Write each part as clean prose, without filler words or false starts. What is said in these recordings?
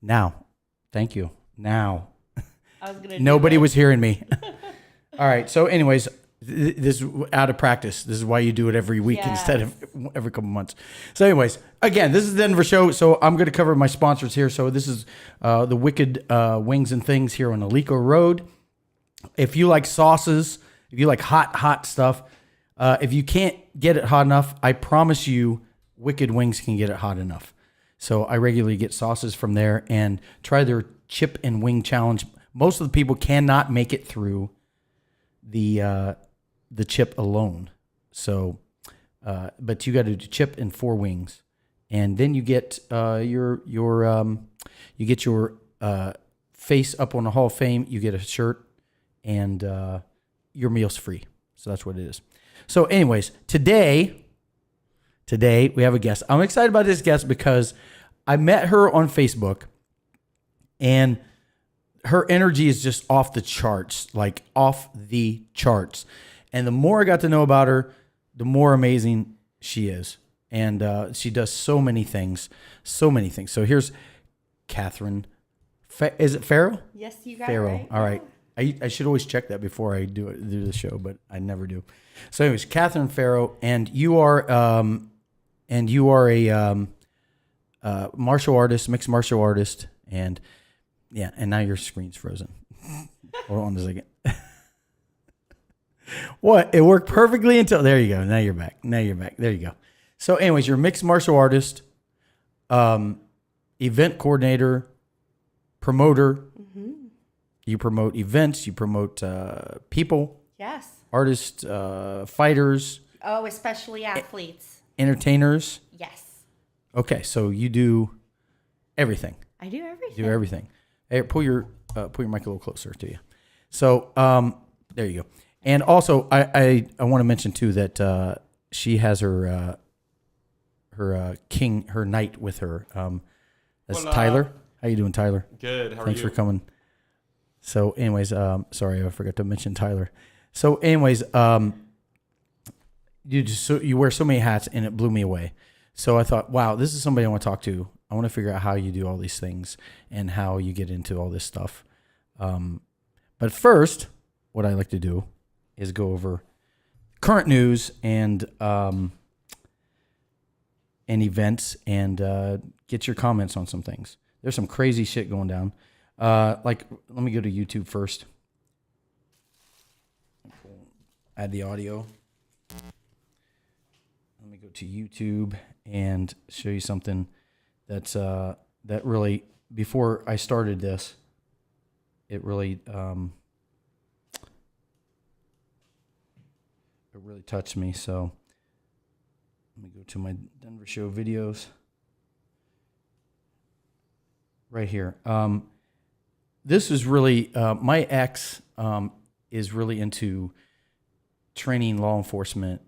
Now. Thank you. Now. I was gonna. Nobody was hearing me. All right. So, anyways, this is out of practice. This is why you do it every week instead of every couple months. So, anyways, again, this is the Denver show. So, I'm going to cover my sponsors here. So, this is the Wicked Wings and Things here on Alico Road. If you like sauces, if you like hot stuff, if you can't get it hot enough, I promise you, Wicked Wings can get it hot enough. So, I regularly get sauces from there and try their chip and wing challenge. Most of the people cannot make it through the chip alone. So, but you got to do chip and 4 wings, and then you get your face up on the Hall of Fame. You get a shirt, and your meal's free. So that's what it is. So, anyways, today we have a guest. I'm excited about this guest because I met her on Facebook, and her energy is just off the charts, like off the charts. And the more I got to know about her, the more amazing she is. And she does so many things. So here's Katerina. Is it Farrow? Yes, you got Farrow. it right. All right. I should always check that before I do the show, but I never do. So anyways, Katerina Farrow, and you are a martial artist, mixed martial artist, and yeah, and now your screen's frozen. Hold on a second. What? It worked perfectly until... There you go. Now you're back. There you go. So anyways, you're a mixed martial artist, event coordinator, promoter. Mm-hmm. You promote events. You promote people. Yes. Artists, fighters. Oh, especially athletes. Entertainers. Yes. Okay, so you do everything. I do everything. Do everything. Hey, pull your mic a little closer to you. So there you go. And also, I want to mention too that she has her knight with her. That's Tyler. How you doing, Tyler? Good. How are you? Thanks for coming. So, anyways, sorry, I forgot to mention Tyler. So, anyways, you wear so many hats, and it blew me away. So I thought, wow, this is somebody I want to talk to. I want to figure out how you do all these things and how you get into all this stuff. But first, what I like to do is go over current news and events and get your comments on some things. There's some crazy shit going down. Let me go to YouTube first. Add the audio. Let me go to YouTube and show you something that's that really, before I started this, it really touched me. So let me go to my Denver show videos right here. This is really my ex is really into training law enforcement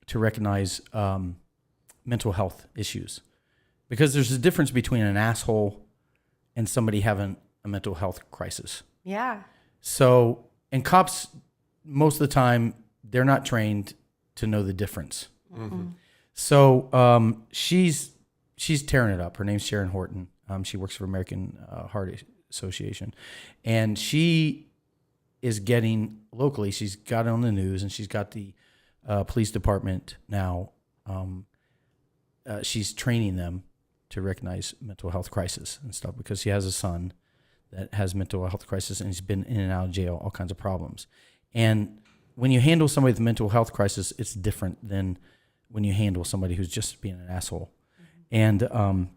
to recognize mental health issues, because there's a difference between an asshole and somebody having a mental health crisis. Yeah. So, and cops, most of the time, they're not trained to know the difference. Mm-hmm. So she's tearing it up. Her name's Sharon Horton. She works for American Heart Association, and she is getting locally. She's got it on the news, and she's got the police department now. She's training them to recognize mental health crisis and stuff, because she has a son that has mental health crisis, and he's been in and out of jail, all kinds of problems. And when you handle somebody with mental health crisis, it's different than when you handle somebody who's just being an asshole. Mm-hmm. And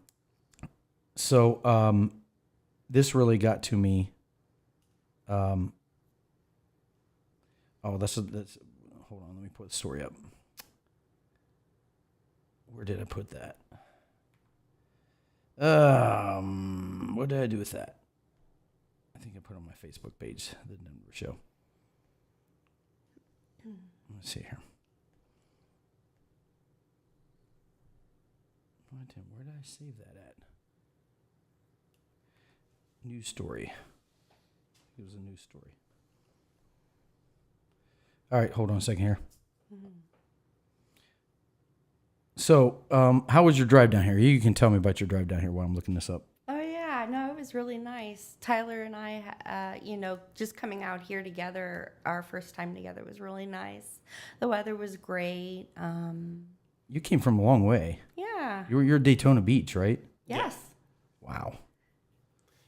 so this really got to me. That's hold on, let me put the story up. Where did I put that? What did I do with that? I think I put it on my Facebook page, the Denver show. Let's see here. Where did I save that at? News story. It was a news story. All right, hold on a second here. Mm-hmm. So, how was your drive down here? You can tell me about your drive down here while I'm looking this up. Oh yeah, no, was really nice. Tyler and I, just coming out here together, our first time together was really nice. The weather was great. You came from a long way. Yeah. You're Daytona Beach, right? Yes. Wow.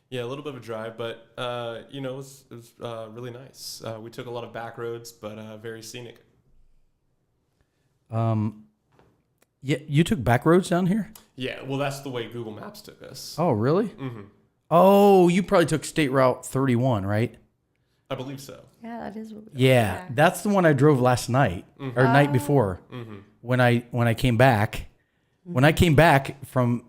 Yeah, a little bit of a drive, but it was really nice. We took a lot of back roads, but very scenic. Yeah, you took back roads down here? Yeah, well, that's the way Google Maps took us. Oh, really? Mm-hmm. Oh, you probably took State Route 31, right? I believe so. Yeah, that is what Yeah, that's the one I drove last night or night before. Mm-hmm. When I came back, when I came back from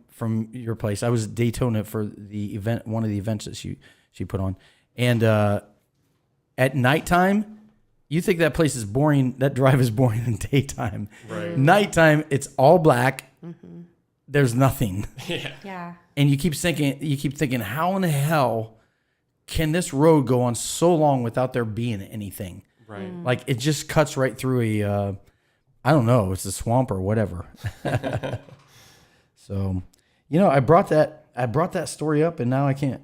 your place, I was at Daytona for the event, one of the events that she put on, and at nighttime, you think that place is boring. That drive is boring in daytime. Right. Nighttime, it's all black. Mm-hmm. There's nothing. Yeah. And you keep thinking, how in the hell can this road go on so long without there being anything? Right. Like it just cuts right through I don't know, it's a swamp or whatever. So, I brought that story up, and now I can't.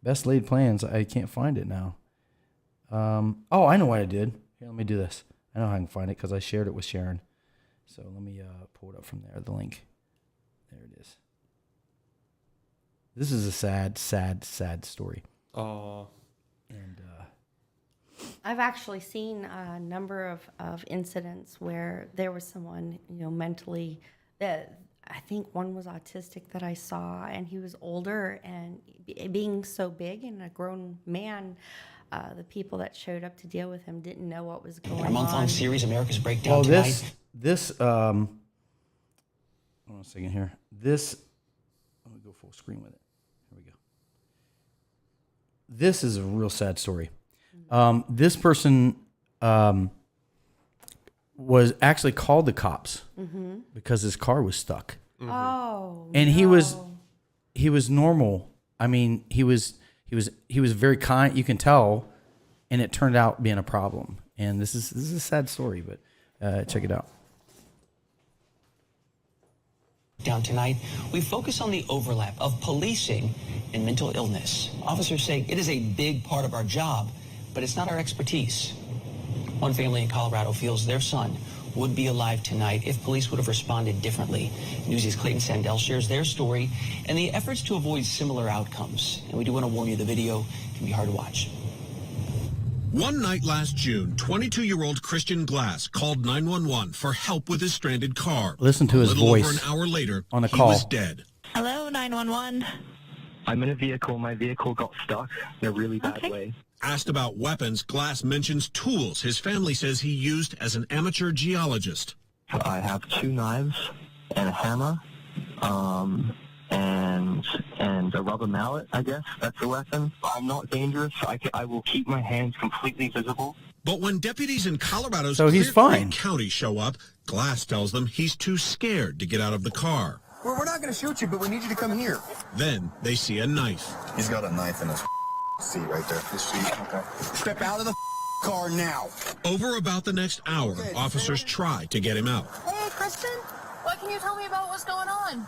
Best laid plans. I can't find it now. I know what I did. Here, let me do this. I know how I can find it because I shared it with Sharon. So let me pull it up from there. The link. There it is. This is a sad, sad, sad story. Oh. And I've actually seen a number of incidents where there was someone, mentally, that I think one was autistic that I saw, and he was older, and being so big and a grown man, the people that showed up to deal with him didn't know what was going on. Our month-long series, America's Breakdown tonight. Hold on a second here. Let me go full screen with it. Here we go. This is a real sad story. This person was actually called the cops because his car was stuck. Mm-hmm. Oh, and he was normal. I mean, he was very kind. You can tell, and it turned out being a problem. And this is a sad story, but check it out. Down tonight, we focus on the overlap of policing and mental illness. Officers say it is a big part of our job, but it's not our expertise. One family in Colorado feels their son would be alive tonight if police would have responded differently. Newsy's Clayton Sandell shares their story and the efforts to avoid similar outcomes. And we do want to warn you, the video can be hard to watch. One night last June, 22-year-old Christian Glass called 911 for help with his stranded car. Listen to his voice. Over an hour later, on a he call. was dead. Hello, 911. I'm in a vehicle. My vehicle got stuck in a really bad way. Asked about weapons, Glass mentions tools his family says he used as an amateur geologist. I have 2 knives and a hammer, and a rubber mallet, I guess. That's a weapon. I'm not dangerous. I will keep my hands completely visible. But when deputies in Colorado's So he's Clear Creek fine. County show up, Glass tells them he's too scared to get out of the car. Well, we're not going to shoot you, but we need you to come here. Then they see a knife. He's got a knife in his seat right there. His seat. Okay. Step out of the car now. Over about the next hour, officers try to get him out. Hey, Kristen, what can you tell me about what's going on?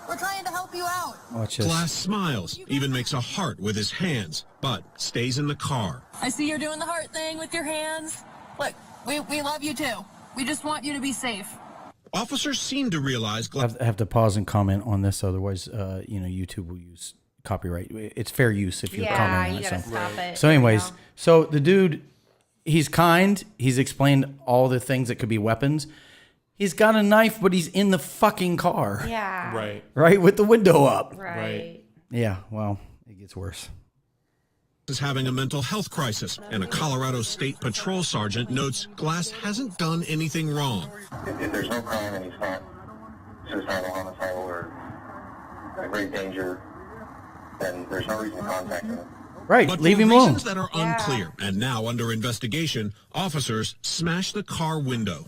We're trying to help you out. Watch this. Glass smiles, even makes a heart with his hands, but stays in the car. I see you're doing the heart thing with your hands. Look, we love you too. We just want you to be safe. Officers seem to realize Glass... I have to pause and comment on this, otherwise, YouTube will use copyright. It's fair use if you're commenting on you it. gotta stop it. So anyways, so the dude, he's kind. He's explained all the things that could be weapons. He's got a knife, but he's in the fucking car. Yeah. Right. Right? With the window up. Right. Yeah, well, it gets worse. is having a mental health crisis, and a Colorado State Patrol sergeant notes Glass hasn't done anything wrong. If there's no crime and he's not suicidal, homicidal, or in great danger, then there's no reason to contact him. Right, but leave for him alone. reasons that are unclear and now under investigation, officers smash the car window.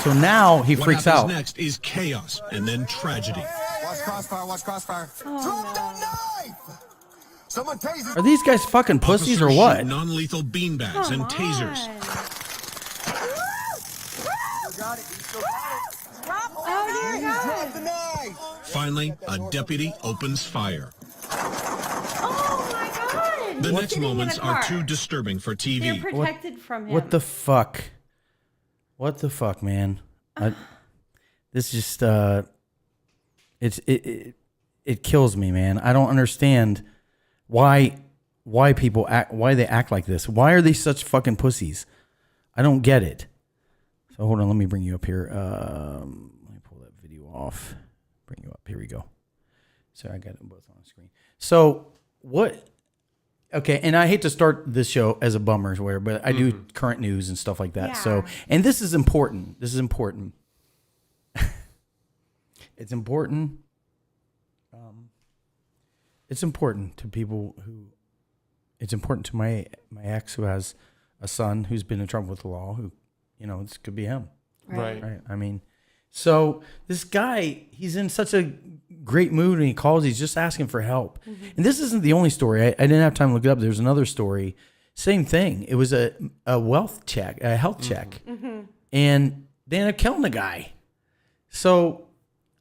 So now he What freaks happens out. next is chaos and then tragedy. Watch crossfire, watch crossfire. Drop that knife! Someone tases. Are these guys fucking pussies or Officers what? shoot non-lethal beanbags and tasers. You got it. You still got it. Oh, dear God. Drop the knife. Finally, a deputy opens fire. Oh my God! The next Sitting in a moments are car. too disturbing for TV. They're protected from him. What the fuck? What the fuck, man? This just it kills me, man. I don't understand why people act, why they act like this. Why are they such fucking pussies? I don't get it. So hold on, let me bring you up here. Let me pull that video off. Bring you up. Here we go. So I got them both on the screen. So what? Okay, and I hate to start this show as a bummer or whatever, but I do current news and stuff like that. Yeah. So, and this is important. This is important. It's important. It's important to people who. It's important to my ex who has a son who's been in trouble with the law. Who, this could be him. Right. I mean, so this guy, he's in such a great mood and he calls. He's just asking for help. And this isn't the only story. I didn't have time to look it up. There's another story. Same thing. It was a wealth check, a health check, and they ended up killing the guy. So,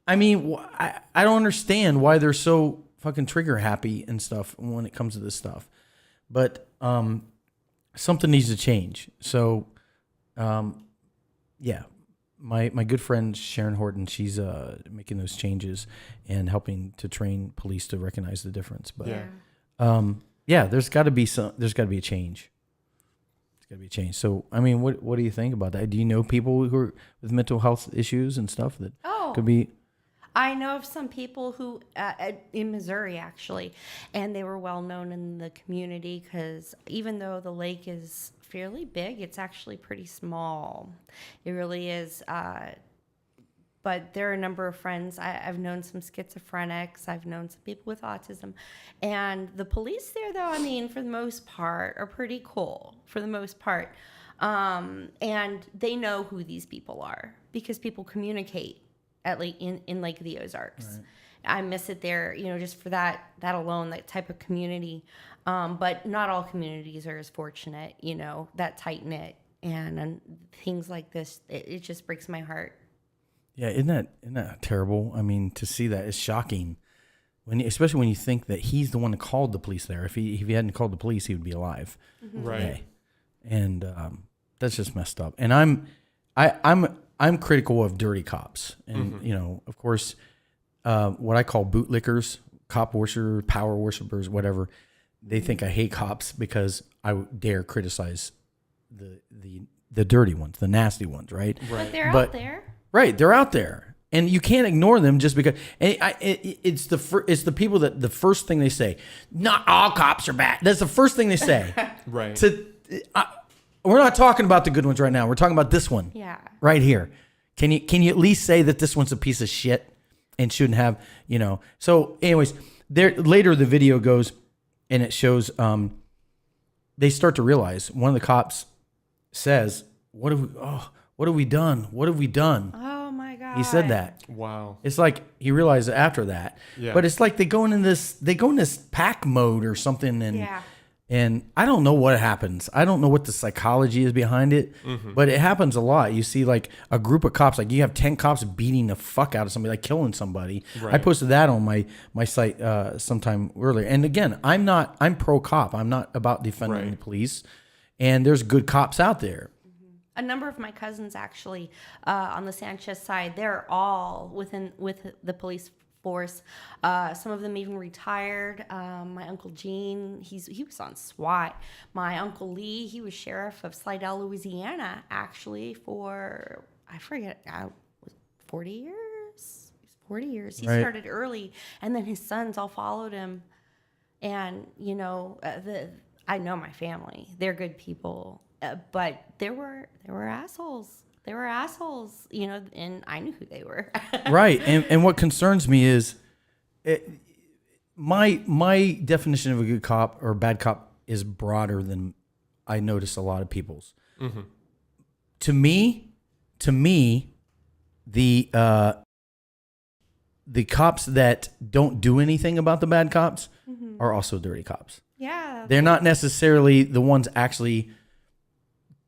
I mean, I don't understand why they're so fucking trigger happy and stuff when it comes to this stuff. But something needs to change. So, yeah, my good friend Sharon Horton, she's making those changes and helping to train police to recognize the difference. But there's got to be a change. There's got to be a change. So, I mean, what do you think about that? Do you know people who are with mental health issues and stuff that could be? I know of some people who, in Missouri actually, and they were well known in the community because even though the lake is fairly big, it's actually pretty small. It really is. But there are a number of friends. I've known some schizophrenics. I've known some people with autism. And the police there, though, I mean, for the most part, are pretty cool, for the most part. And they know who these people are because people communicate at Lake in Lake of the Ozarks. Right. I miss it there, just for that alone, that type of community. But not all communities are as fortunate, that tight knit and things like this. It just breaks my heart. Yeah, isn't that terrible? I mean, to see that is shocking. Especially when you think that he's the one that called the police there. If he hadn't called the police, he would be alive. Right. Today. And that's just messed up. And I'm critical of dirty cops, and of course, what I call bootlickers, cop worshippers, power worshippers, whatever. They think I hate cops because I dare criticize the dirty ones, the nasty ones, right? But they're out there, right? They're out there, and you can't ignore them just because. And it's the people that the first thing they say, not all cops are bad. That's the first thing they say, Right? We're not talking about the good ones right now. We're talking about this one. Yeah. Right here. Can you at least say that this one's a piece of shit and shouldn't have, So anyways, later the video goes and it shows they start to realize one of the cops says, what have we done? What have we done? Oh my God. He said that. Wow. It's like he realized it after that. Yeah. But it's like they go in this pack mode or something and I don't know what happens. I don't know what the psychology is behind it, but it happens a lot. You see like a group of cops, like you have 10 cops beating the fuck out of somebody, like killing somebody. Right. I posted that on my site sometime earlier. And again, I'm pro cop. I'm not about defending the police. And there's good cops out there. A number of my cousins actually on the Sanchez side, they're all with the police force. Some of them even retired. My Uncle Gene, he was on SWAT. My Uncle Lee, he was sheriff of Slidell, Louisiana, actually for, I forget, 40 years? 40 years. He started early, and then his sons all followed him. And, I know my family. They're good people. But there were assholes. They were assholes, and I knew who they were. Right. And what concerns me is my definition of a good cop or a bad cop is broader than I notice a lot of people's. Mm-hmm. To me, the cops that don't do anything about the bad cops are also dirty cops. Yeah. They're not necessarily the ones actually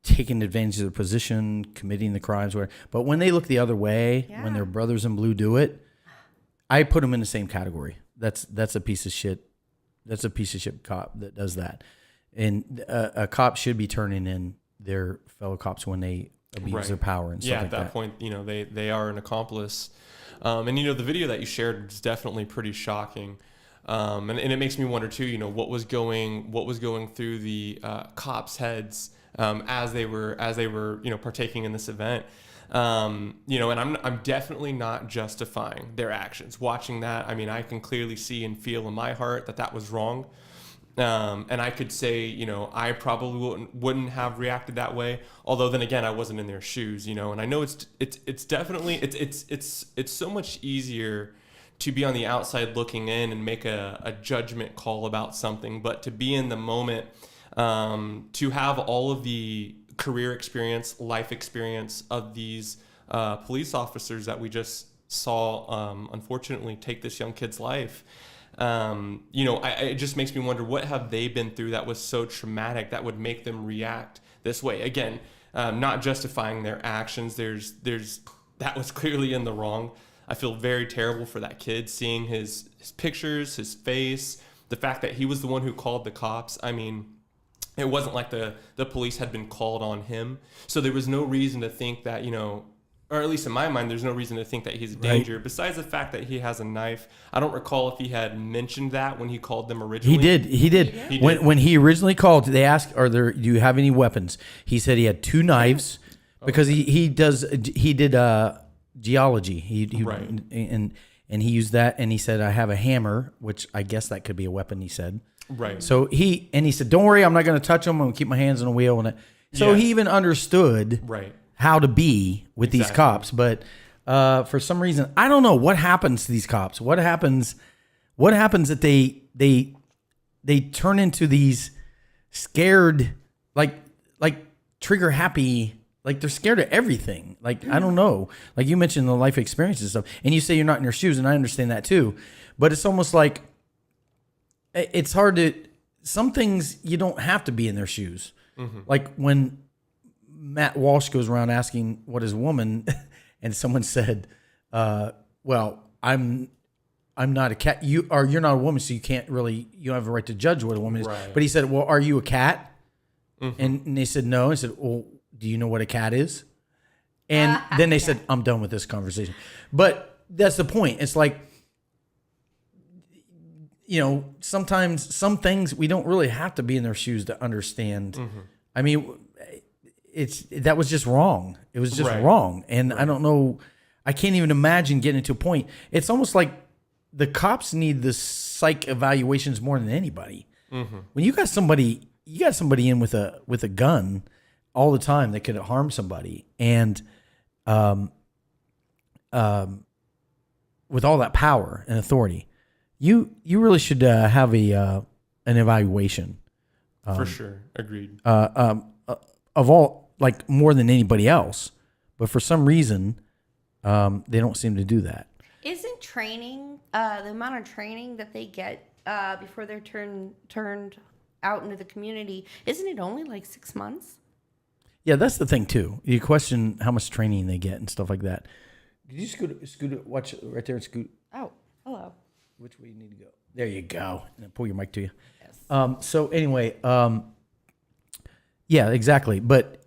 taking advantage of their position, committing the crimes, but when they look the other way, when their brothers in blue do it, I put them in the same category. That's a piece of shit. That's a piece of shit cop that does that. And a cop should be turning in their fellow cops when they abuse their power and stuff like that. Yeah, at that point, they are an accomplice. And the video that you shared is definitely pretty shocking. And it makes me wonder too, what was going through the cops' heads as they were partaking in this event. And I'm definitely not justifying their actions. Watching that, I mean, I can clearly see and feel in my heart that was wrong. And I could say, I probably wouldn't have reacted that way. Although then again, I wasn't in their shoes, and I know it's definitely, it's so much easier to be on the outside looking in and make a judgment call about something, but to be in the moment, to have all of the career experience, life experience of these police officers that we just saw, unfortunately, take this young kid's life. It just makes me wonder, what have they been through that was so traumatic that would make them react this way? Again, not justifying their actions. That was clearly in the wrong. I feel very terrible for that kid, seeing his pictures, his face, the fact that he was the one who called the cops. I mean, it wasn't like the police had been called on him. So there was no reason to think that, or at least in my mind, there's no reason to think that he's a danger. Right. Besides the fact that he has a knife. I don't recall if he had mentioned that when he called them originally. He did. When he originally called, they asked, do you have any weapons? He said he had 2 knives because he did geology. Right. And he used that, and he said, I have a hammer, which I guess that could be a weapon, he said. Right. So he said, don't worry, I'm not going to touch them. I'm going to keep my hands on the wheel. So he even understood how to be with these cops. But for some reason, I don't know what happens to these cops. What happens that they turn into these scared, like trigger happy, like they're scared of everything. Like, I don't know. Like you mentioned the life experiences and stuff, and you say you're not in your shoes, and I understand that too. But it's almost like it's hard to, some things you don't have to be in their shoes. Mm-hmm. Like when Matt Walsh goes around asking what is a woman, and someone said, well, I'm not a cat. You're not a woman, so you don't have a right to judge what a woman is. Right. But he said, well, are you a cat? Mm-hmm. And they said, no. I said, well, do you know what a cat is? And then they said, I'm done with this conversation. But that's the point. It's like, sometimes some things we don't really have to be in their shoes to understand. Mm-hmm. I mean, that was just wrong. It was just wrong. And I don't know. I can't even imagine getting to a point. It's almost like the cops need the psych evaluations more than anybody. Mm-hmm. When you got somebody in with a gun all the time that could harm somebody, and with all that power and authority, you really should have an evaluation. For sure, agreed. Of all, like more than anybody else, but for some reason, they don't seem to do that. Isn't training the amount of training that they get before they're turned out into the community? Isn't it only like 6 months? Yeah, that's the thing too. You question how much training they get and stuff like that. Did you scoot? Watch right there and scoot. Oh, hello. Which way you need to go? There you go. And then pull your mic to you. Yes. So anyway, yeah, exactly. But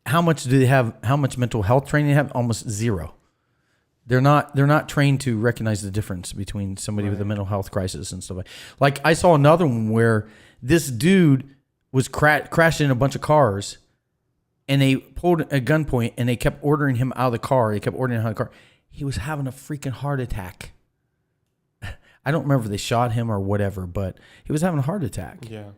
how much do they have? How much mental health training they have? Almost zero. They're not trained to recognize the difference between somebody with a mental health crisis and stuff like I saw another one where this dude was crashing in a bunch of cars, and they pulled a gunpoint and they kept ordering him out of the car. He was having a freaking heart attack. I don't remember if they shot him or whatever, but he was having a heart attack. Yeah.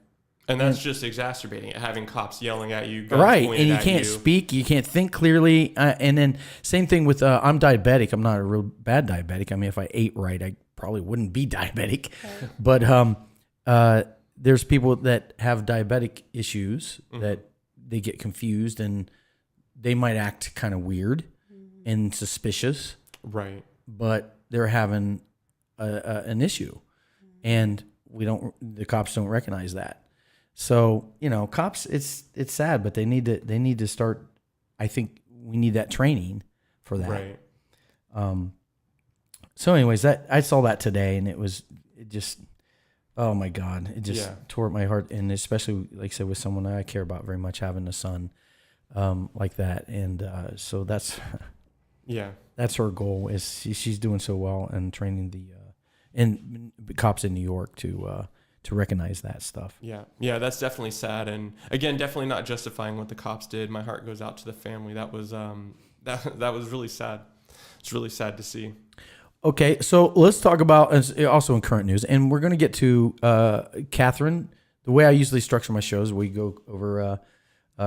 And that's just exacerbating it, having cops yelling at you. Right, and you can't speak, you can't think clearly. And then same thing with, I'm diabetic. I'm not a real bad diabetic. I mean, if I ate right, I probably wouldn't be diabetic. Okay. But there's people that have diabetic issues that they get confused and they might act kind of weird and suspicious. Right. But they're having an issue, and the cops don't recognize that. So, cops, it's sad, but they need to start. I think we need that training for that. Right. So anyways, I saw that today, and it just, oh my God, it just tore at my heart. And especially, like I said, with someone I care about very much, having a son like that. And so that's her goal, is she's doing so well and training the cops in New York to recognize that stuff. Yeah, that's definitely sad. And again, definitely not justifying what the cops did. My heart goes out to the family. That was that was really sad. It's really sad to see. Okay, so let's talk about, also in current news, and we're going to get to Catherine. The way I usually structure my shows, we go over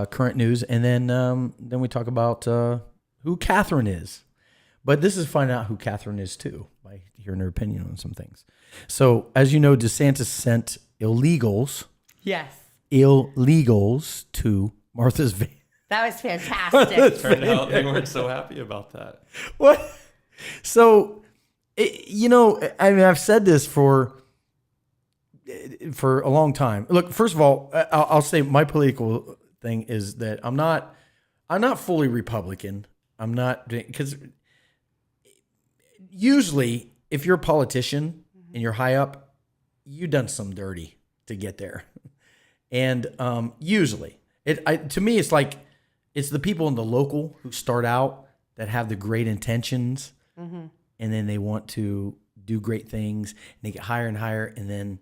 current news, and then we talk about who Catherine is. But this is finding out who Catherine is too, by hearing her opinion on some things. So, as you know, DeSantis sent illegals to Martha's Vineyard. That was fantastic. Turned out they weren't so happy about that. What? So, I mean, I've said this for a long time. Look, first of all, I'll say my political thing is that I'm not fully Republican. I'm not, because usually if you're a politician and you're high up, you've done some dirty to get there. And usually, to me, it's like, it's the people in the local who start out that have the great intentions, and then they want to do great things, and they get higher and higher, and then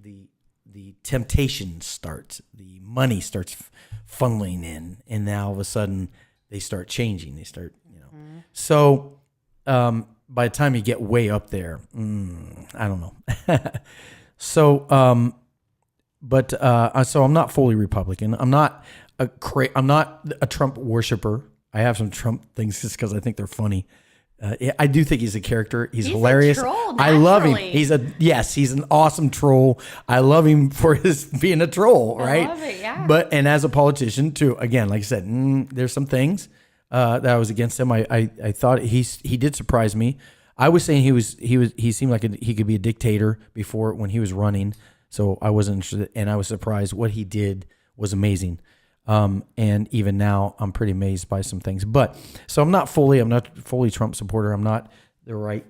the temptation starts, the money starts funneling in, and now all of a sudden they start changing. They start, So by the time you get way up there, I don't know. So, so I'm not fully Republican. I'm not a Trump worshiper. I have some Trump things just because I think they're funny. I do think he's a character. He's hilarious. A troll, I love him. naturally. He's an awesome troll. I love him for his being a troll, right? I love it, yeah. And as a politician too, again, like I said, there's some things that I was against him. I thought he did surprise me. I was saying he seemed like he could be a dictator before when he was running. So I wasn't interested, and I was surprised. What he did was amazing. And even now, I'm pretty amazed by some things. So I'm not fully Trump supporter. I'm not the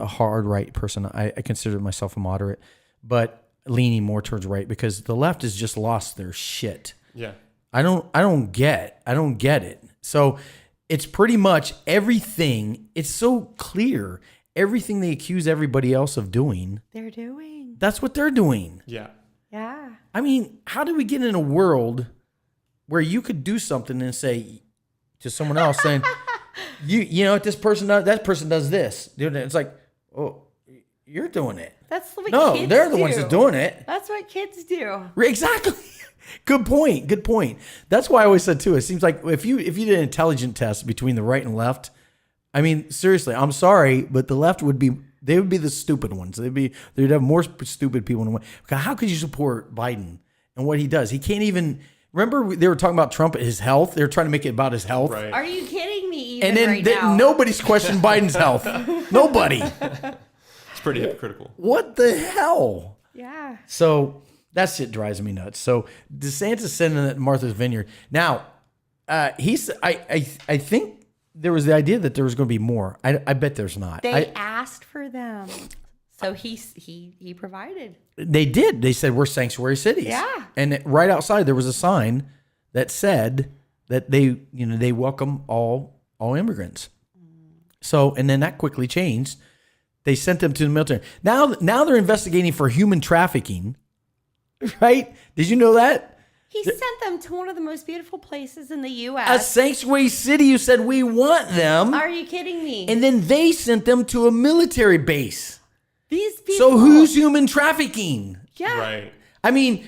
hard right person. I consider myself a moderate, but leaning more towards right, because the left has just lost their shit. Yeah. I don't get it. So it's pretty much everything. It's so clear. Everything they accuse everybody else of doing, They're doing. that's what they're doing. Yeah. Yeah. I mean, how do we get in a world where you could do something and say to someone else, saying, you know what this person does, that person does this. It's like, oh, you're doing it. That's what No, kids they're the do. ones that's doing it. That's what kids do. Exactly. Good point. That's why I always said too, it seems like if you did an intelligence test between the right and left, I mean, seriously, I'm sorry, but the left would be the stupid ones. They'd have more stupid people in the way. How could you support Biden and what he does? He can't even. Remember, they were talking about Trump and his health. They were trying to make it about his health. Right. Are you kidding me? Even And then right now? nobody's questioned Biden's health. Nobody. It's pretty hypocritical. What the hell? Yeah. So that shit drives me nuts. So DeSantis sending it to Martha's Vineyard. Now, I think there was the idea that there was going to be more. I bet there's not. They asked for them, so he provided. They did. They said we're sanctuary cities. Yeah. And right outside there was a sign that said that they welcome all immigrants. So, and then that quickly changed. They sent them to the military. Now they're investigating for human trafficking. Right? Did you know that? He sent them to one of the most beautiful places in the A U.S. sanctuary city who said we want them. Are you kidding me? And then they sent them to a military base. These people. So who's human trafficking? Yeah. Right. I mean,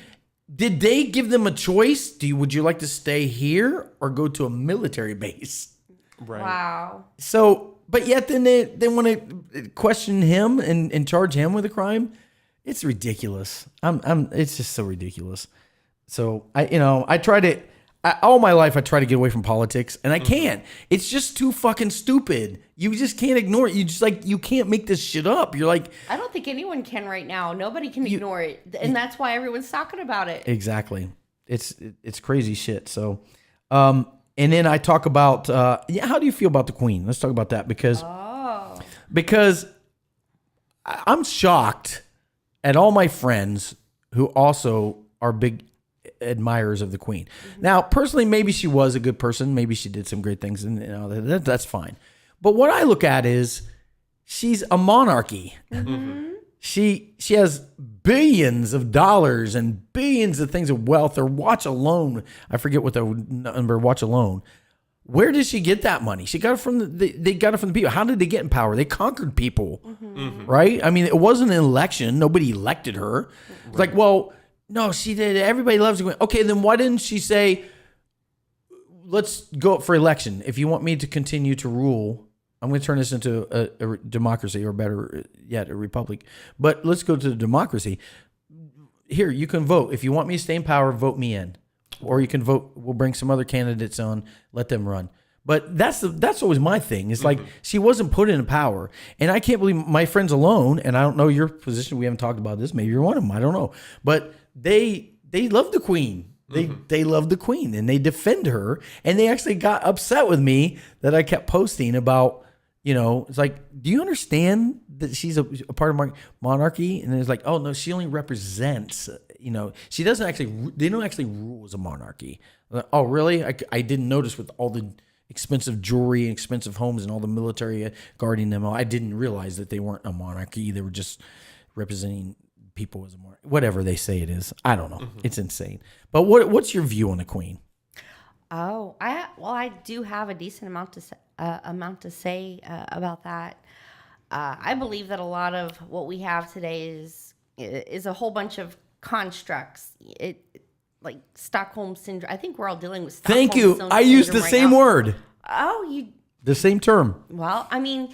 did they give them a choice? Would you like to stay here or go to a military base? Right. Wow. So, but yet then they want to question him and charge him with a crime. It's ridiculous. It's just so ridiculous. So all my life I try to get away from politics, and I can't. It's just too fucking stupid. You just can't ignore it. You can't make this shit up. You're like, I don't think anyone can right now. Nobody can ignore it, and that's why everyone's talking about it. exactly. It's crazy shit. So, and then I talk about how do you feel about the Queen? Let's talk about that because I'm shocked at all my friends who also are big admirers of the Queen. Now, personally, maybe she was a good person. Maybe she did some great things, and that's fine. But what I look at is she's a monarchy. She has billions of dollars and billions of things of wealth. Or watch alone, I forget what the number. Watch alone. Where did she get that money? She got it from they got it from the people. How did they get in power? They conquered people, right? I mean, it wasn't an election. Nobody elected her. It's like, well, no, she did. Everybody loves the Queen. Okay, then why didn't she say, let's go up for election? If you want me to continue to rule, I'm going to turn this into a democracy, or better yet, a republic. But let's go to the democracy. Here, you can vote. If you want me to stay in power, vote me in. Or you can vote, we'll bring some other candidates on, let them run. But that's always my thing. It's like she wasn't put in power. And I can't believe my friends alone, and I don't know your position, we haven't talked about this, maybe you're one of them, I don't know. But they love the Queen. They love the Queen, and they defend her. And they actually got upset with me that I kept posting about, it's like, do you understand that she's a part of monarchy? And it's like, oh no, she only represents, she doesn't actually, they don't actually rule as a monarchy. Oh really? I didn't notice with all the expensive jewelry and expensive homes and all the military guarding them. I didn't realize that they weren't a monarchy. They were just representing people as a monarchy. Whatever they say it is. I don't know. It's insane. But what's your view on the Queen? Oh, I do have a decent amount to say about that. I believe that a lot of what we have today is a whole bunch of constructs. Like Stockholm syndrome. I think we're all dealing with Stockholm Thank you. syndrome. I used the same word. Oh, the same term. Well, I mean,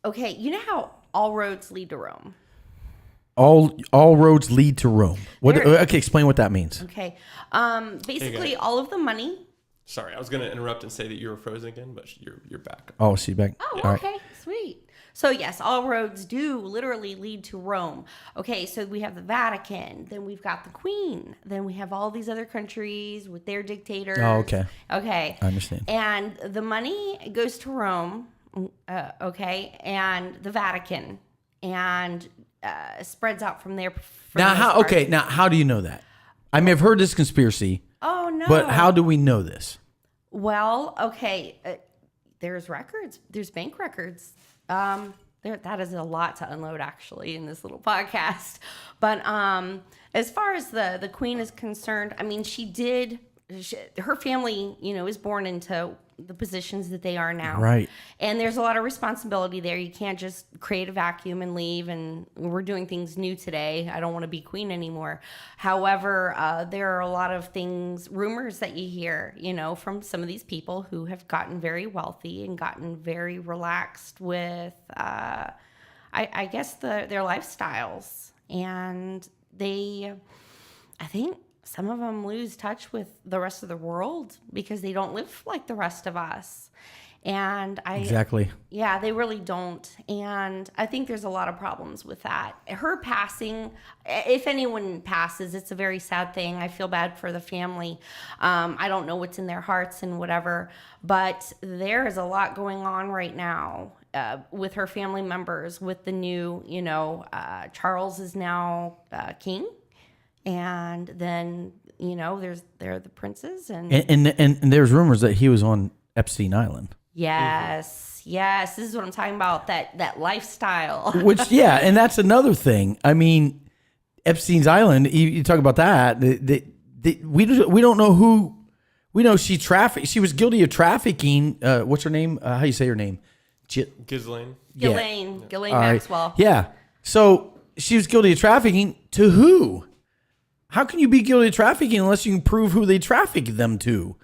okay. You know how all roads lead to Rome. All roads lead to Rome. Okay, explain what that means. Okay. Basically, all of the money. Sorry, I was going to interrupt and say that you were frozen again, but you're back. Oh, she's back. Oh, all okay, right. sweet. So yes, all roads do literally lead to Rome. Okay, so we have the Vatican, then we've got the Queen, then we have all these other countries with their dictators. Oh, okay. Okay. I understand. And the money goes to Rome, okay, and the Vatican, and spreads out from there. Now, how do you know that? I mean, I've heard this conspiracy. Oh no! But how do we know this? Well, okay, there's records. There's bank records. That is a lot to unload actually in this little podcast. But as far as the Queen is concerned, I mean, her family, is born into the positions that they are now. Right. And there's a lot of responsibility there. You can't just create a vacuum and leave and we're doing things new today. I don't want to be queen anymore. However, there are a lot of rumors that you hear, from some of these people who have gotten very wealthy and gotten very relaxed with, I guess, their lifestyles. And I think, some of them lose touch with the rest of the world because they don't live like the rest of us. And Exactly. Yeah, they really don't. And I think there's a lot of problems with that. Her passing, if anyone passes, it's a very sad thing. I feel bad for the family. I don't know what's in their hearts and whatever, but there is a lot going on right now with her family members, with the new, Charles is now king. And then, there are the princes and there's rumors that he was on Epstein Island. Yes. This is what I'm talking about, that lifestyle. Which, yeah, and that's another thing. I mean, Epstein's Island, you talk about that, we don't know who, we know she was guilty of trafficking, what's her name? How do you say her name? Ghislaine. Ghislaine Maxwell. Yeah. So she was guilty of trafficking to who? How can you be guilty of trafficking unless you can prove who they trafficked them to?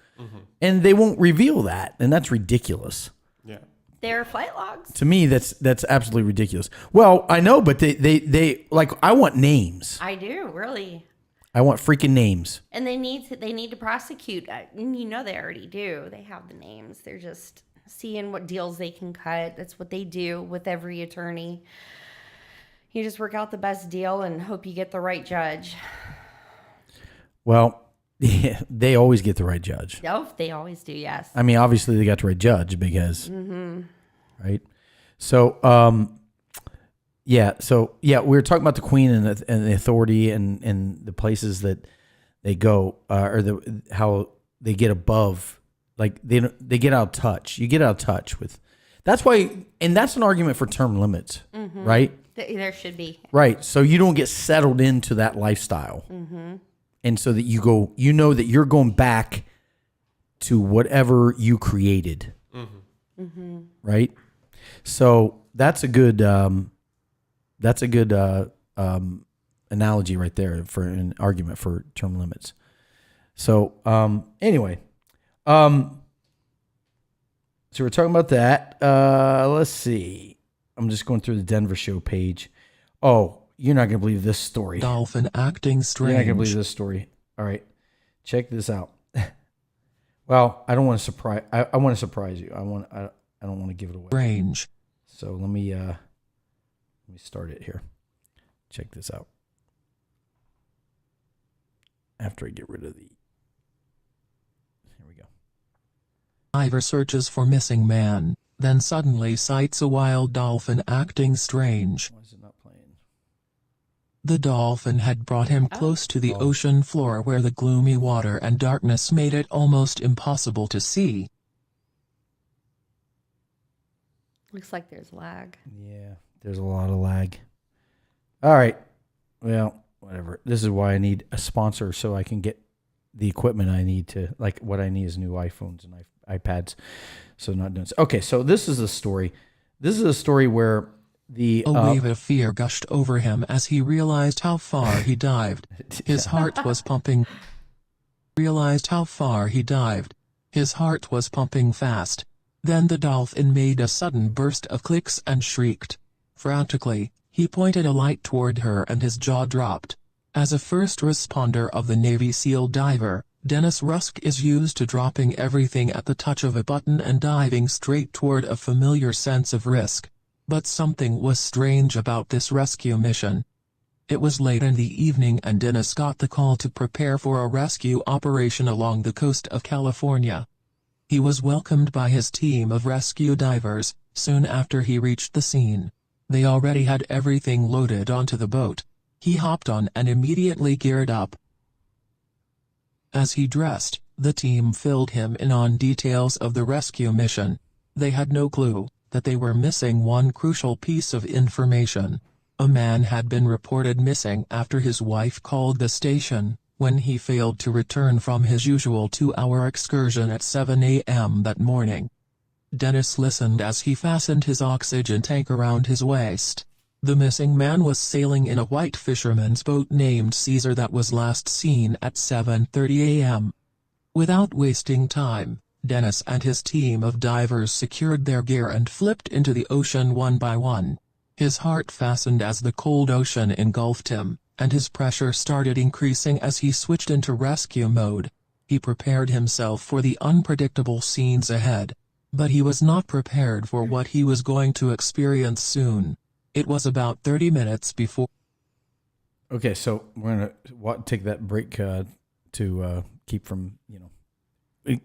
And they won't reveal that, and that's ridiculous. Yeah. They're flight logs. To me, that's absolutely ridiculous. Well, I know, but they like, I want names. I do, really. I want freaking names. And they need to prosecute. They already do. They have the names. They're just seeing what deals they can cut. That's what they do with every attorney. You just work out the best deal and hope you get the right judge. Well, yeah, they always get the right judge. Oh, they always do, yes. I mean, obviously they got the right judge because, right? So, Yeah. So we were talking about the queen and the authority and the places that they go, or how they get above, like they get out of touch. You get out of touch with. That's why, and that's an argument for term limits, right? There should be. Right. So you don't get settled into that lifestyle, and so that you know that you're going back to whatever you created, right? So that's a good analogy right there for an argument for term limits. So anyway, so we're talking about that. Let's see. I'm just going through the Denver show page. Oh, you're not going to believe this story. Dolphin acting strange. You're not going to believe this story. All right. Check this out. Well, I don't want to surprise. I want to surprise you. I don't want to give it away. Strange. So let me start it here. Check this out. After I get rid of the. Here we go. Diver searches for missing man, then suddenly sights a wild dolphin acting strange. Why is it not playing? The dolphin had brought him close to the ocean floor where the gloomy water and darkness made it almost impossible to see. Looks like there's lag. Yeah, there's a lot of lag. All right. Well, whatever. This is why I need a sponsor so I can get the equipment I need to, like, what I need is new iPhones and iPads. So not doing so. Okay, so this is a story. This is a story where a wave of fear gushed over him as he realized how far he dived. His heart was pumping. Realized how far he dived. His heart was pumping fast. Then the dolphin made a sudden burst of clicks and shrieked. Frantically, he pointed a light toward her and his jaw dropped. As a first responder of the Navy SEAL diver, Dennis Rusk is used to dropping everything at the touch of a button and diving straight toward a familiar sense of risk. But something was strange about this rescue mission. It was late in the evening and Dennis got the call to prepare for a rescue operation along the coast of California. He was welcomed by his team of rescue divers. Soon after he reached the scene, they already had everything loaded onto the boat. He hopped on and immediately geared up. As he dressed, the team filled him in on details of the rescue mission. They had no clue that they were missing one crucial piece of information. A man had been reported missing after his wife called the station, when he failed to return from his usual 2-hour excursion at 7 a.m. that morning. Dennis listened as he fastened his oxygen tank around his waist. The missing man was sailing in a white fisherman's boat named Caesar that was last seen at 7:30 a.m. Without wasting time, Dennis and his team of divers secured their gear and flipped into the ocean one by one. His heart fastened as the cold ocean engulfed him, and his pressure started increasing as he switched into rescue mode. He prepared himself for the unpredictable scenes ahead. But he was not prepared for what he was going to experience soon. It was about 30 minutes before. Okay, so we're going to take that break to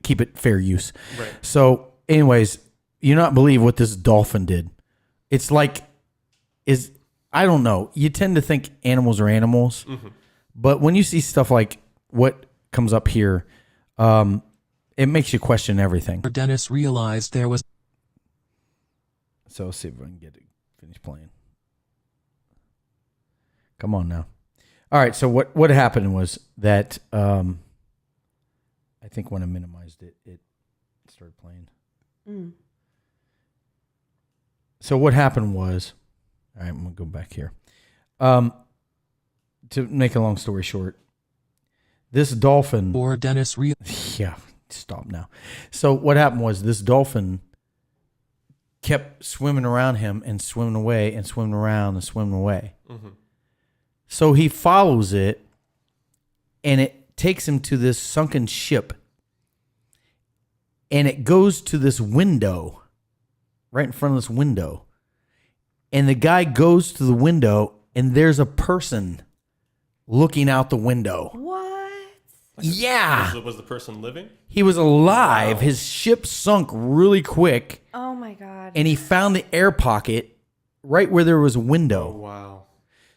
keep it fair use. Right. So anyways, you not believe what this dolphin did. It's like, I don't know. You tend to think animals are animals, but when you see stuff like what comes up here, it makes you question everything. Dennis realized there was. So let's see if I can get it finish playing. Come on now. All right. So what happened was that I think when I minimized it, it started playing. So what happened was, all right, I'm gonna go back here. To make a long story short, this dolphin. Or Dennis Yeah. Stop now. So what happened was this dolphin kept swimming around him and swimming away and swimming around and swimming away. So he follows it and it takes him to this sunken ship and it goes to this window right in front of this window. And the guy goes to the window and there's a person looking out the window. What? Yeah. Was the person living? He was alive. Wow. His ship sunk really quick. Oh my God. And he found the air pocket right where there was a window. Oh, wow.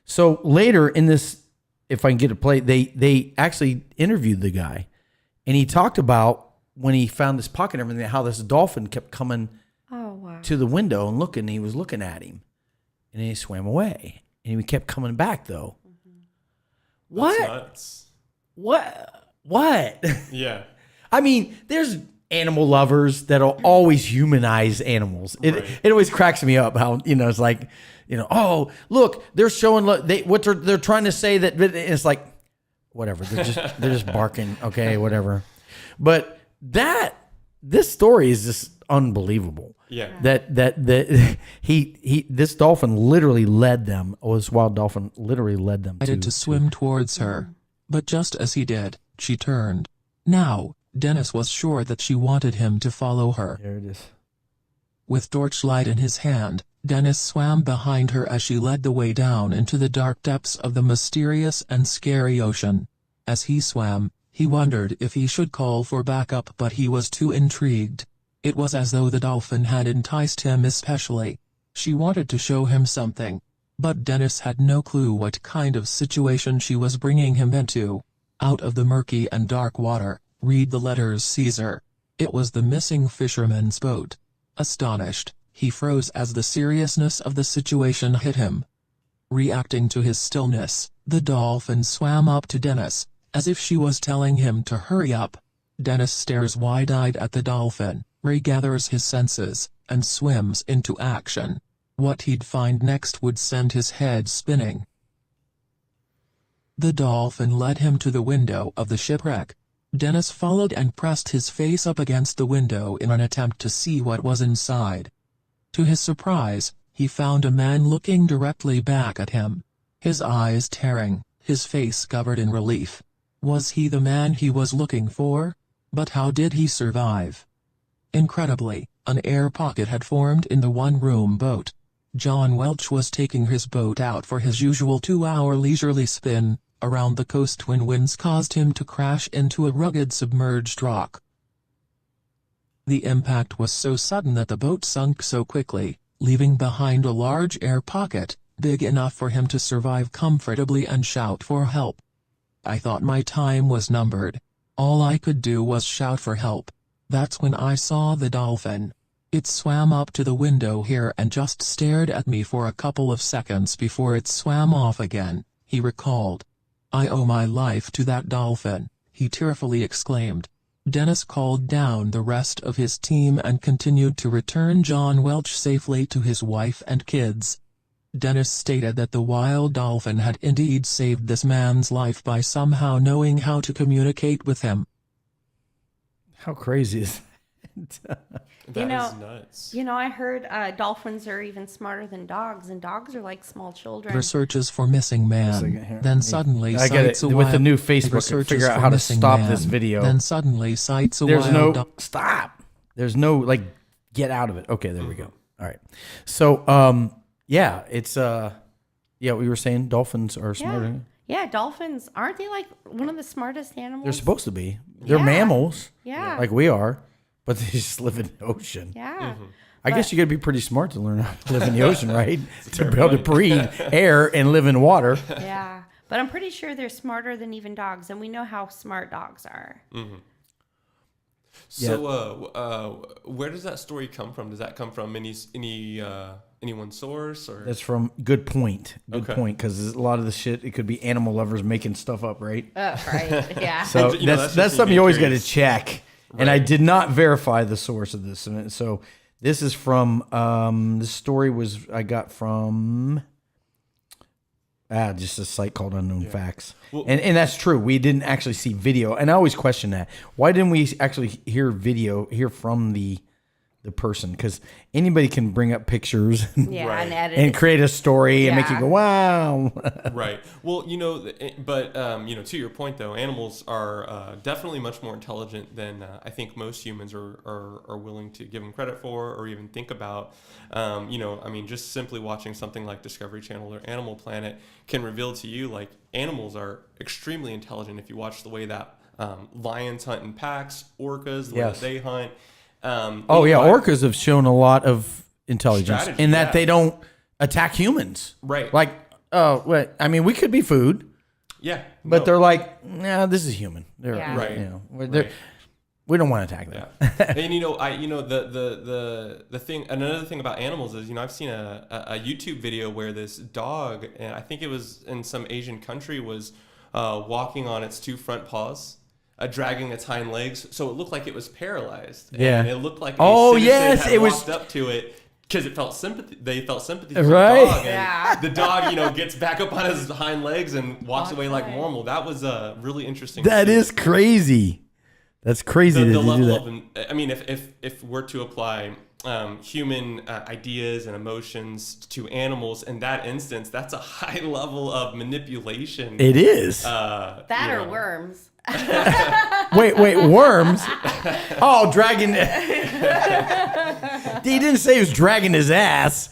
So later in this, if I can get a play, they actually interviewed the guy, and he talked about when he found this pocket and everything, how this dolphin kept coming to the window and looking. And he was looking at him, and then he swam away, and he kept coming back though. What? That's nuts. What? Yeah. I mean, there's animal lovers that'll always humanize animals. It always cracks me up how, it's like, oh, look, they're showing they're trying to say that it's like, whatever. They're just barking. Okay, whatever. But this story is just unbelievable. Yeah. That this dolphin literally led them. Oh, this wild dolphin literally led them to swim towards her. But just as he did, she turned. Now, Dennis was sure that she wanted him to follow her. There it is. With torchlight in his hand, Dennis swam behind her as she led the way down into the dark depths of the mysterious and scary ocean. As he swam, he wondered if he should call for backup, but he was too intrigued. It was as though the dolphin had enticed him especially. She wanted to show him something. But Dennis had no clue what kind of situation she was bringing him into. Out of the murky and dark water, read the letters Caesar. It was the missing fisherman's boat. Astonished, he froze as the seriousness of the situation hit him. Reacting to his stillness, the dolphin swam up to Dennis, as if she was telling him to hurry up. Dennis stares wide-eyed at the dolphin, regathers his senses, and swims into action. What he'd find next would send his head spinning. The dolphin led him to the window of the shipwreck. Dennis followed and pressed his face up against the window in an attempt to see what was inside. To his surprise, he found a man looking directly back at him. His eyes tearing, his face covered in relief. Was he the man he was looking for? But how did he survive? Incredibly, an air pocket had formed in the one-room boat. John Welch was taking his boat out for his usual 2-hour leisurely spin around the coast when winds caused him to crash into a rugged submerged rock. The impact was so sudden that the boat sunk so quickly, leaving behind a large air pocket, big enough for him to survive comfortably and shout for help. I thought my time was numbered. All I could do was shout for help. That's when I saw the dolphin. It swam up to the window here and just stared at me for a couple of seconds before it swam off again, he recalled. I owe my life to that dolphin, he tearfully exclaimed. Dennis called down the rest of his team and continued to return John Welch safely to his wife and kids. Dennis stated that the wild dolphin had indeed saved this man's life by somehow knowing how to communicate with him. How crazy is that? That is nuts. I heard dolphins are even smarter than dogs, and dogs are like small children. Researches for missing man. Then suddenly I get it. With the new Facebook, figure out how to stop this video. Then suddenly sights a There's wild no stop. There's no get out of it. Okay, there we go. All right. So it's we were saying dolphins are smarter. Yeah, dolphins, aren't they like one of the smartest animals? They're supposed to be. They're mammals. Yeah. Like we are. But they just live in the ocean. Yeah. I guess you got to be pretty smart to learn how to live in the ocean, right? To be able to breathe air and live in water. Yeah. But I'm pretty sure they're smarter than even dogs, and we know how smart dogs are. Mm-hmm. So, where does that story come from? Does that come from one source, or? That's from Good Point. Good Point, because a lot of the shit, it could be animal lovers making stuff up, right? Right. Yeah. So that's something you always got to check. Right. And I did not verify the source of this. So this is from, this story I got from just a site called Unknown Facts. Well, and that's true. We didn't actually see video. And I always question that. Why didn't we actually hear from the person? Because anybody can bring up pictures and edit and create a story and make you go, wow. Right. Well, but to your point though, animals are definitely much more intelligent than I think most humans are willing to give them credit for or even think about. Just simply watching something like Discovery Channel or Animal Planet can reveal to you like animals are extremely intelligent if you watch the way that lions hunt in packs, orcas, the way that they hunt. Orcas have shown a lot of intelligence in that they don't attack humans. Right. Like, oh, wait, I mean, we could be food, Yeah. but no. they're like, nah, this is human. They're, Yeah. Right. You know, Right. we don't want to attack them. Yeah. And the thing, another thing about animals is, I've seen a YouTube video where this dog, and I think it was in some Asian country, was walking on its two front paws, dragging its hind legs, so it looked like it was paralyzed. Yeah. And it looked like Oh, a citizen yes, had it was- walked up to it because it felt sympathy. They felt sympathy for Right. the dog. And Yeah. the dog, gets back up on his hind legs and walks away like away. normal. That was really interesting. That to see. is crazy. That's crazy the that you do level that. of, I mean, if we're to apply human ideas and emotions to animals in that instance, that's a high level of manipulation. It is. That or worms. Wait, worms? Oh, dragging. He didn't say he was dragging his ass.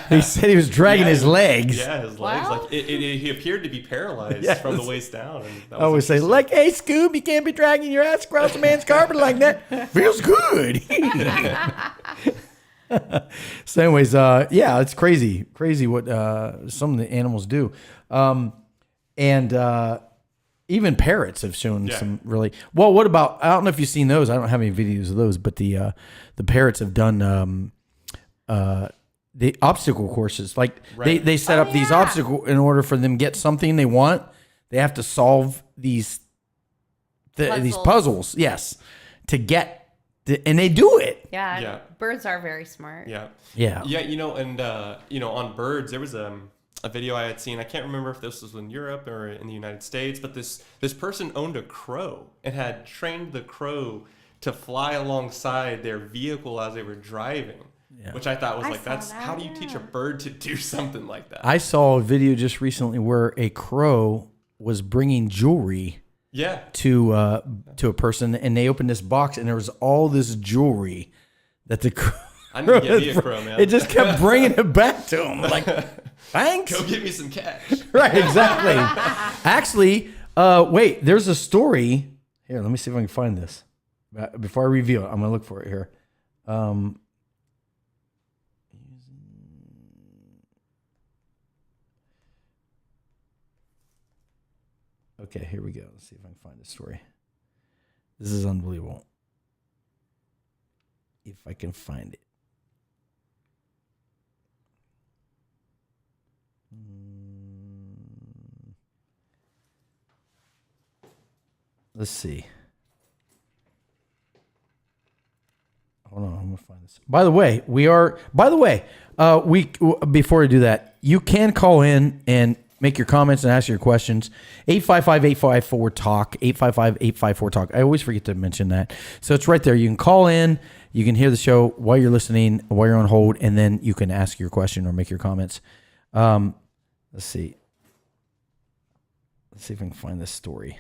He said he was dragging his legs. Yeah, his legs. Wow. Like he appeared to be paralyzed Yes. from the waist down. And that I always say, like, hey, Scoob, you can't be dragging your ass across a man's carpet like that. Feels good. So, anyways, yeah, it's crazy what some of the animals do, and even parrots have shown some really well. What about? I don't know if you've seen those. I don't have any videos of those, but the parrots have done the obstacle courses. Like they set up these obstacles in order for them to get something they want. They have to solve these puzzles. Yes, to get. And they do it. Yeah. Birds are very smart. Yeah. Yeah. And on birds, there was a video I had seen. I can't remember if this was in Europe or in the United States, but this person owned a crow and had trained the crow to fly alongside their vehicle as they were driving. Yeah. Which I thought was how do you teach a bird to do something like that? I saw a video just recently where a crow was bringing jewelry to a person, and they opened this box and there was all this jewelry that the crow I need to get me a crow, man. It just kept bringing it back to him. Like, thanks. Go get me some cash. Right, exactly. Actually, wait, there's a story. Here, let me see if I can find this. Before I reveal it, I'm going to look for it here. Okay, here we go. Let's see if I can find the story. This is unbelievable. If I can find it. Let's see. Hold on, I'm gonna find this. By the way, before we do that, you can call in and make your comments and ask your questions. 855-854-TALK, 855-854-TALK. I always forget to mention that. So it's right there. You can call in, you can hear the show while you're listening, while you're on hold, and then you can ask your question or make your comments. Let's see. Let's see if I can find this story.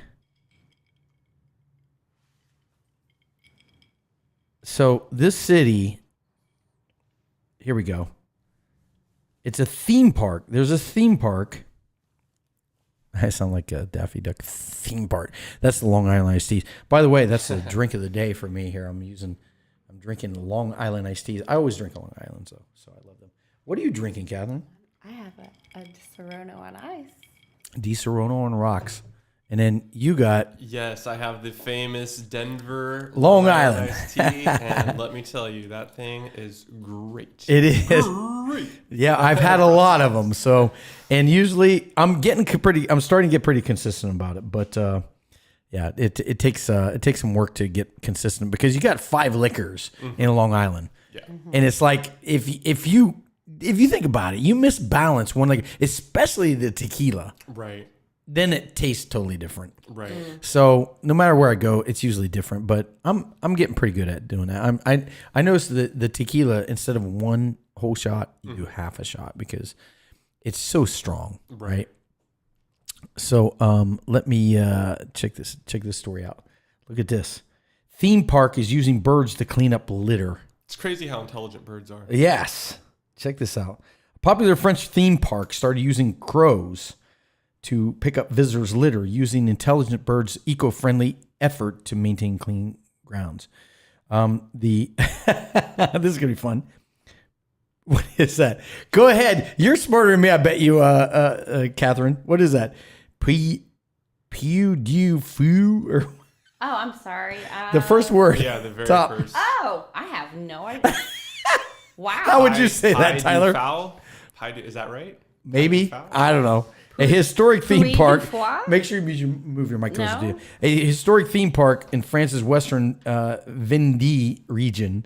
So this city, here we go. It's a theme park. There's a theme park. I sound like a Daffy Duck. Theme park. That's the Long Island iced teas. By the way, that's the drink of the day for me here. I'm drinking Long Island iced teas. I always drink Long Island, so I love them. What are you drinking, Catherine? I have a Serrano on ice. Di Serrano on rocks. And then you got... Yes, I have the famous Denver Long Island iced tea, and let me tell you, that thing is great. It is. Great. Yeah, I've had a lot of them. So, and usually I'm starting to get pretty consistent about it. But yeah, it takes some work to get consistent because you got 5 liquors in Long Island. Yeah. And it's like if you think about it, you misbalance one liquor, especially the tequila. Right. Then it tastes totally different. Right. So no matter where I go, it's usually different. But I'm getting pretty good at doing that. I noticed the tequila, instead of one whole shot, you do half a shot because it's so strong. Right. So let me check this story out. Look at this. Theme park is using birds to clean up litter. It's crazy how intelligent birds are. Yes. Check this out. A popular French theme park started using crows to pick up visitors' litter using intelligent birds' eco-friendly effort to maintain clean grounds. This is going to be fun. What is that? Go ahead. You're smarter than me, I bet you, Catherine. What is that? Pew-dew-foo? Or Oh, I'm sorry. the first word. Yeah, the very top. first. Oh, I have no idea. Wow. How would you say that, Tyler? Foul? Is that right? Maybe. I don't know. A historic theme park. Foie? Make sure you move your mic closer to No. you. A historic theme park in France's western Vendée region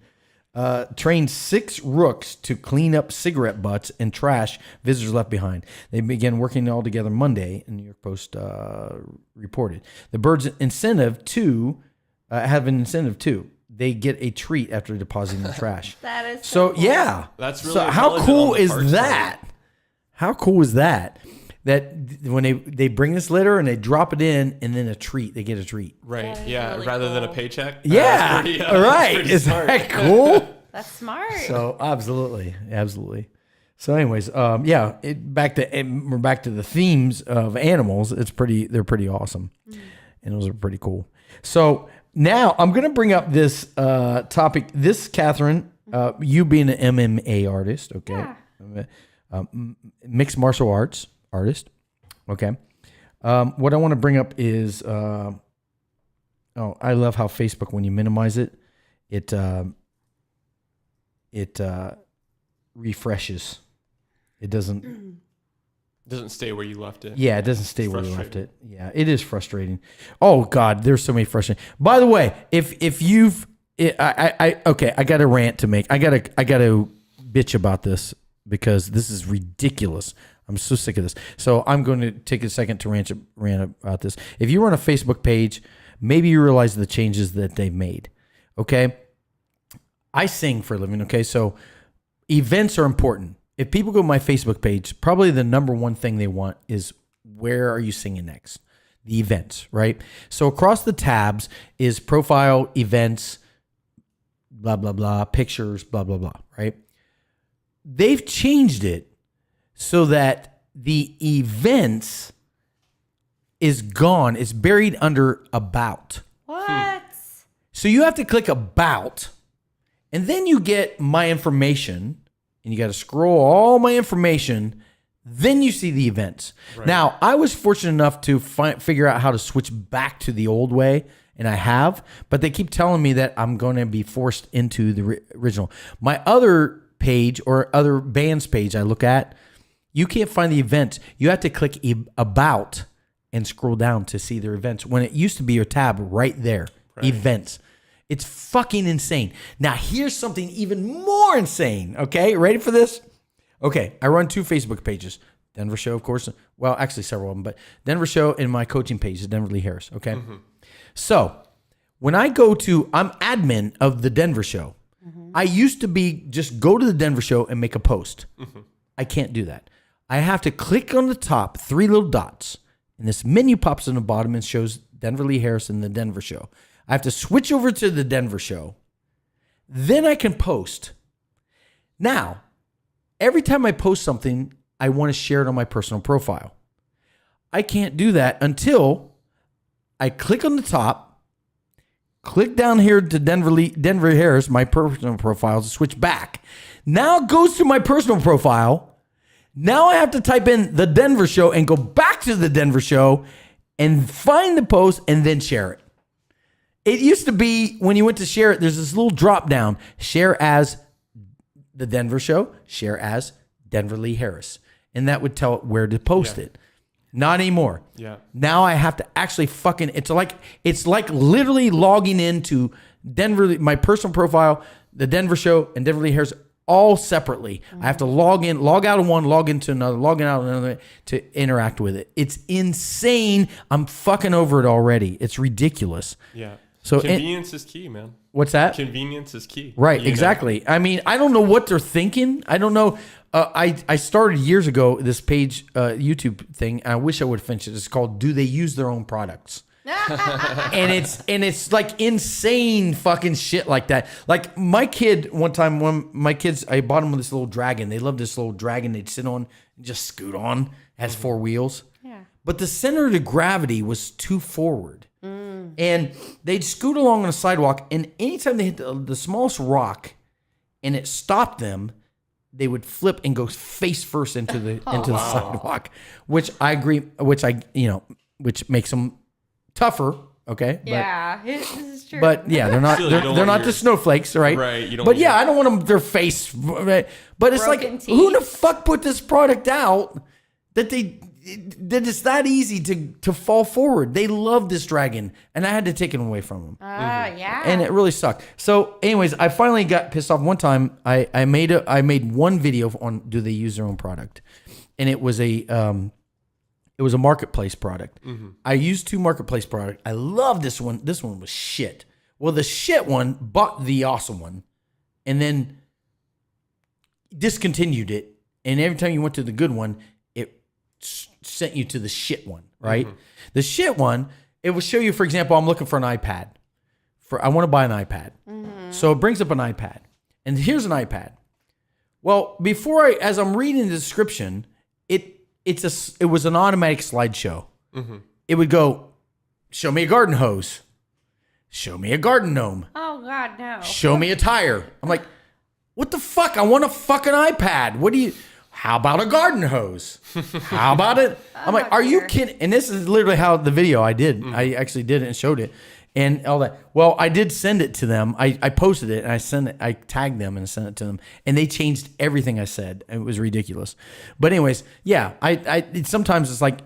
trained 6 rooks to clean up cigarette butts and trash visitors left behind. They began working all together Monday, the New York Post reported. The birds have an incentive too. They get a treat after depositing the trash. That is so cool. yeah. That's really so how intelligent cool on the is park's that? How cool is that? That when they bring this litter and they drop it in, and then a treat, they get a treat. Right. That is Yeah. really Rather than a cool. paycheck. Yeah. That's pretty, right. pretty Is smart. that cool? That's smart. So absolutely. So, anyways, back to the themes of animals. They're pretty awesome, and those are pretty cool. So now I'm going to bring up this topic. This, Catherine, you being an MMA artist, okay, mixed martial arts artist, okay. What I want to bring up is, I love how Facebook, when you minimize it, it refreshes. It doesn't stay where you left it. Yeah, it doesn't stay where you left it. Yeah, it is frustrating. Oh God, there's so many frustrating. By the way, if you've, I got a rant to make. I got to bitch about this because this is ridiculous. I'm so sick of this. So I'm going to take a second to rant about this. If you run a Facebook page, maybe you realize the changes that they've made. Okay, I sing for a living. Okay, so events are important. If people go to my Facebook page, probably the number one thing they want is where are you singing next? The events, right? So across the tabs is profile, events, blah, blah, blah, pictures, blah, blah, blah, right? They've changed it so that the events is gone. It's buried under about. What? So you have to click about, and then you get my information. And you got to scroll all my information, then you see the events. Right. Now, I was fortunate enough to figure out how to switch back to the old way, and I have, but they keep telling me that I'm going to be forced into the original. My other page or other band's page I look at, you can't find the events. You have to click about and scroll down to see their events when it used to be your tab right there, events. It's fucking insane. Now, here's something even more insane, okay? Ready for this? Okay, I run 2 Facebook pages. Denver Show, of course. Well, actually, several of them, but Denver Show and my coaching page is Denver Lee Harris, okay? Mm-hmm. So, when I go to, I'm admin of the Denver Show. Mm-hmm. I used to be just go to the Denver Show and make a post. Mm-hmm. I can't do that. I have to click on the top 3 little dots, and this menu pops on the bottom and shows Denver Lee Harris and the Denver Show. I have to switch over to the Denver Show. Then I can post. Now, every time I post something, I want to share it on my personal profile. I can't do that until I click on the top, click down here to Denver Harris, my personal profile, to switch back. Now it goes to my personal profile. Now I have to type in the Denver Show and go back to the Denver Show and find the post and then share it. It used to be when you went to share it, there's this little drop down. Share as the Denver Show, share as Denver Lee Harris. And that would tell it where to post it. Not anymore. Yeah. Now I have to actually it's like literally logging into Denver, my personal profile, the Denver Show, and Denver Lee Harris all separately. Mm-hmm. I have to log out of one, log into another, log out of another to interact with it. It's insane. I'm fucking over it already. It's ridiculous. Yeah. So convenience is key, man. What's that? Convenience is key. Right, exactly. I mean, I don't know what they're thinking. I don't know. I started years ago this page, YouTube thing. I wish I would have finished it. It's called "Do They Use Their Own Products?" and it's like insane fucking shit like that. Like my kid one time, I bought them with this little dragon. They loved this little dragon. They'd sit on and just scoot on. It has 4 wheels. Yeah. But the center of the gravity was too forward. And they'd scoot along on a sidewalk, and anytime they hit the smallest rock and it stopped them, they would flip and go face first into the sidewalk, which I agree, which makes them tougher. Okay. Yeah, this is true. But yeah, they're not they're not the snowflakes, right? Right. You don't but yeah, I don't want them their face. Right? But it's Broken like, teeth. who the fuck put this product out that it's that easy to fall forward? They love this dragon, and I had to take it away from them. Yeah. And it really sucked. So, anyways, I finally got pissed off. One time, I made one video on do they use their own product, and it was a marketplace product. I used 2 marketplace products. I love this one. This one was shit. Well, the shit one bought the awesome one, and then discontinued it. And every time you went to the good one, it sent you to the shit one, right? The shit one, it will show you, for example, I'm looking for an iPad. I want to buy an iPad. So it brings up an iPad. And here's an iPad. Well, as I'm reading the description, it was an automatic slideshow. It would go, show me a garden hose. Show me a garden gnome. Oh, God, no. Show me a tire. I'm like, what the fuck? I want a fucking iPad. How about a garden hose? How about it? I'm like, are you kidding? And this is literally how the video I did. I actually did it and showed it and all that. Well, I did send it to them. I posted it and I tagged them and sent it to them. And they changed everything I said. It was ridiculous. But anyways, yeah, sometimes it's like,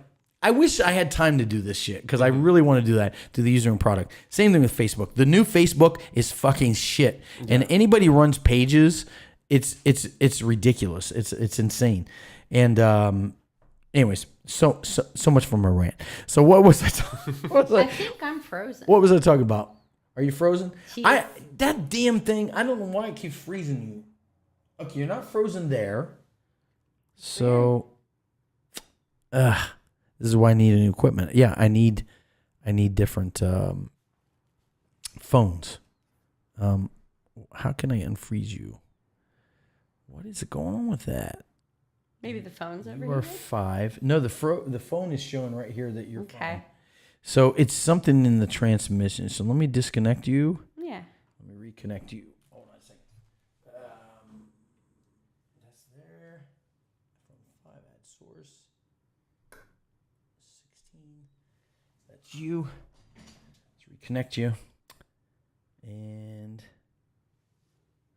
I wish I had time to do this shit because I really want to do that to the user and product. Same thing with Facebook. The new Facebook is fucking shit. Yeah. And anybody who runs pages, it's ridiculous. It's insane. And anyways, so much for my rant. So what was I talking about? I think I'm frozen. What was I talking about? Are you frozen? Jeez. That damn thing, I don't know why it keeps freezing you. Okay, you're not frozen there. So this is why I need new equipment. Yeah, I need different phones. How can I unfreeze you? What is going on with that? Maybe the phone's over You are here? 5. No, the phone is showing right here that you're okay. fine. So it's something in the transmission. So let me disconnect you. Yeah. Let me reconnect you. Hold on a second. That's there. Phone 5, add source. 16. That's you. Let's reconnect you. And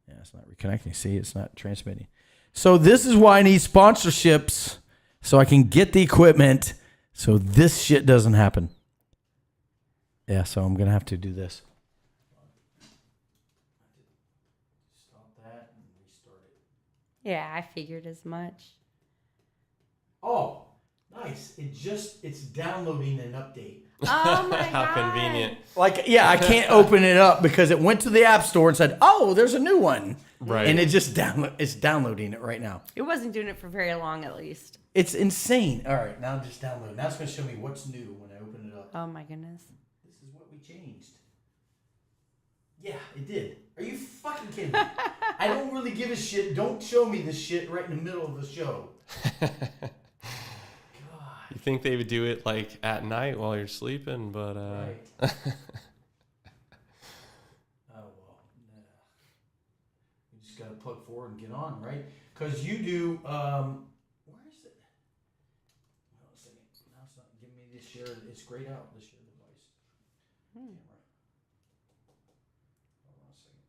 yeah, it's not reconnecting. See, it's not transmitting. So this is why I need sponsorships so I can get the equipment so this shit doesn't happen. Yeah, so I'm going to have to do this. Stop that and restart it. Yeah, I figured as much. Oh, nice. It's downloading an update. Oh my How God. convenient. Like, yeah, I can't open it up because it went to the App Store and said, "Oh, there's a new one." Right. And it's downloading it right now. It wasn't doing it for very long, at least. It's insane. All right, now just download it. Now it's going to show me what's new when I open it up. Oh my goodness. This is what we changed. Yeah, it did. Are you fucking kidding me? I don't really give a shit. Don't show me this shit right in the middle of the show. You think they would do it like at night while you're sleeping, but Right. Oh, well. Nah. You just got to plug forward and get on, right? Because you do, where is it? Hold on a second. Now it's not giving me this share. It's grayed out, this share device. Camera. Hold on a second.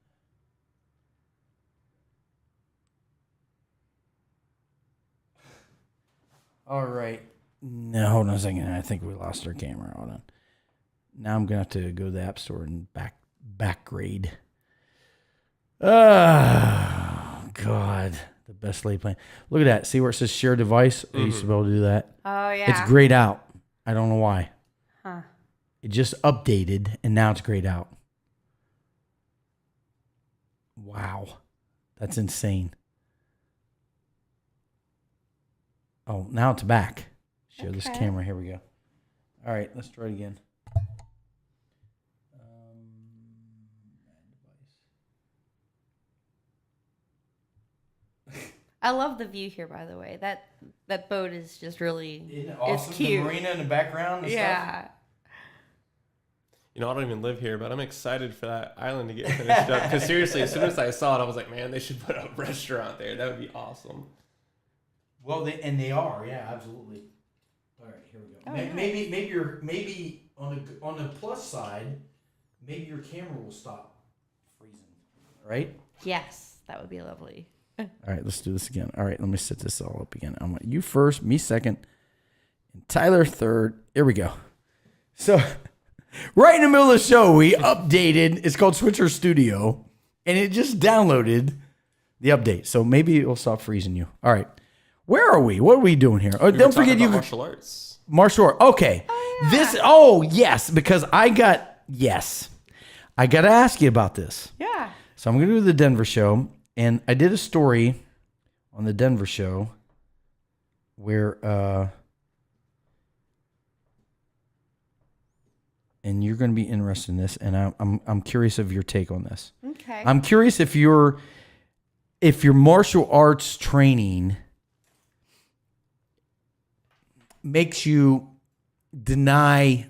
All right. No, hold on a second. I think we lost our camera. Hold on. Now I'm gonna have to go to the App Store and back grade. Oh God, the best laid plan. Look at that. See where it says share device? I used to be able to do that. Oh, yeah. It's grayed out. I don't know why. Huh. It just updated and now it's grayed out. Wow, that's insane. Oh, now it's back. Share this Okay. camera. Here we go. All right, let's try it again. I love the view here, by the way. That boat is just really Awesome. it's cute. The marina in the background and yeah. stuff. I don't even live here, but I'm excited for that island to get finished up. Because seriously, as soon as I saw it, I was like, man, they should put a restaurant there. That would be awesome. Well, they are, yeah, absolutely. All right, here we go. Maybe on the plus side, maybe your camera will stop freezing, right? Yes, that would be lovely. All right, let's do this again. All right, let me set this all up again. I want you first, me second, and Tyler third. Here we go. So, right in the middle of the show, we updated. It's called Switcher Studio, and it just downloaded the update. So maybe it will stop freezing you. All right, where are we? What are we doing here? Oh, don't forget you martial arts. Martial art. Okay. Oh, yeah. Yes, because I got to ask you about this. Yeah. So I'm going to do the Denver show, and I did a story on the Denver show where and you're going to be interested in this, and I'm curious of your take on this. Okay. I'm curious if your martial arts training makes you deny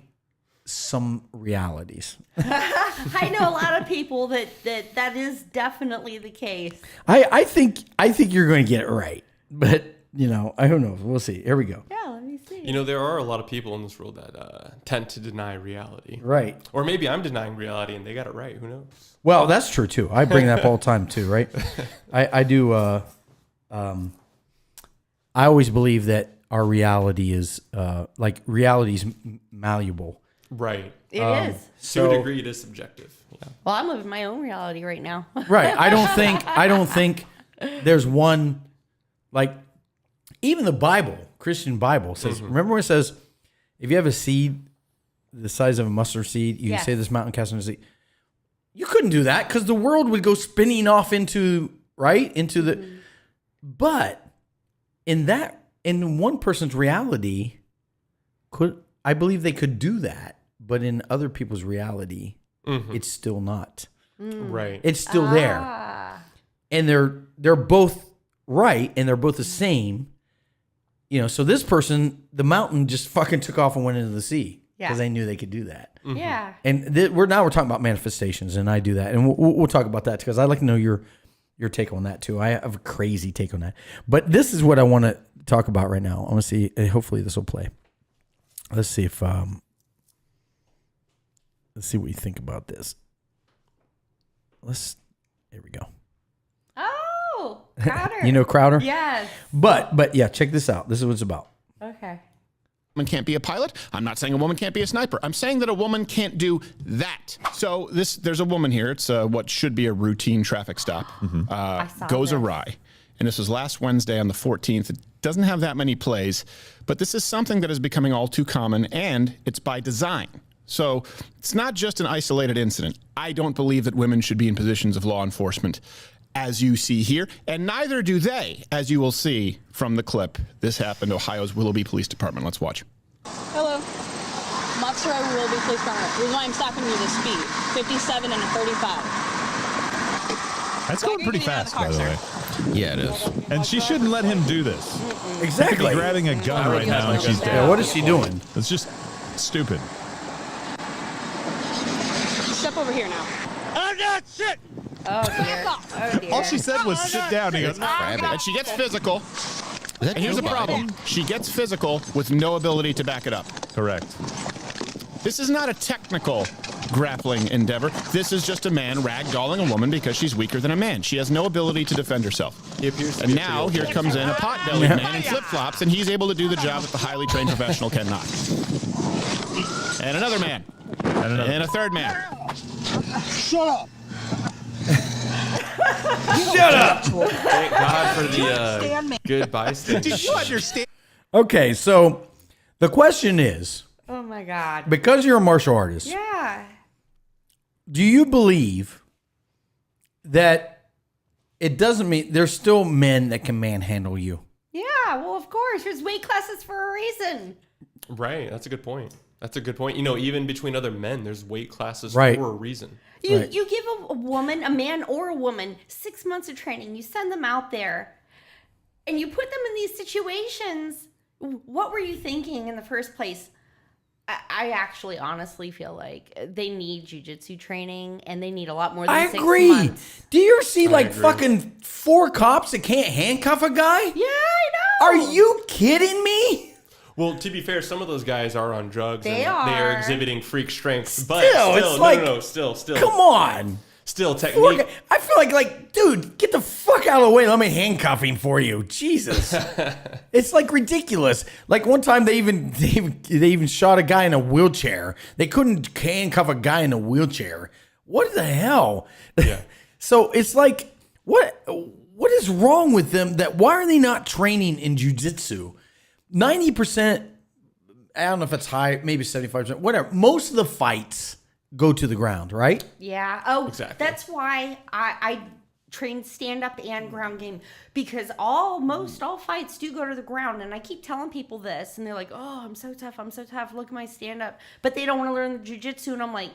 some realities. I know a lot of people that is definitely the case. I think you're going to get it right, but I don't know. We'll see. Here we go. Yeah, let me see. There are a lot of people in this world that tend to deny reality. Right. Or maybe I'm denying reality and they got it right. Who knows? Well, that's true too. I bring that up all the time too, right? I do. I always believe that our reality is reality is malleable. Right. It is. To a degree, it is subjective. Yeah. Well, I'm living my own reality right now. Right. I don't think there's one, even the Bible, Christian Bible says, remember when it says, if you have a seed the size of a mustard seed, you can say this mountain cast into the sea. You couldn't do that because the world would go spinning off into the, but in one person's reality, I believe they could do that, but in other people's reality, it's still not. Right. It's still there. And they're both right and they're both the same. So this person, the mountain just fucking took off and went into the sea because they knew they could do that. Yeah. And we're talking about manifestations, and I do that, and we'll talk about that because I'd like to know your take on that too. I have a crazy take on that, but this is what I want to talk about right now. I want to see. Hopefully, this will play. Let's see if let's see what you think about this. Here we go. Oh, Crowder. You know Crowder? Yes. But yeah, check this out. This is what it's about. Okay. Woman can't be a pilot. I'm not saying a woman can't be a sniper. I'm saying that a woman can't do that. So there's a woman here. It's what should be a routine traffic stop. Goes awry. And this was last Wednesday on the 14th. It doesn't have that many plays, but this is something that is becoming all too common, and it's by design. So it's not just an isolated incident. I don't believe that women should be in positions of law enforcement, as you see here, and neither do they, as you will see from the clip. This happened to Ohio's Willoughby Police Department. Let's watch. Hello. I'm Officer at Willoughby Police Department. The reason why I'm stopping you is the speed. 57 and a 35. That's going pretty fast, by the way. Yeah, it is. And she shouldn't let him do this. Exactly. She could be grabbing a gun right now and she's dead. Yeah, what is she doing? It's just stupid. Step over here now. I got shit! Oh, dear. Oh, dear. All she said was sit down. He goes, And she gets physical. And here's the problem. She gets physical with no ability to back it up. correct. This is not a technical grappling endeavor. This is just a man ragdolling a woman because she's weaker than a man. She has no ability to defend herself. And now here comes in a pot-bellied man in flip-flops, and he's able to do the job that the highly trained professional cannot. And another man. And a third man. Shut up! Shut up! Thank God for the good bystander. Did you understand? Okay, so the question is, Oh, my God. because you're a martial artist, Yeah. do you believe that it doesn't mean there's still men that can manhandle you? Yeah, well, of course. There's weight classes for a reason. Right. That's a good point. That's a good point. Even between other men, there's weight classes Right. for a reason. You give a woman, a man or a woman, 6 months of training. You send them out there, and you put them in these situations. What were you thinking in the first place? I actually honestly feel like they need jiu-jitsu training, and they need a lot more than I 6 agree. months. Do you see like agree. fucking 4 cops that can't handcuff a guy? Yeah, I know. Are you kidding me? Well, to be fair, some of those guys are on drugs. They and They are are. exhibiting freak strength. But Still, still, it's no, like- no, still. Come on. Still technique. I feel like, dude, get the fuck out of the way. Let me handcuff him for you. Jesus. It's like ridiculous. Like one time they even shot a guy in a wheelchair. They couldn't handcuff a guy in a wheelchair. What the hell? Yeah. So it's like, what is wrong with them? Why are they not training in jiu-jitsu? 90%, I don't know if it's high, maybe 75%, whatever. Most of the fights go to the ground, right? Yeah. Oh, Exactly. That's why I train stand up and ground game, because almost all fights do go to the ground. And I keep telling people this, and they're like, "Oh, I'm so tough. Look at my stand up," but they don't want to learn the jiu-jitsu. And I'm like,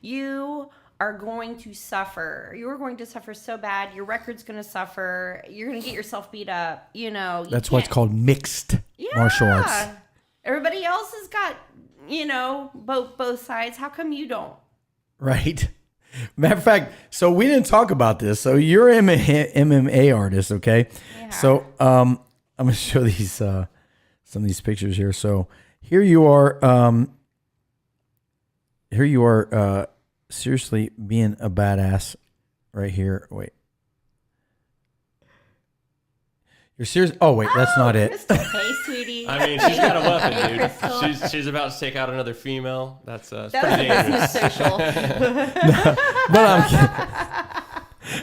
you are going to suffer. You're going to suffer so bad. Your record's going to suffer. You're going to get yourself beat up. You know. That's why it's called mixed martial arts. Everybody else has got, both sides. How come you don't? Right. Matter of fact, so we didn't talk about this. So you're an MMA artist, okay? Yeah. So I'm going to show these some of these pictures here. So here you are. Seriously being a badass right here. Wait. You're serious? Oh wait, that's not it. Crystal. Hey, sweetie. I mean, she's got a weapon, Hey, dude. Crystal. She's about to take out another female. That's That was pretty a dangerous. business social. But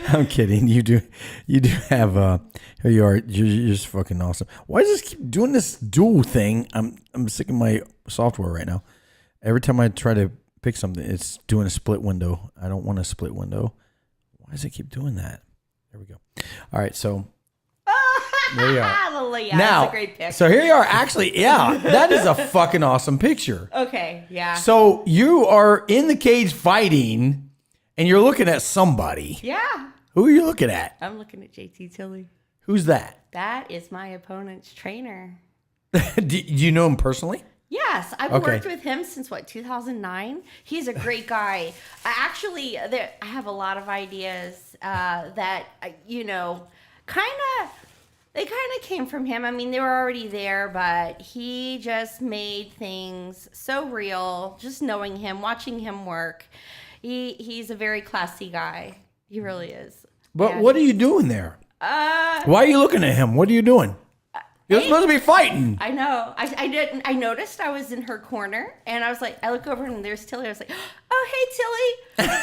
I'm kidding. You do have here you are. You're just fucking awesome. Why does this keep doing this dual thing? I'm sick of my software right now. Every time I try to pick something, it's doing a split window. I don't want a split window. Why does it keep doing that? There we go. All right, so there you are. Yeah, Now, that's a great pic. so here you are. Actually, yeah, that is a fucking awesome picture. Okay, yeah. So you are in the cage fighting, and you're looking at somebody. Yeah. Who are you looking at? I'm looking at JT Tilly. Who's that? That is my opponent's trainer. Do you know him personally? Yes, I've Okay. worked with him since 2009. He's a great guy. I have a lot of ideas that they kind of came from him. I mean, they were already there, but he just made things so real. Just knowing him, watching him work, he's a very classy guy. He really is. But And, what are you doing there? Why are you looking at him? What are you doing? You're supposed to be fighting. I know. I didn't. I noticed I was in her corner, and I was like, I look over and there's Tilly. I was like, oh, hey, Tilly.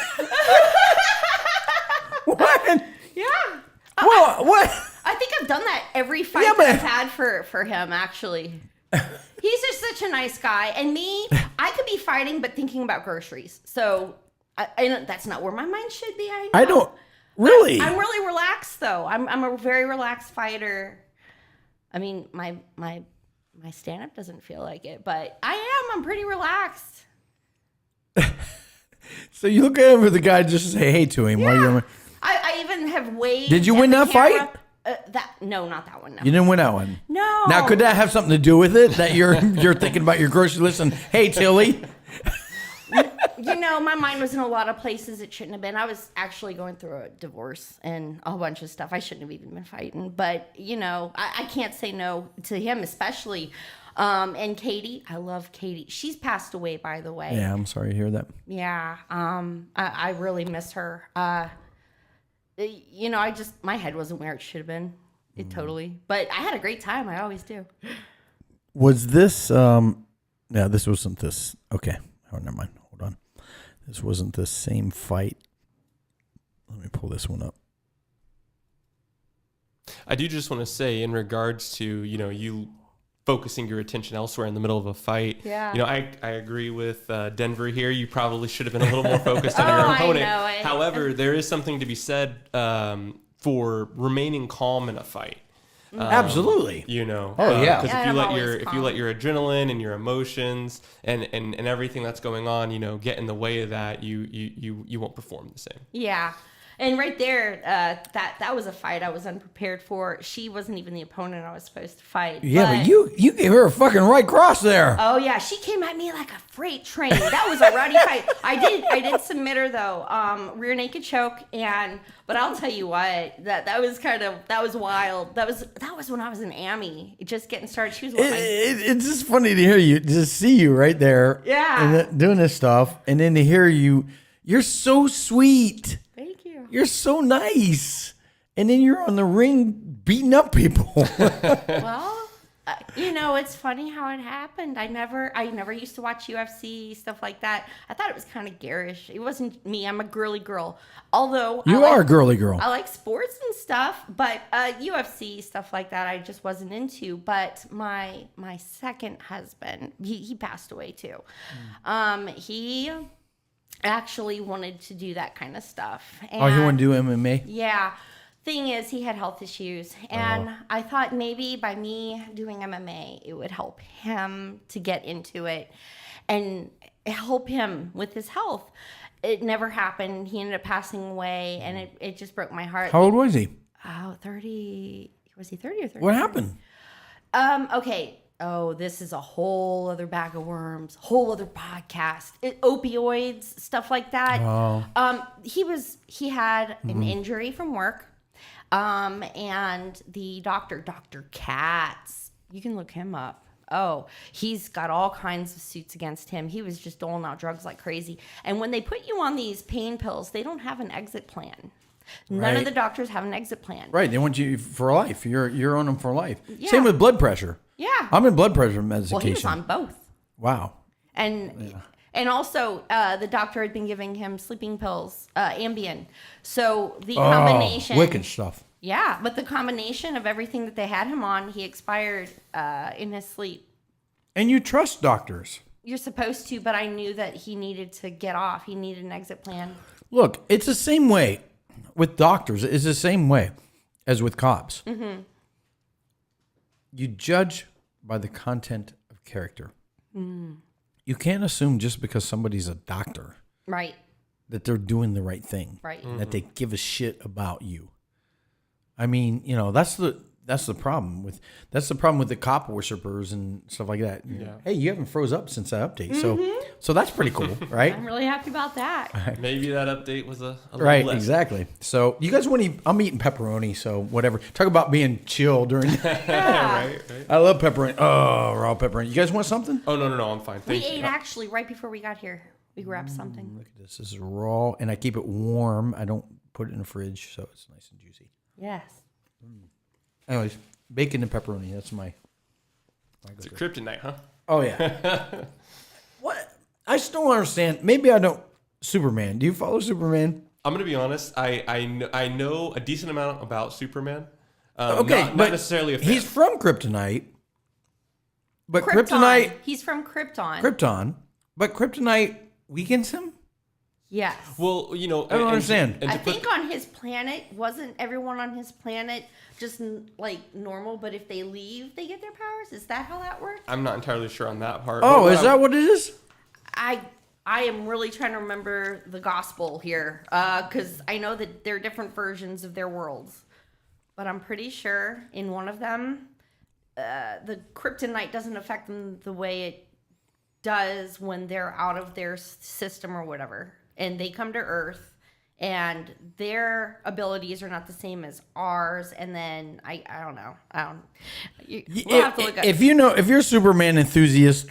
What? Yeah. Well, what? I think I've done that every fight Yeah, but- that I've had for him, actually. He's just such a nice guy. And me, I could be fighting, but thinking about groceries. So I that's not where my mind should be. I know. I don't really. I'm really relaxed, though. I'm a very relaxed fighter. I mean, my stand-up doesn't feel like it, but I am. I'm pretty relaxed. So you look over the guy just to say hey to him while you're. I even have waved. Did you at win the that camera. fight? No, not that one. No. You didn't win that one. No. Now, could that have something to do with it? That you're thinking about your grocery list and hey, Tilly. My mind was in a lot of places it shouldn't have been. I was actually going through a divorce and a whole bunch of stuff. I shouldn't have even been fighting. But, I can't say no to him, especially. And Katie, I love Katie. She's passed away, by the way. Yeah, I'm sorry to hear that. Yeah. I really miss her. My head wasn't where it should have been. Totally. But I had a great time. I always do. Was this? This wasn't this. Okay. Oh, never mind. Hold on. This wasn't the same fight. Let me pull this one up. I do just want to say, in regards to you focusing your attention elsewhere in the middle of a fight. Yeah. I agree with Denver here. You probably should have been a little more focused on your opponent. I know it. However, there is something to be said for remaining calm in a fight. Absolutely. Oh yeah. Because Yeah, if you let your adrenaline and your emotions and everything that's going on, get in the way of that, you won't perform the same. Yeah. And right there, that was a fight I was unprepared for. She wasn't even the opponent I was supposed to fight. Yeah, but you gave her a fucking right cross there. Oh yeah, she came at me like a freight train. That was a rowdy fight. I did submit her though, rear naked choke, but I'll tell you what, that was wild. That was when I was in AMI, just getting started. She was it's just funny to hear you, just see you right there, and doing this stuff, and then to hear you. You're so sweet. Thank you. You're so nice, and then you're on the ring beating up people. Well. It's funny how it happened. I never used to watch UFC, stuff like that. I thought it was kind of garish. It wasn't me. I'm a girly girl. Although you are a girly girl. I like sports and stuff, but UFC, stuff like that, I just wasn't into. But my second husband, he passed away too. He actually wanted to do that kind of stuff. And he wanted to do MMA? Yeah. Thing is, he had health issues, and I thought maybe by me doing MMA, it would help him to get into it and help him with his health. It never happened. He ended up passing away, and it just broke my heart. How old was he? 30. Was he 30 or 30? What happened? Okay. Oh, this is a whole other bag of worms, whole other podcast. Opioids, stuff like that. Oh. He had an injury from work. And the Dr. Katz, you can look him up. Oh, he's got all kinds of suits against him. He was just doling out drugs like crazy. And when they put you on these pain pills, they don't have an exit plan. None of the doctors have an exit plan. Right. They want you for life. You're on them for life. Yeah. Same with blood pressure. Yeah. I'm in blood pressure medication. Well, he was on both. Wow. And also, the doctor had been giving him sleeping pills, Ambien. So the combination... wicked stuff. Yeah, but the combination of everything that they had him on, he expired in his sleep. And you trust doctors. You're supposed to, but I knew that he needed to get off. He needed an exit plan. Look, it's the same way with doctors. It's the same way as with cops. Mm-hmm. You judge by the content of character. You can't assume just because somebody's a doctor, right, that they're doing the right thing, right, that they give a shit about you. I mean, that's the problem with the cop worshippers and stuff like that. Yeah. Hey, you haven't froze up since that update, so that's pretty cool, right? I'm really happy about that. Maybe that update was a little right, less. Exactly. So you guys want to? I'm eating pepperoni, so whatever. Talk about being chill during. right. I love pepperoni. Oh, raw pepperoni. You guys want something? Oh no, I'm fine. Thank you. We ate actually right before we got here. We grabbed something. Look at this. This is raw, and I keep it warm. I don't put it in the fridge, so it's nice and juicy. Yes. Anyways, bacon and pepperoni. That's my it's a kryptonite, huh? Oh yeah. What? I still don't understand. Maybe I don't. Superman. Do you follow Superman? I'm gonna be honest. I know a decent amount about Superman. Okay, not but necessarily a fan. He's from Kryptonite. But Krypton. Kryptonite. He's from Krypton. Krypton. But Kryptonite weakens him? Yes. Well, I don't understand. I think on his planet, wasn't everyone on his planet just like normal, but if they leave, they get their powers? Is that how that works? I'm not entirely sure on that part. Oh, is that what it is? I am really trying to remember the gospel here, because I know that there are different versions of their worlds. But I'm pretty sure in one of them, the kryptonite doesn't affect them the way it does when they're out of their system or whatever. And they come to Earth, and their abilities are not the same as ours. And then I don't know. We'll have to look at if you're a Superman enthusiast,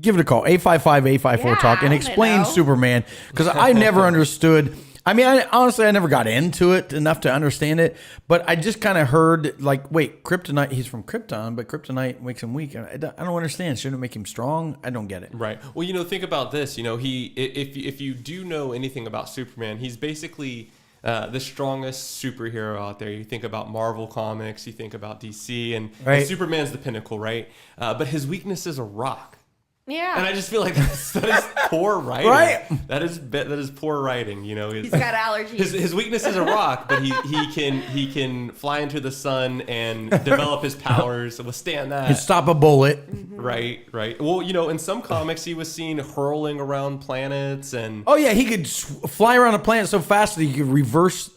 give it a call. 855-854 talk and explain Superman, because I never understood. I mean, honestly, I never got into it enough to understand it, but I just kind of heard like, wait, Kryptonite, he's from Krypton, but Kryptonite makes him weak. I don't understand. Shouldn't it make him strong? I don't get it. Right. Well, think about this. If you do know anything about Superman, he's basically the strongest superhero out there. You think about Marvel Comics, you think about DC, and Superman's the pinnacle, right? But his weakness is a rock. Yeah. And I just feel like that is poor writing. Right. That is poor writing. He's got allergies. His weakness is a rock, but he can fly into the sun and develop his powers, withstand that. And stop a bullet. Mm-hmm. Right. Well, in some comics he was seen hurling around planets and. Oh yeah, he could fly around a planet so fast that he could reverse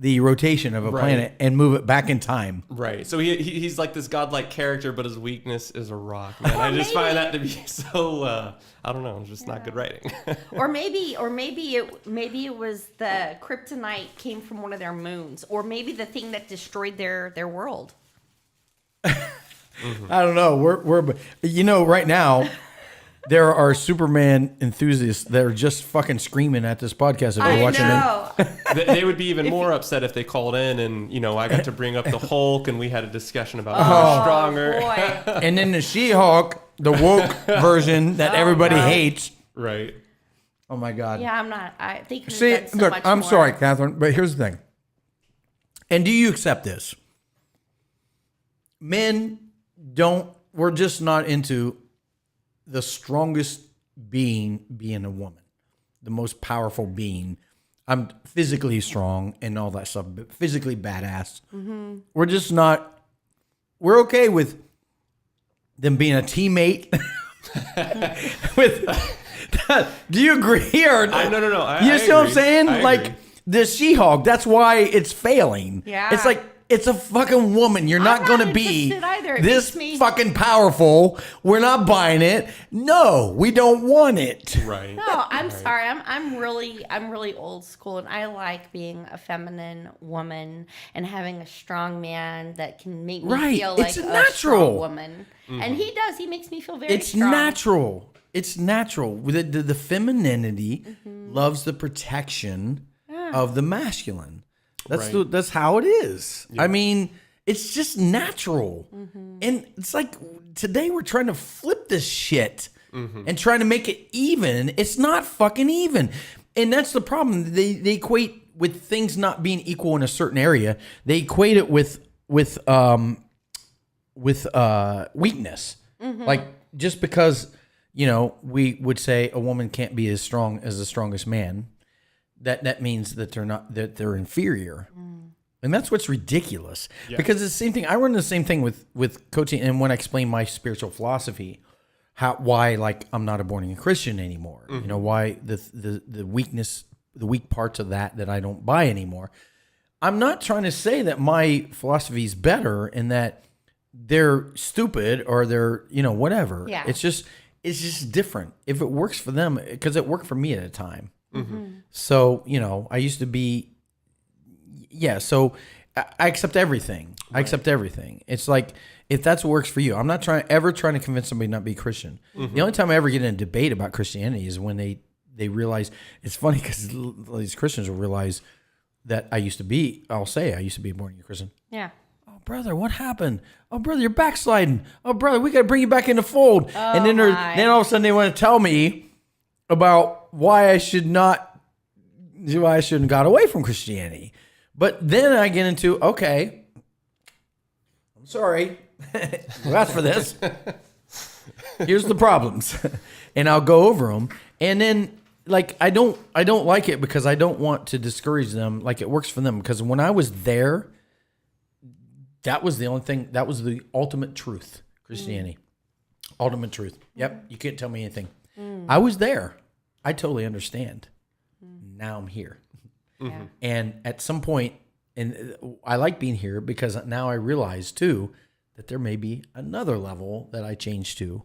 the rotation of a planet and move it back in time. Right. So he's like this godlike character, but his weakness is a rock. Man, I just find that to be so I don't know, it's just not good writing. or maybe it was the kryptonite came from one of their moons, or maybe the thing that destroyed their world. I don't know. We're right now there are Superman enthusiasts that are just fucking screaming at this podcast if they're watching it. They would be even more upset if they called in and, I got to bring up the Hulk and we had a discussion about who's stronger. And then the She-Hulk, the woke version that everybody hates. Right. Oh my God. Yeah, I think. See, look, I'm sorry, Catherine, but here's the thing. And do you accept this? Men we're just not into the strongest being a woman, the most powerful being. I'm physically strong and all that stuff, but physically badass. Mm-hmm. We're just not, we're okay with them being a teammate. Do you agree? Or no. You see what I'm saying? Like the She-Hulk, that's why it's failing. Yeah. It's like, it's a fucking woman. You're not going to be this makes me fucking powerful. We're not buying it. No, we don't want it. Right. No, I'm sorry. I'm really old school, and I like being a feminine woman and having a strong man that can make me feel like a strong woman. Mm-hmm. And he does. He makes me feel very strong. Natural. It's natural. The femininity loves the protection of the masculine. That's how it is. Yeah. I mean, it's just natural. Mm-hmm. And it's like today we're trying to flip this shit and trying to make it even. It's not fucking even. And that's the problem. They equate with things not being equal in a certain area. They equate it with weakness. Mm-hmm. Like just because, we would say a woman can't be as strong as the strongest man. That means that they're inferior. And that's what's ridiculous. Yeah. Because it's the same thing. I run the same thing with coaching, and when I explain my spiritual philosophy, why I'm not a born again Christian anymore. Mm-hmm. Why the weakness, the weak parts of that I don't buy anymore. I'm not trying to say that my philosophy is better and that they're stupid or they're whatever. Yeah. It's just different. If it works for them, because it worked for me at a time. Mm-hmm. So, I used to be, so I accept everything. Right. I accept everything. It's like, if that's what works for you, I'm not ever trying to convince somebody not to be Christian. Mm-hmm. The only time I ever get in a debate about Christianity is when they realize, it's funny because these Christians will realize that I'll say I used to be a born again Christian. Yeah. Oh, brother, what happened? Oh, brother, you're backsliding. Oh, brother, we got to bring you back in the fold. Oh, and then all of a sudden they want to tell me about why I shouldn't got away from Christianity. But then I get into, okay, I'm sorry, you asked for this. Here's the problems. And I'll go over them. And then I don't like it because I don't want to discourage them. Like it works for them. Because when I was there, that was the only thing, that was the ultimate truth, Christianity. Ultimate truth. Yep. You can't tell me anything. I was there. I totally understand. Now I'm here. Mm-hmm. And at some point, and I like being here because now I realize too that there may be another level that I change to,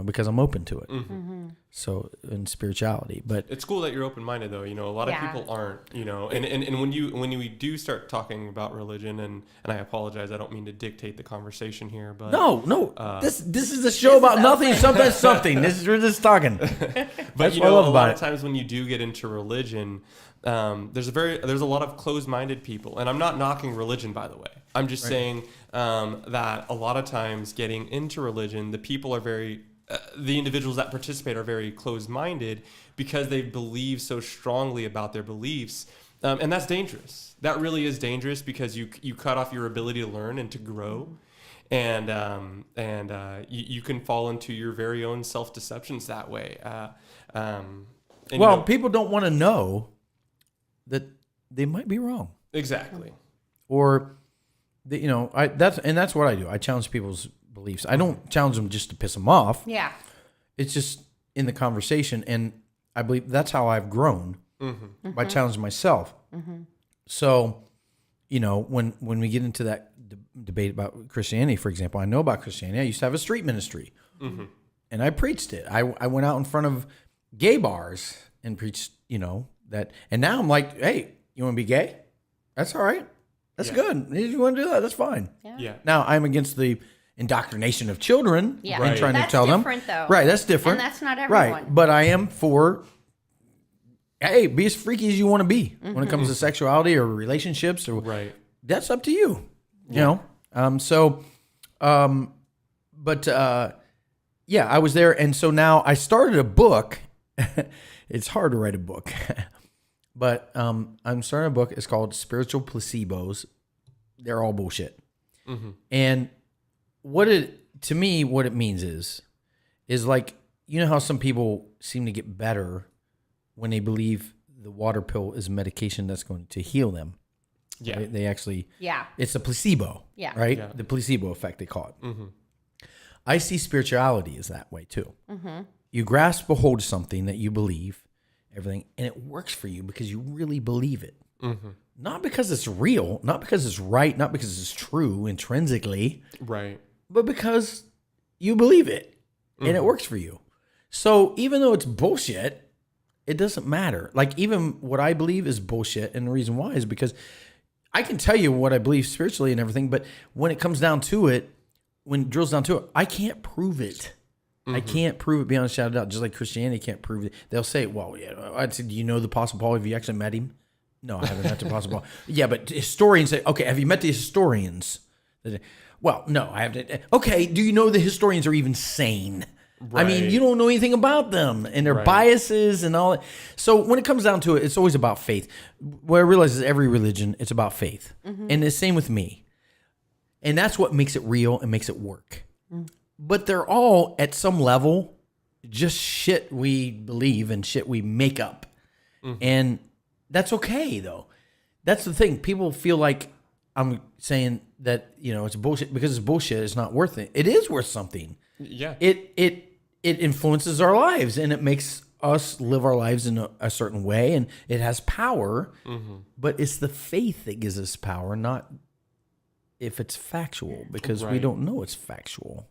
because I'm open to it. Mm-hmm. So in spirituality, but it's cool that you're open-minded though. A lot of people aren't, and when we do start talking about religion, and I apologize, I don't mean to dictate the conversation here, but no, this is a show about nothing, sometimes something. We're just talking. But a lot of times when you do get into religion, there's a lot of closed-minded people, and I'm not knocking religion, by the way. I'm just saying that a lot of times getting into religion, the people are the individuals that participate are very closed-minded because they believe so strongly about their beliefs, and that's dangerous. That really is dangerous because you cut off your ability to learn and to grow, and you can fall into your very own self-deceptions that way. People don't want to know that they might be wrong. Exactly. Or, that's what I do. I challenge people's beliefs. I don't challenge them just to piss them off. Yeah. It's just in the conversation, and I believe that's how I've grown by challenging myself. Mm-hmm. So, when we get into that debate about Christianity, for example, I know about Christianity. I used to have a street ministry, and I preached it. I went out in front of gay bars and preached, that. And now I'm like, hey, you want to be gay? That's all right. That's good. If you want to do that, that's fine. Yeah. Now I'm against the indoctrination of children Yeah. and trying That's to tell them. different, though. Right, that's different. And that's not everyone. Right, but I am for, hey, be as freaky as you want to be when it comes to sexuality or relationships. Or that's up to you. You know. I was there, and so now I started a book. It's hard to write a book, but I'm starting a book. It's called Spiritual Placebos. They're all bullshit. And what it means is like, how some people seem to get better when they believe the water pill is medication that's going to heal them. Yeah. Right? They actually, Yeah. it's a placebo. Yeah. Right? Yeah. The placebo effect, they call it. I see spirituality as that way too. You grasp a hold of something that you believe, everything, and it works for you because you really believe it. Not because it's real, not because it's right, not because it's true intrinsically, Right. but because you believe it and it works for you. So even though it's bullshit, it doesn't matter. Like even what I believe is bullshit, and the reason why is because I can tell you what I believe spiritually and everything, but when it comes down to it, when it drills down to it, I can't prove it. I can't prove it beyond a shadow of doubt. Just like Christianity can't prove it. They'll say, well, yeah, I'd say, do you know the Apostle Paul? Have you actually met him? No, I haven't met the Apostle Paul. Yeah, but historians say, okay, have you met the historians? Well, no, I haven't. Okay, do you know the historians are even sane? I mean, you don't know anything about them and their biases and all that. So when it comes down to it, it's always about faith. What I realize is every religion, it's about faith. And the same with me. And that's what makes it real and makes it work. But they're all, at some level, just shit we believe and shit we make up. And that's okay, though. That's the thing. People feel like I'm saying that, it's bullshit. Because it's bullshit, it's not worth it. It is worth something. Yeah. It influences our lives, and it makes us live our lives in a certain way, and it has power. But it's the faith that gives us power, not if it's factual, because we don't know it's factual.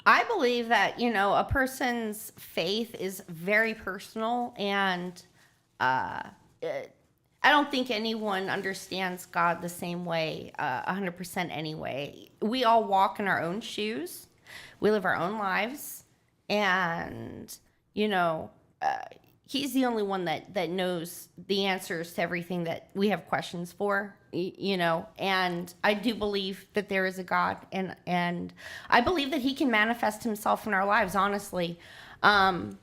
I believe that, a person's faith is very personal, and I don't think anyone understands God the same way, 100% anyway. We all walk in our own shoes. We live our own lives, and, he's the only one that knows the answers to everything that we have questions for, and I do believe that there is a God, and I believe that he can manifest himself in our lives, honestly. One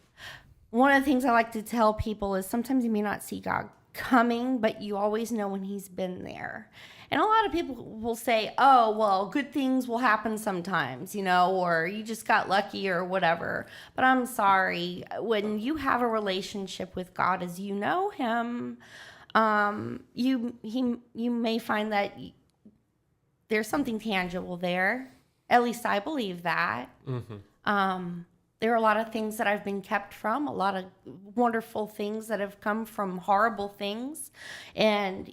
of the things I like to tell people is sometimes you may not see God coming, but you always know when he's been there. And a lot of people will say, oh, well, good things will happen sometimes, or you just got lucky or whatever. But I'm sorry, when you have a relationship with God as you know him, you may find that there's something tangible there. At least I believe that. There are a lot of things that I've been kept from, a lot of wonderful things that have come from horrible things. And,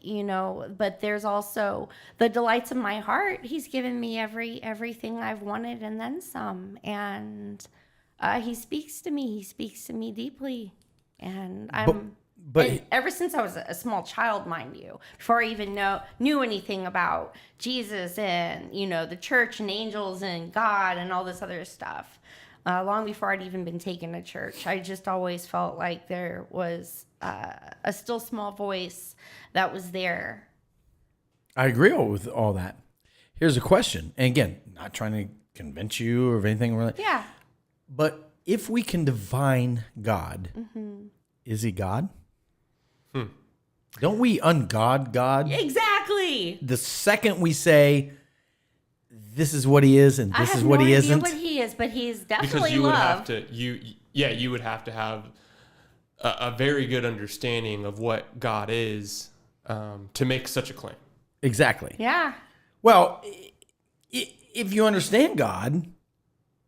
but there's also the delights of my heart. He's given me everything I've wanted and then some. And he speaks to me. He speaks to me deeply. And and ever since I was a small child, mind you, before I even knew anything about Jesus and, the church and angels and God and all this other stuff, long before I'd even been taken to church, I just always felt like there was a still small voice that was there. I agree with all that. Here's a question. And again, not trying to convince you or anything. Yeah. But if we can divine God, is he God? Don't we ungod God? Exactly. The second we say, this is what he is and this is what he isn't. I have no idea what he is, but he's definitely because you love. would have to you would have to have a very good understanding of what God is to make such a claim. Exactly. Yeah. Well, if you understand God,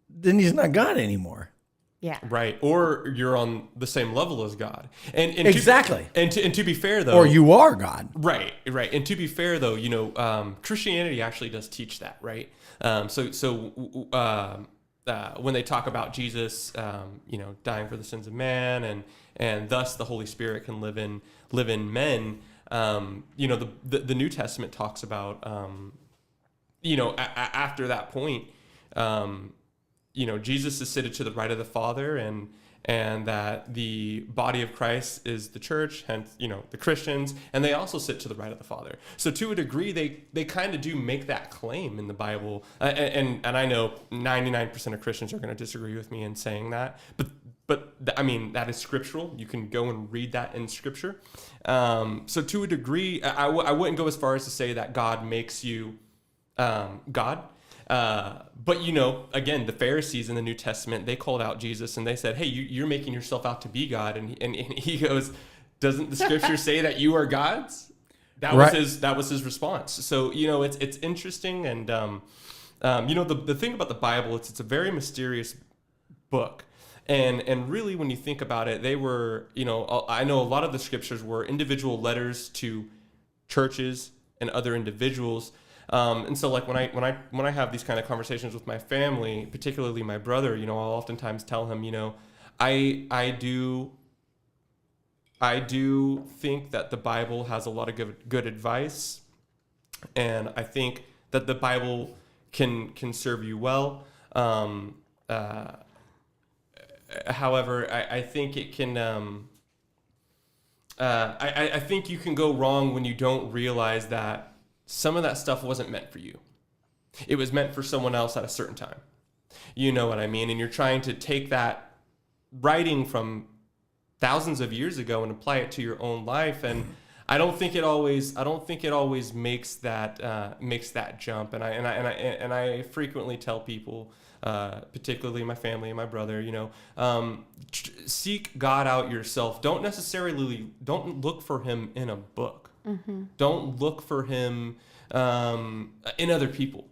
then he's not God anymore. Yeah. Right. Or you're on the same level as God. And Exactly. To be fair, though. Or you are God. Right. Right. And to be fair, though, Christianity actually does teach that, right? When they talk about Jesus, dying for the sins of man, and thus the Holy Spirit can live in men, the New Testament talks about, after that point, Jesus is seated to the right of the Father, and that the body of Christ is the church, hence, the Christians, and they also sit to the right of the Father. So to a degree, they kind of do make that claim in the Bible. And I know 99% of Christians are going to disagree with me in saying that, but I mean, that is scriptural. You can go and read that in scripture. So to a degree, I wouldn't go as far as to say that God makes you God. But again, the Pharisees in the New Testament, they called out Jesus and they said, "Hey, you're making yourself out to be God." And he goes, "Doesn't the scripture say that you are gods?" That was his response. So it's interesting, and the thing about the Bible, it's a very mysterious book, and really when you think about it, they were I know a lot of the scriptures were individual letters to churches and other individuals. And so like when I have these kind of conversations with my family, particularly my brother, I'll oftentimes tell him, I do think that the Bible has a lot of good advice, and I think that the Bible can serve you well. However, I think it can. I think you can go wrong when you don't realize that some of that stuff wasn't meant for you. It was meant for someone else at a certain time. You know what I mean? And you're trying to take that writing from thousands of years ago and apply it to your own life. And I don't think it always makes that jump. And I frequently tell people, particularly my family and my brother, seek God out yourself. Don't look for him in a book. Mm-hmm. Don't look for him in other people.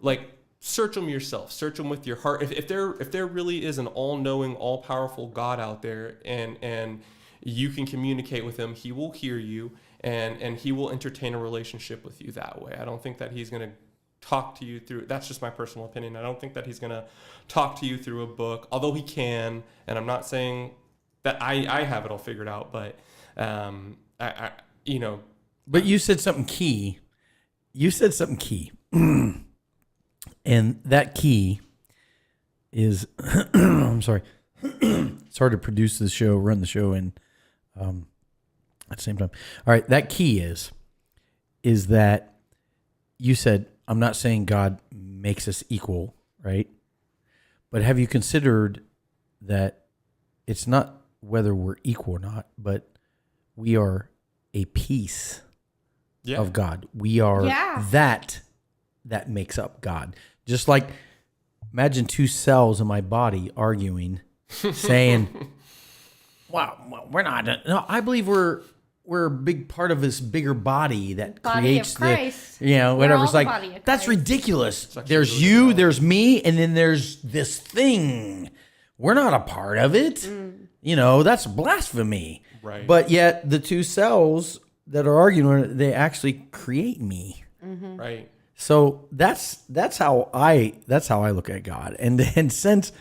Like, search him yourself. Search him with your heart. If there really is an all-knowing, all-powerful God out there, and you can communicate with him, he will hear you, and he will entertain a relationship with you that way. I don't think that he's going to talk to you through. That's just my personal opinion. I don't think that he's going to talk to you through a book, although he can. And I'm not saying that I have it all figured out, but But you said something key. And that key is, I'm sorry, it's hard to produce the show, run the show, and at the same time. All right, that key is that you said, I'm not saying God makes us equal, right? But have you considered that it's not whether we're equal or not, but we are a piece of God. We are that makes up God. Just like, imagine two cells in my body arguing, saying, "Wow, we're not." No, I believe we're a big part of this bigger body that creates whatever. It's like, that's ridiculous. There's you, there's me, and then there's this thing. We're not a part of it. That's blasphemy. Right. But yet the two cells that are arguing, they actually create me. Mm-hmm. Right. So that's how I look at God. And since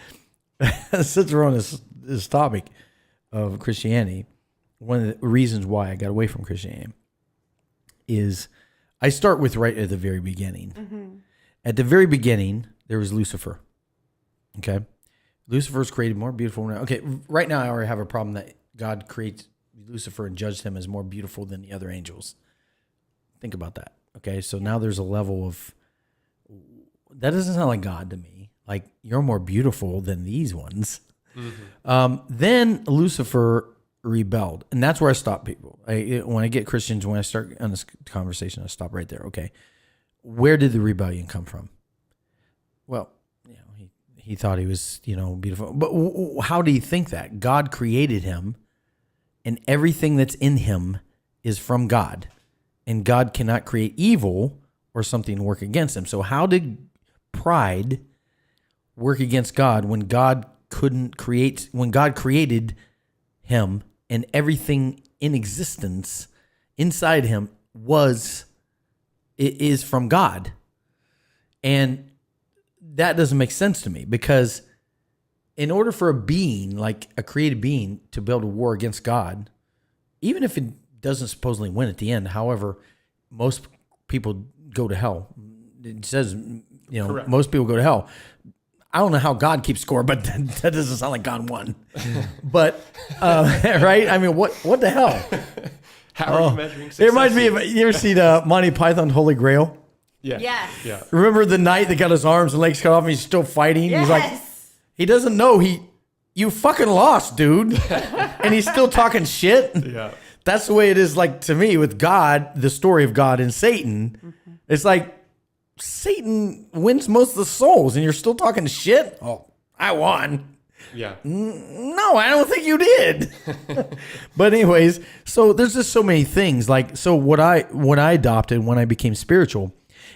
we're on this topic of Christianity, one of the reasons why I got away from Christianity is I start with right at the very beginning. Mm-hmm. At the very beginning, there was Lucifer. Okay. Lucifer's created more beautiful. Okay. Right now I already have a problem that God creates Lucifer and judged him as more beautiful than the other angels. Think about that. Okay. So now there's a level of, that doesn't sound like God to me. Like, you're more beautiful than these ones. Mm-hmm. Then Lucifer rebelled, and that's where I stop people. When I get Christians, when I start on this conversation, I stop right there. Okay, where did the rebellion come from? Well, he thought he was beautiful, but how do you think that? God created him, and everything that's in him is from God, and God cannot create evil or something work against him. So how did pride work against God when God couldn't create, when God created him and everything in existence inside him is from God. And that doesn't make sense to me, because in order for a being, like a created being, to be able to war against God, even if it doesn't supposedly win at the end, however, most people go to hell. It says, Correct. most people go to hell. I don't know how God keeps score, but that doesn't sound like God won. But, right? I mean, what the hell? How are you measuring success? It reminds me of, you ever see the Monty Python Holy Grail? Yeah. Yes. Yeah. Remember the knight that got his arms and legs cut off and he's still fighting? Yes. He's like, he doesn't know you fucking lost, dude. And he's still talking shit. Yeah. That's the way it is, like, to me with God, the story of God and Satan. Mm-hmm. It's like Satan wins most of the souls and you're still talking shit? Oh, I won. Yeah. No, I don't think you did. But anyways, so there's just so many things. Like, so what I adopted when I became spiritual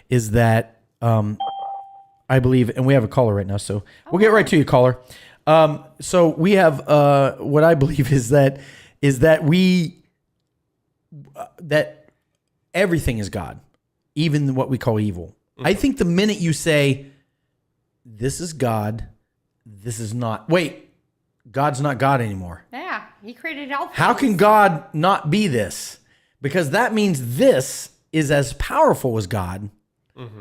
is that I believe, and we have a caller right now, so we'll get right to you, caller. So we have what I believe is that everything is God, even what we call evil. I think the minute you say, this is God, this is not, wait, God's not God anymore. Yeah, he created all things. How can God not be this? Because that means this is as powerful as God. Mm-hmm.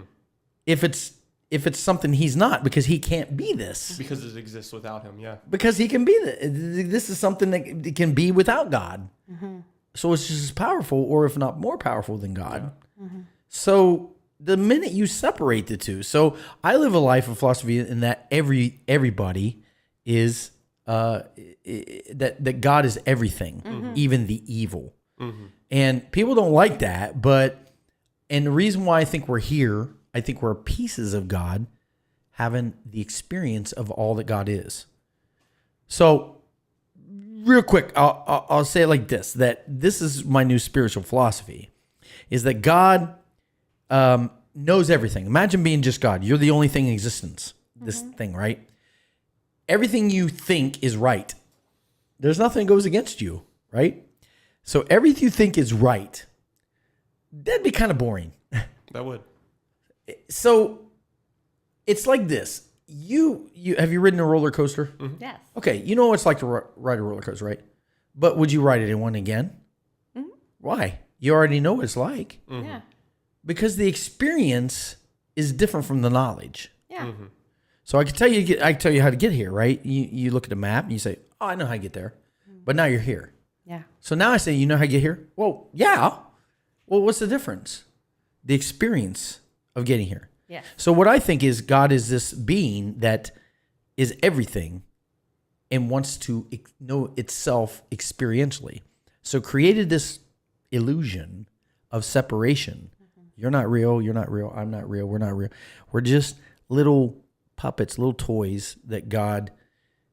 If it's something he's not, because he can't be this. Because it exists without him, yeah. Because he can be this is something that can be without God. Mm-hmm. So it's just as powerful, or if not more powerful than God. Yeah. Mm-hmm. So the minute you separate the two, so I live a life of philosophy in that everybody is that God is everything, even the evil. Mm-hmm. And people don't like that, and the reason why I think we're here, I think we're pieces of God having the experience of all that God is. So real quick, I'll say it like this, that this is my new spiritual philosophy, is that God knows everything. Imagine being just God. You're the only thing in existence, this thing, right? Everything you think is right. There's nothing that goes against you, right? So everything you think is right, that'd be kind of boring. That would. So it's like this. You have you ridden a roller coaster? Mm-hmm. Yes. Okay, you know what it's like to ride a roller coaster, right? But would you ride it in one again? Mm-hmm. Why? You already know what it's like. Mm-hmm. Yeah. Because the experience is different from the knowledge. Yeah. Mm-hmm. So I can tell you how to get here, right? You look at a map and you say, "Oh, I know how to get there," but now you're here. Yeah. So now I say, "You know how to get here?" Well, yeah. Well, what's the difference? The experience of getting here. Yeah. So what I think is God is this being that is everything and wants to know itself experientially. So created this illusion of separation. You're not real. You're not real. I'm not real. We're not real. We're just little puppets, little toys that God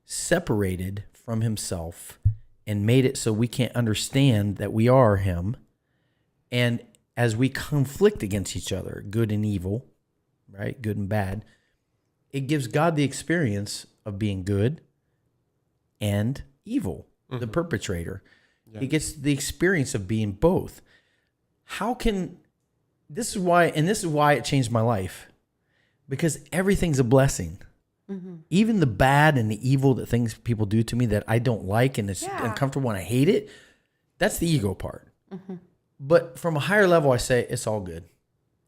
separated from himself and made it so we can't understand that we are him. And as we conflict against each other, good and evil, right? Good and bad, it gives God the experience of being good and evil, the perpetrator. Yeah. He gets the experience of being both. This is why it changed my life, because everything's a blessing. Mm-hmm. Even the bad and the evil that things people do to me that I don't like and it's uncomfortable and I hate it, that's the ego part. Mm-hmm. But from a higher level, I say it's all good.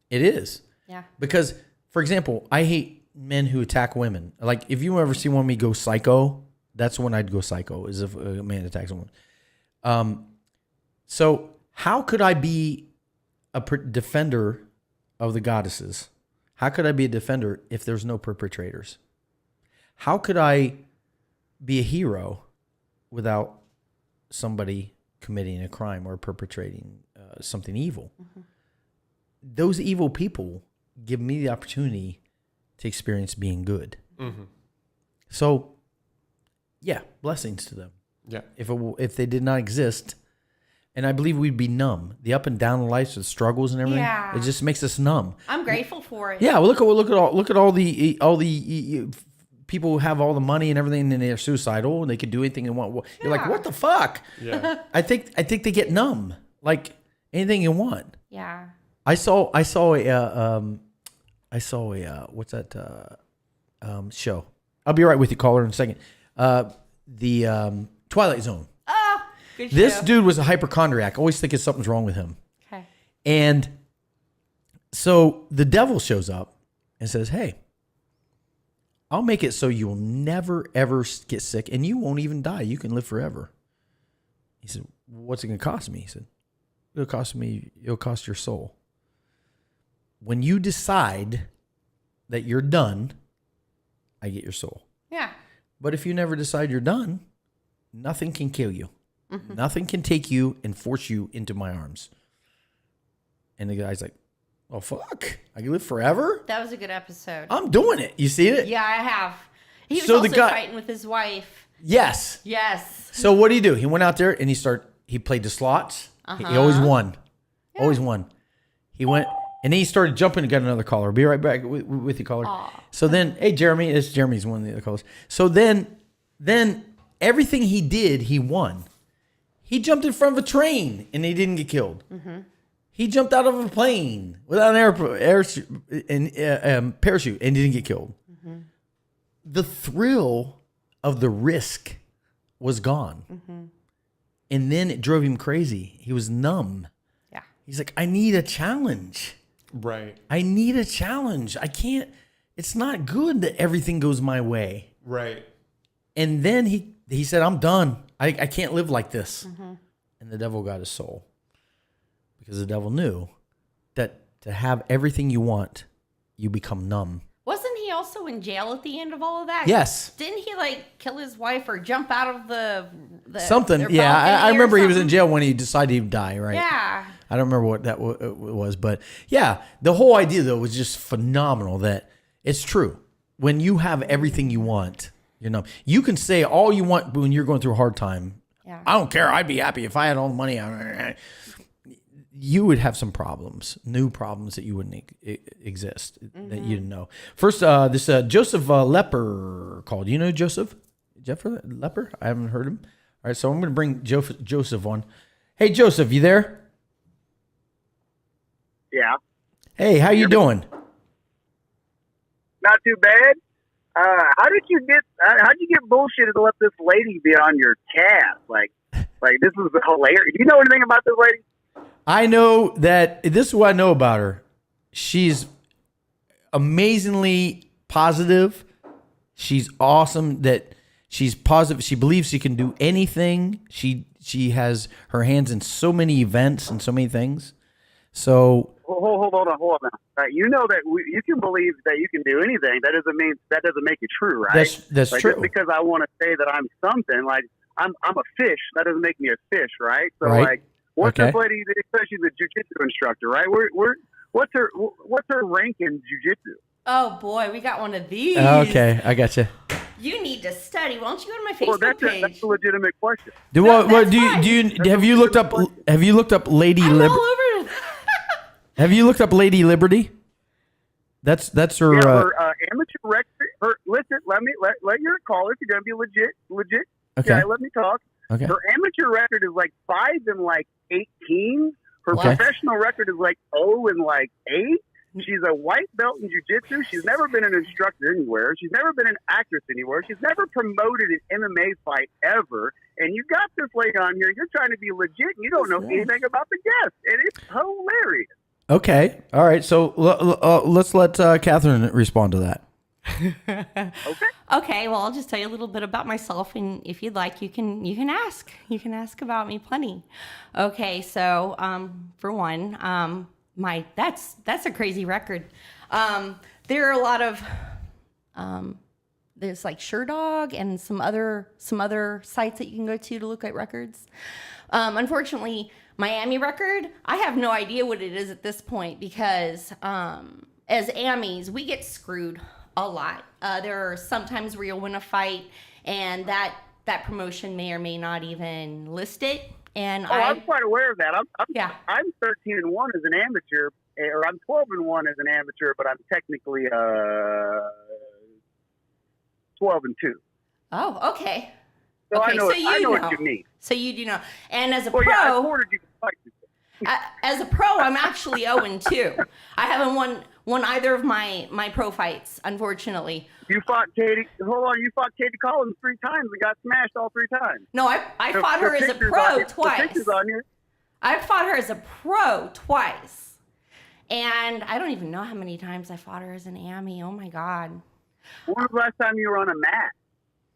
It is. Yeah. Because, for example, I hate men who attack women. Like, if you ever see one of me go psycho, that's when I'd go psycho, is if a man attacks a woman. So how could I be a defender of the goddesses? How could I be a defender if there's no perpetrators? How could I be a hero without somebody committing a crime or perpetrating something evil? Mm-hmm. Those evil people give me the opportunity to experience being good. Mm-hmm. So, yeah, blessings to them. Yeah. If they did not exist, and I believe we'd be numb. The up and down of life, the struggles and everything. Yeah. It just makes us numb. I'm grateful for it. Yeah. Well, look at all the people who have all the money and everything, and they're suicidal and they can do anything they want. You're like, what the fuck? Yeah. I think they get numb. Like anything you want. Yeah. I saw a what's that show? I'll be right with you, caller, in a second. The Twilight Zone. Oh, good show. This dude was a hypochondriac. Always thinking something's wrong with him. Okay. And so the devil shows up and says, "Hey, I'll make it so you'll never ever get sick, and you won't even die. You can live forever." He said, "What's it going to cost me?" He said, "It'll cost your soul. When you decide that you're done, I get your soul. Yeah. But if you never decide you're done, nothing can kill you. Mm-hmm. Nothing can take you and force you into my arms." And the guy's like, "Oh, fuck. I can live forever? That was a good episode. I'm doing it." You see it? Yeah, I have. He was So also the guy- fighting with his wife. Yes. Yes. So what did he do? He went out there and he played the slots. He always won. Yeah. Always won. He went and then he started jumping and got another caller. I'll be right back with you, caller. Aw. So then, hey, Jeremy's one of the other callers. So then everything he did, he won. He jumped in front of a train and he didn't get killed. Mm-hmm. He jumped out of a plane without an parachute and didn't get killed. Mm-hmm. The thrill of the risk was gone. Mm-hmm. And then it drove him crazy. He was numb. Yeah. He's like, I need a challenge. Right. I need a challenge. I can't, it's not good that everything goes my way. Right. And then he said, I'm done. I can't live like this. Mm-hmm. And the devil got his soul. Because the devil knew that to have everything you want, you become numb. Wasn't he also in jail at the end of all of that? Yes. Didn't he kill his wife or jump out of the something? their Yeah, balcony I or remember he was in something? jail when he decided he'd die, right? Yeah. I don't remember what that was, but yeah, the whole idea though was just phenomenal. That it's true. When you have everything you want, you're numb. You can say all you want when you're going through a hard time. Yeah. I don't care. I'd be happy if I had all the money. You would have some problems, new problems that you wouldn't exist, that you didn't know. First, this Joseph Leper called. You know Joseph? Jeff Leper? I haven't heard him. All right, so I'm going to bring Joseph on. Hey, Joseph, you there? Yeah. Hey, how you doing? Not too bad. How'd you get bullshitted to let this lady be on your cast? Like this is hilarious. Do you know anything about this lady? I know that this is what I know about her. She's amazingly positive. She's awesome. That she's positive. She believes she can do anything. She has her hands in so many events and so many things. So Hold on now. Right, you know that you can believe that you can do anything. That doesn't make it true, right? That's true. Just because I want to say that I'm something, like I'm a fish, that doesn't make me a fish, right? So right. What's this lady, especially the jiu-jitsu instructor, right? What's her rank in jiu-jitsu? Oh boy, we got one of these. Okay, I got you. You need to study. Why don't you go to my Well, Facebook page? that's a legitimate question. Have you looked up Lady I'm Liberty? all over. Have you looked up Lady Liberty? That's her. Yeah, her amateur record. Listen, let your caller. If you're gonna be legit. Okay. Yeah, let me talk. Okay. Her amateur record is 5 and 18. Her professional record is 0 and 8. She's a white belt in jiu-jitsu. She's never been an instructor anywhere. She's never been an actress anywhere. She's never promoted an MMA fight ever. And you got this lady on here. You're trying to be legit, and you don't know anything about the guest. And it's hilarious. Okay. All right. So let's let Catherine respond to that. Okay, well, I'll just tell you a little bit about myself, and if you'd like, you can ask about me plenty. Okay, so for one, that's a crazy record. There are a lot of there's SureDog and some other sites that you can go to look at records. Unfortunately, Miami record, I have no idea what it is at this point because as Amis, we get screwed a lot. There are sometimes where you'll win a fight and that promotion may or may not even list it. And I'm quite aware of that. I'm 13-1 as an amateur, or I'm 12-1 as an amateur, but I'm technically 12-2. Oh, okay. So Okay, I know, so I you know know. what you mean. So you do know. And as a Well, pro, yeah, I ordered you to fight this. as a pro, I'm actually 0-2. I haven't won either of my pro fights, unfortunately. You fought Katie. Hold on, you fought Katie Collins 3 times and got smashed all 3 times. No, I fought her as a pro twice. I fought her as a pro twice. And I don't even know how many times I fought her as an AMI. Oh my God. When was the last time you were on a mat?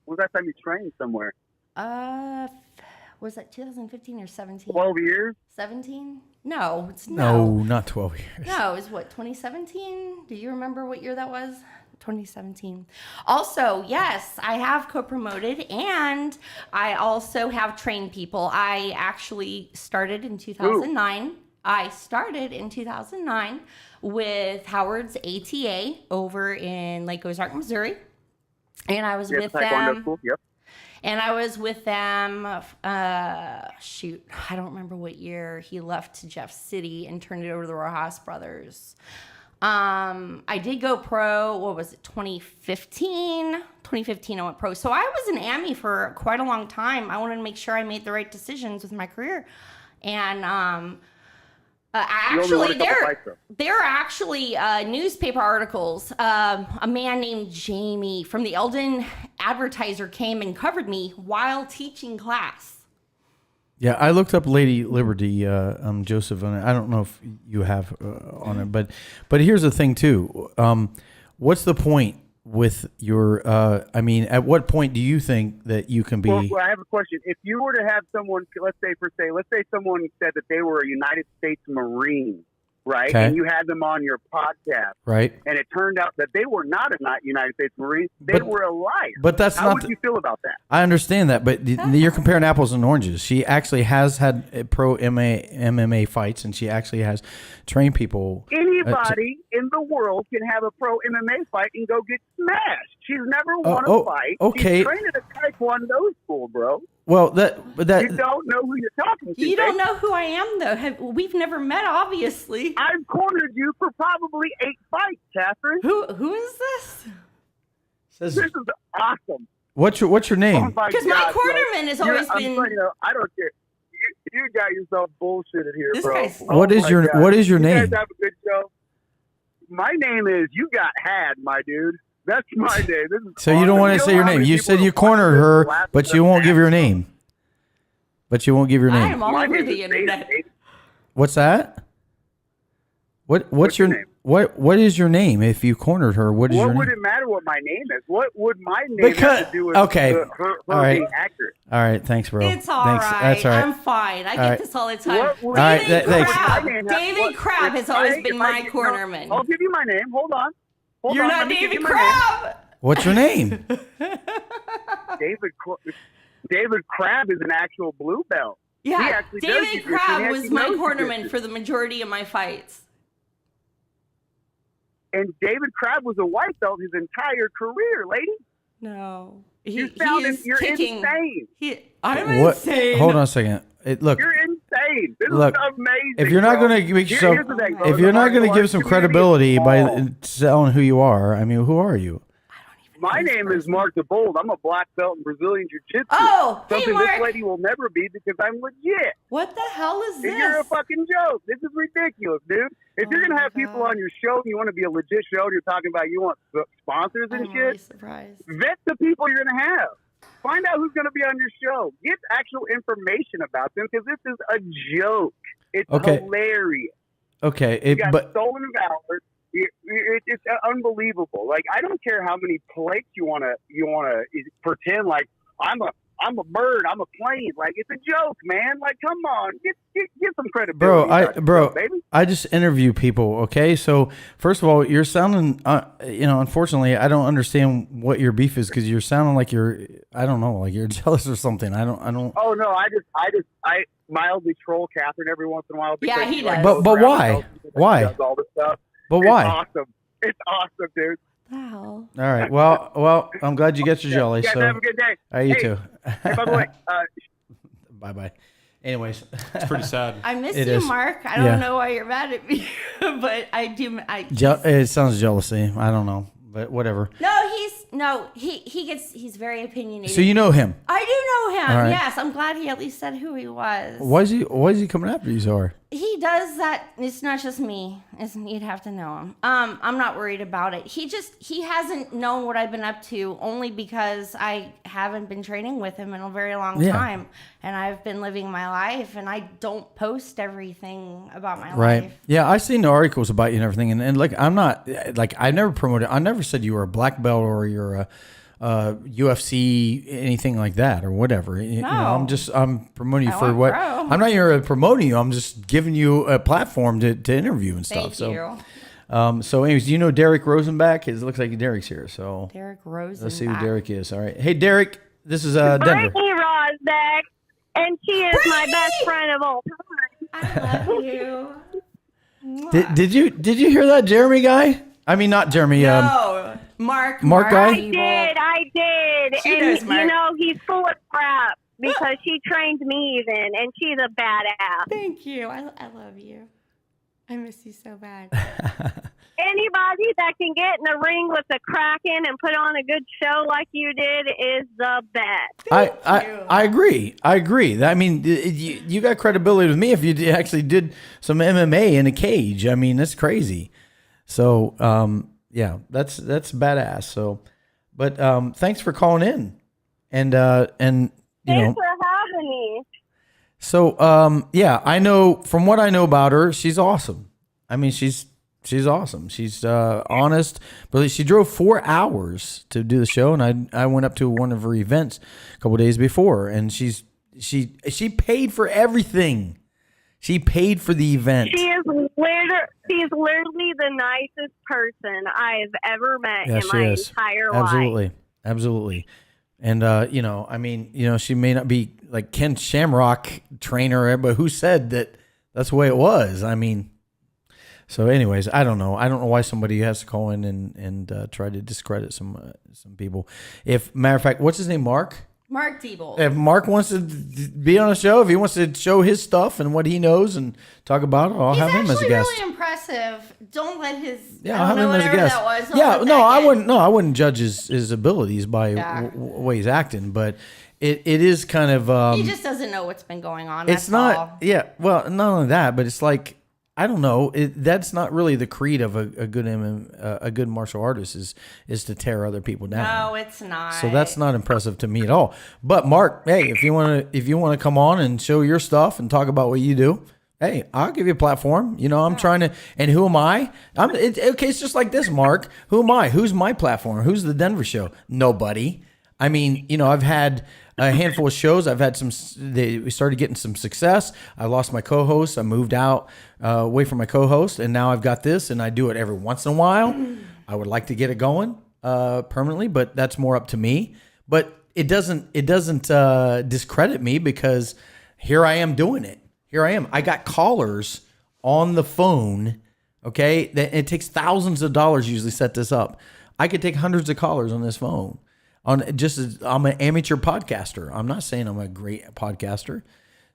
When was the last time you trained somewhere? Was that 2015 or 17? 12 years? 17? No, it's No, not 12 years. No, it was what, 2017? Do you remember what year that was? 2017. Also, yes, I have co-promoted and I also have trained people. I actually started in 2009. Ooh. I started in 2009 with Howard's ATA over in Lake Ozark, Missouri. And I was with them. School. Yep. And I was with them, shoot, I don't remember what year he left to Jeff City and turned it over to the Rojas brothers. I did go pro, what was it, 2015? 2015 I went pro. So I was an AMI for quite a long time. I wanted to make sure I made the right decisions with my career. And there are actually newspaper articles. A man named Jamie from the Eldon Advertiser came and covered me while teaching class. Yeah, I looked up Lady Liberty, Joseph, and I don't know if you have on it, but here's the thing too. What's the point with your? I mean, at what point do you think that you can be? Well, I have a question. If you were to have someone, let's say someone said that they were a United States Marine, right? Okay. And you had them on your podcast, right? And it turned out that they were not a United States Marine; they were a liar. But that's how would you feel about that? I understand that, but you're comparing apples and oranges. She actually has had pro MMA fights, and she actually has trained people. Anybody in the world can have a pro MMA fight and go get smashed. She's never won a fight. Okay. She's trained at a Taekwondo school, bro. Well, that you don't know who you're talking to. You don't know who I am, though. We've never met, obviously. I've cornered you for probably 8 fights, Catherine. Who is this? This is awesome. What's your name? Because my cornerman has always been. I don't care. You got yourself bullshitted here, this bro. What is your name? You guys have a good show. My name is You Got Had, my dude. That's my name. This is so you don't want to say your name. You said you cornered her, but you won't give your name. But you won't give your name. I am all over the internet. What's that? What's your name? What is your name? If you cornered her, what is your name? What would it matter what my name is? What would my name have to do with her being accurate? All right, thanks, bro. It's all thanks. right. That's all right. I'm fine. I get this all the time. David Crab has always been my cornerman. I'll give you my name. Hold on. You're not David Crab. What's your name? David Crab is an actual blue belt. Yeah, David Crab was my cornerman for the majority of my fights. And David Crab was a white belt his entire career, lady. No. You're insane. I'm insane. Hold on a second. Look. You're insane. This is amazing. If you're not going to make yourself, if you're not going to give some credibility by telling who you are, I mean, who are you? My name is Mark the Bold. I'm a black belt in Brazilian Jiu-Jitsu. Oh, something Mark. This lady will never be because I'm legit. What the hell is this? You're a fucking joke. This is ridiculous, dude. If you're going to have people on your show and you want to be a legit show, you're talking about you want sponsors and shit, really surprised. Vet the people you're going to have. Find out who's going to be on your show. Get actual information about them because this is a joke. It's hilarious. Okay. You got stolen valor. It's unbelievable. Like, I don't care how many plates you want to pretend like I'm a bird, I'm a plane. Like, it's a joke, man. Like, come on, get some credibility. I just interview people. Okay, so first of all, you're sounding. Unfortunately, I don't understand what your beef is because you're sounding like I don't know, like you're jealous or something. I don't. Oh no, I mildly troll Catherine every once in a while. Yeah, he does. But why? Why? All this stuff. But why? It's awesome, dude. Wow. All right. Well, I'm glad you get your jelly. You guys have a good day. All right, you too. Hey, by the way, bye. Anyways, it's pretty sad. I miss you, Mark. I don't know why you're mad at me, but I do. It sounds jealousy. I don't know, but whatever. He's very opinionated. So you know him. I do know him. All right. Yes, I'm glad he at least said who he was. Why is he coming after you so hard? He does that. It's not just me. You'd have to know him. I'm not worried about it. He hasn't known what I've been up to only because I haven't been training with him in a very long time, and I've been living my life, and I don't post everything about my life. Yeah, I've seen the articles about you and everything, and like I'm not like I never promoted. I never said you were a black belt or you're a UFC, anything like that or whatever. You know, I'm promoting you for what I'm not here promoting you. I'm just giving you a platform to interview and stuff. Thank you. So anyways, do you know Derek Rosenbach? It looks like Derek's here. So Derek Rosenbach. Let's see who Derek is. All right. Hey Derek, this is Denver. Brittany Rosbeck, and she is my best friend of all time. I love you. Did you hear that Jeremy guy? I mean, not Jeremy. No, Mark guy. I did. She and knows Mark. you know, he's full of crap because she trained me even, and she's a badass. Thank you. I love you. I miss you so bad. Anybody that can get in the ring with the Kraken and put on a good show like you did is the best. I agree. I mean, you got credibility with me if you actually did some MMA in a cage. I mean, that's crazy. So, yeah, that's badass. So, but thanks for calling in, and you know, Thanks for having me. So, yeah, I know from what I know about her, she's awesome. I mean, she's awesome. She's honest, but she drove 4 hours to do the show, and I went up to one of her events a couple of days before, and she paid for everything. She paid for the event. She's literally the nicest person I've ever met in my entire life. Absolutely. And, you know, I mean, you know, she may not be like Ken Shamrock trainer, but who said that that's the way it was? I mean, so anyways, I don't know. I don't know why somebody has to call in and try to discredit some people. If, matter of fact, what's his name? Mark Diebel. If Mark wants to be on a show, if he wants to show his stuff and what he knows and talk about it, I'll have him as a guest. He's actually really impressive. Don't let his I'll have him as a guest. I wouldn't judge his abilities by way he's acting, but it is kind of he just doesn't know what's been going on. It's not well, not only that, but it's like I don't know. That's not really the creed of a good martial artist is to tear other people down. No, it's not. So that's not impressive to me at all. But Mark, hey, if you want to come on and show your stuff and talk about what you do, hey, I'll give you a platform. You know, I'm trying to. And who am I? It's just like this, Mark. Who am I? Who's my platform? Who's the Denver show? Nobody. I mean, you know, I've had a handful of shows. I've had we started getting some success. I lost my co-host. I moved out away from my co-host, and now I've got this, and I do it every once in a while. I would like to get it going permanently, but that's more up to me. But it doesn't discredit me because here I am doing it. Here I am. I got callers on the phone. Okay, it takes thousands of dollars usually to set this up. I could take hundreds of callers on this phone. I'm an amateur podcaster. I'm not saying I'm a great podcaster.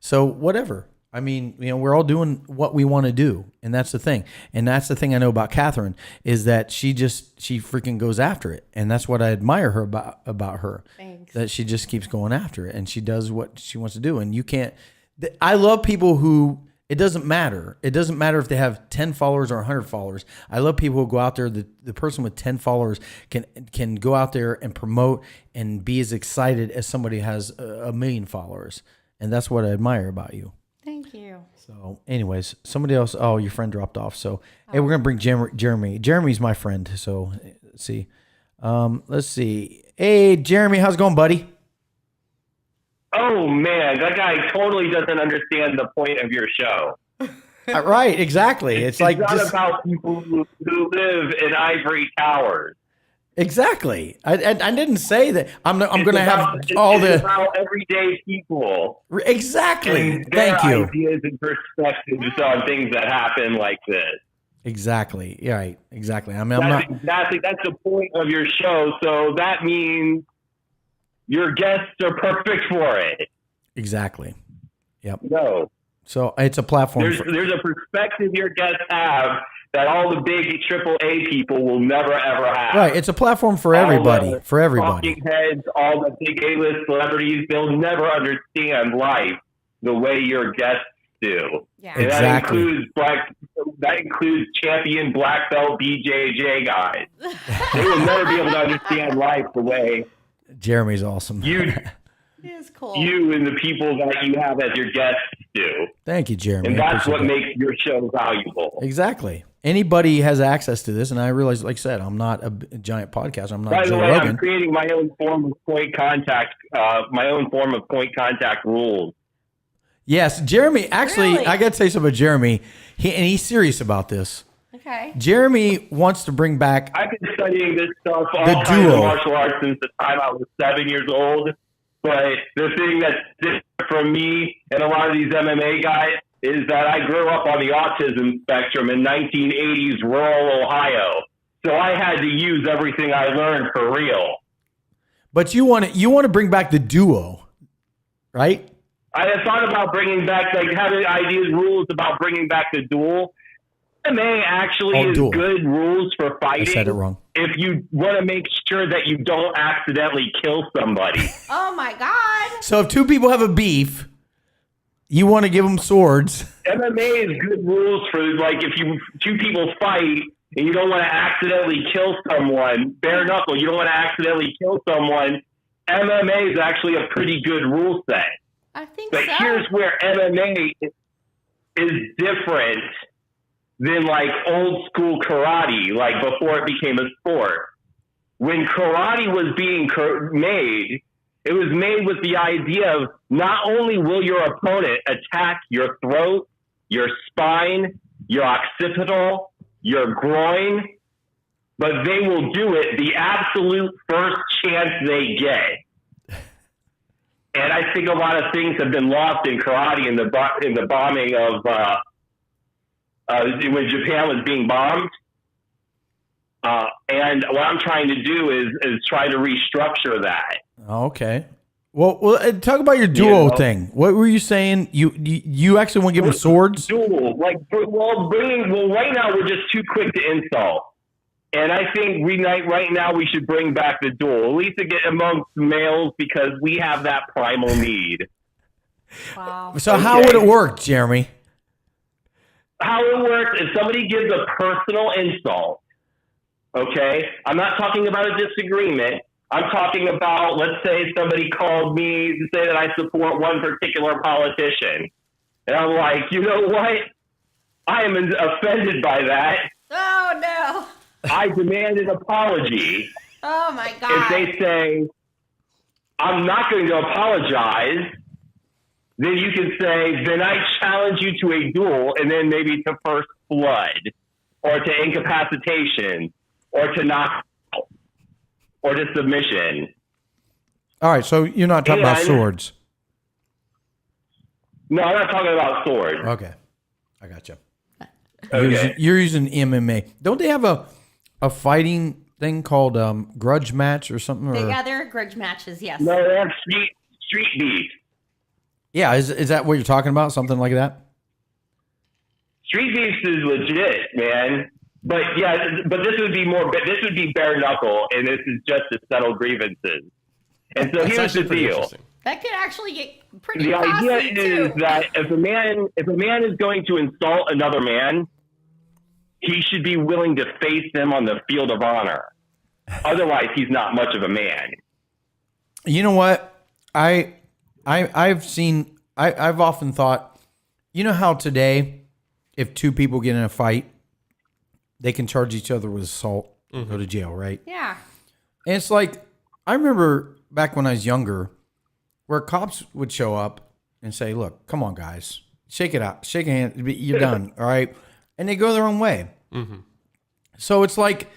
So whatever. I mean, you know, we're all doing what we want to do, and that's the thing. And that's the thing I know about Catherine is that she freaking goes after it, and that's what I admire her about her. Thanks. That she just keeps going after it, and she does what she wants to do. And you can't. I love people who. It doesn't matter. It doesn't matter if they have 10 followers or 100 followers. I love people who go out there. The person with 10 followers can go out there and promote and be as excited as somebody who has a million followers. And that's what I admire about you. Thank you. So anyways, somebody else. Oh, your friend dropped off. So, hey, we're going to bring Jeremy. Jeremy's my friend. So let's see. Let's see. Hey, Jeremy, how's it going, buddy? Oh, man, that guy totally doesn't understand the point of your show. Right, exactly. It's like not about people who live in ivory towers. Exactly. I didn't say that. I'm going to have all the about everyday people. Exactly. And their Thank you. Ideas and perspectives on things that happen like this. Exactly. Yeah, right. Exactly. I mean, that's the point of your show. So that means your guests are perfect for it. Exactly. Yep. No. So it's a platform. There's a perspective your guests have that all the big AAA people will never ever have. Right. It's a platform for All everybody. the For everybody. talking heads, all the big A-list celebrities, they'll never understand life the way your guests do. Yeah. And Exactly. that includes champion black belt BJJ guys. They will never be able to understand life the way Jeremy's awesome. It is cool. you and the people that you have as your guests do. Thank you, Jeremy. And I that's appreciate what that. makes your show valuable. Exactly. Anybody has access to this, and I realize, like I said, I'm not a giant podcaster. I'm not By the Joe way, Rogan. I'm creating my own form of point contact rules. Yes, Jeremy. Actually, Really? I got to say something about Jeremy. He's serious about this. Okay. Jeremy wants to bring back. I've been studying this stuff, all The kinds duo. of martial arts, since the time I was 7 years old. But the thing that's different from me and a lot of these MMA guys is that I grew up on the autism spectrum in 1980s rural Ohio. So I had to use everything I learned for real. But you want to bring back the duo, right? I had thought about bringing back, like, having ideas, rules about bringing back the duel. MMA actually is duel. good rules for fighting. I said it wrong. If you want to make sure that you don't accidentally kill somebody. Oh my God. So if two people have a beef, you want to give them swords. MMA is good rules for, like, if two people fight and you don't want to accidentally kill someone, bare knuckle, you don't want to accidentally kill someone, MMA is actually a pretty good rule set. I think But so. here's where MMA is different than, like, old school karate, like before it became a sport. When karate was being made, it was made with the idea of not only will your opponent attack your throat, your spine, your occipital, your groin, but they will do it the absolute first chance they get. And I think a lot of things have been lost in karate in the bombing of when Japan was being bombed. And what I'm trying to do is try to restructure that. Okay. Well, talk about your duo thing. What were you saying? You actually want to give them swords? Duel, right now we're just too quick to insult. And I think right now we should bring back the duel, at least to get amongst males, because we have that primal need. Wow. So how would it work, Jeremy? How it works is somebody gives a personal insult. Okay? I'm not talking about a disagreement. I'm talking about, let's say somebody called me to say that I support one particular politician. And I'm like, you know what? I am offended by that. Oh, no. I demand an apology. Oh, my God. If they say, I'm not going to apologize, then you can say, then I challenge you to a duel, and then maybe to first blood, or to incapacitation, or to knockout, or to submission. All right, so you're not talking about swords. No, I'm not talking about swords. Okay, I got you. Okay. You're using MMA. Don't they have a fighting thing called grudge match or something? Or? Yeah, there are grudge matches, yes. No, they have street beef. Yeah, is that what you're talking about? Something like that? Street beef is legit, man. But yeah, but this would be bare knuckle, and this is just to settle grievances. And so here's the deal. That could actually get pretty The costly, idea is too. that if a man is going to insult another man, he should be willing to face them on the field of honor. Otherwise, he's not much of a man. You know what? I've often thought, you know how today, if two people get in a fight, they can charge each other with assault, go to jail, right? Yeah. And it's like, I remember back when I was younger, where cops would show up and say, look, come on, guys, shake it out, shake a hand, you're done, all right? And they go their own way. Mm-hmm. So it's like,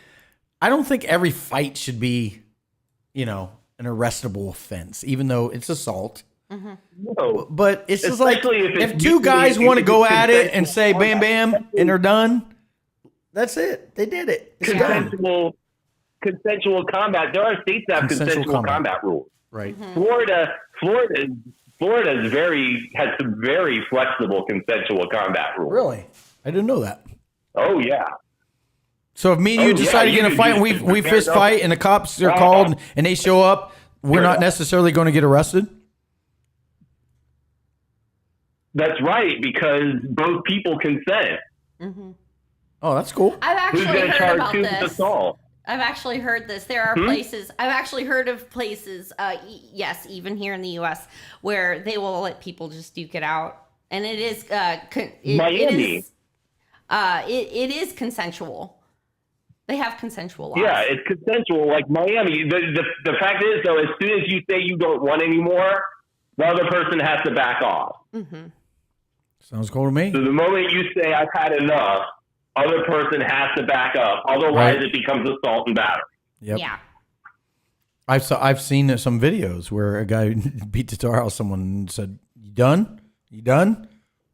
I don't think every fight should be, an arrestable offense, even though it's assault. Mm-hmm. No. But it's just like, Especially if two guys want to go at it and say bam, bam, and they're done, that's it. They did it. It's done. Consensual combat. There are states that have consensual combat rules. Right. Florida has some very flexible consensual combat rules. Really? I didn't know that. Oh yeah. So if me and you decide to get in a fight and we fist fight and the cops are called and they show up, we're not necessarily going to get arrested? That's right, because both people consent. Mm-hmm. Oh, that's cool. I've actually Who's going to heard charge about who with this. assault? I've actually heard this. There are places, I've actually heard of places, yes, even here in the U.S., where they will let people just duke it out. And it is, Miami. it is consensual. They have consensual laws. Yeah, it's consensual, like Miami. The fact is, though, as soon as you say you don't want anymore, the other person has to back off. Mm-hmm. Sounds cool to me. So the moment you say, I've had enough, other person has to back up. Otherwise, it becomes assault and battery. Yep. Yeah. I've seen some videos where a guy beat the tar out of someone and said, "You done? You done?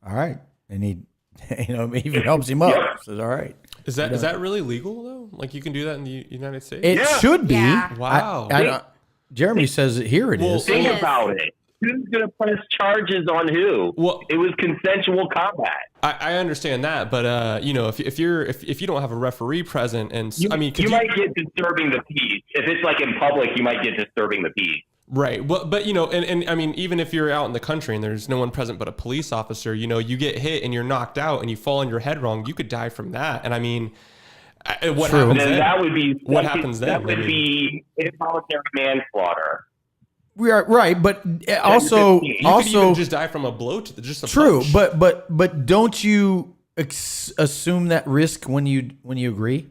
All right." And he, even helps him up. Yeah. Says, "All right." Is that really legal though? Like you can do that in the United States? It should be. Yeah. Wow. Jeremy says here it is. Think about it. Who's going to press charges on who? Well, it was consensual combat. I understand that, but if you don't have a referee present, and You might get disturbing the peace. If it's like in public, you might get disturbing the peace. Right. Well, but and I mean, even if you're out in the country and there's no one present but a police officer, you get hit and you're knocked out and you fall on your head wrong, you could die from that. And I mean, what happens then? That would be what happens then? That would be involuntary manslaughter. We are right, but also you could even just die from a blow to just a true. punch. But don't you assume that risk when you agree?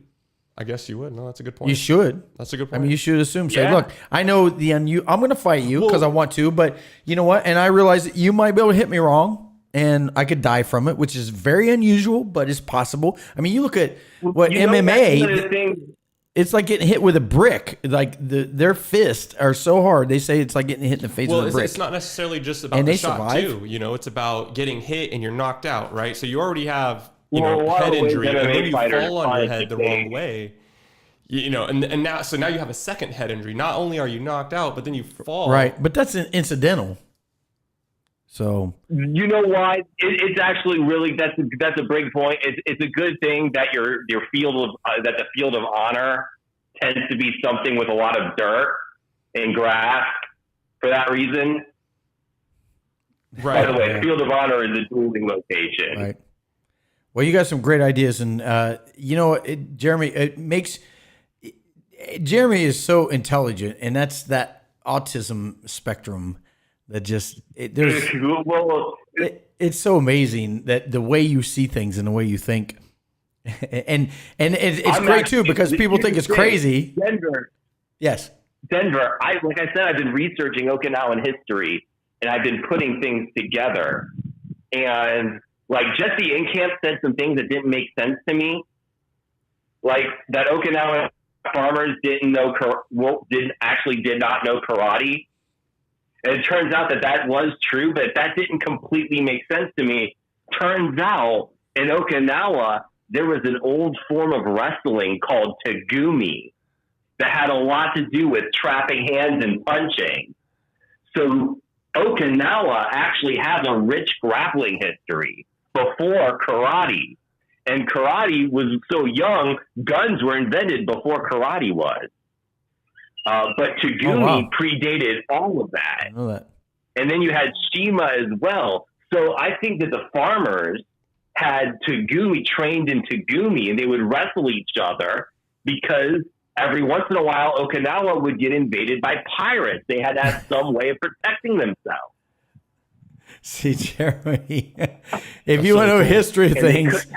I guess you would. No, that's a good point. You should. That's a good point. I mean, you should assume. Say, look, I know I'm going to fight you because I want to, but you know what? And I realize that you might be able to hit me wrong, and I could die from it, which is very unusual, but it's possible. I mean, you look at what MMA. It's like getting hit with a brick. Like their fists are so hard. They say it's like getting hit in the face with a brick. It's not necessarily just about the shot too. It's about getting hit and you're knocked out, right? So you already have head injury, and then you fall on your head the wrong way. And now you have a second head injury. Not only are you knocked out, but then you fall. Right, but that's incidental. So you know why? It's actually really that's a big point. It's a good thing that your field of that the field of honor tends to be something with a lot of dirt and grass for that reason. Right. By the way, field of honor is a dueling location. Right. Well, you got some great ideas, and Jeremy, Jeremy is so intelligent, and that's that autism spectrum. That it's so amazing that the way you see things and the way you think, and it's great too because people think it's crazy. Denver, yes, Denver. Like I said, I've been researching Okinawan history, and I've been putting things together. And like Jesse Inkamp said some things that didn't make sense to me, like that Okinawan farmers did not know karate. And it turns out that was true, but that didn't completely make sense to me. Turns out in Okinawa, there was an old form of wrestling called tagumi that had a lot to do with trapping hands and punching. So Okinawa actually has a rich grappling history before karate. And karate was so young, guns were invented before karate was. But tagumi predated all of that. I know that. And then you had Shima as well. So I think that the farmers had tagumi trained in tagumi, and they would wrestle each other because every once in a while Okinawa would get invaded by pirates. They had to have some way of protecting themselves. See, Jeremy, if you want to know history of things.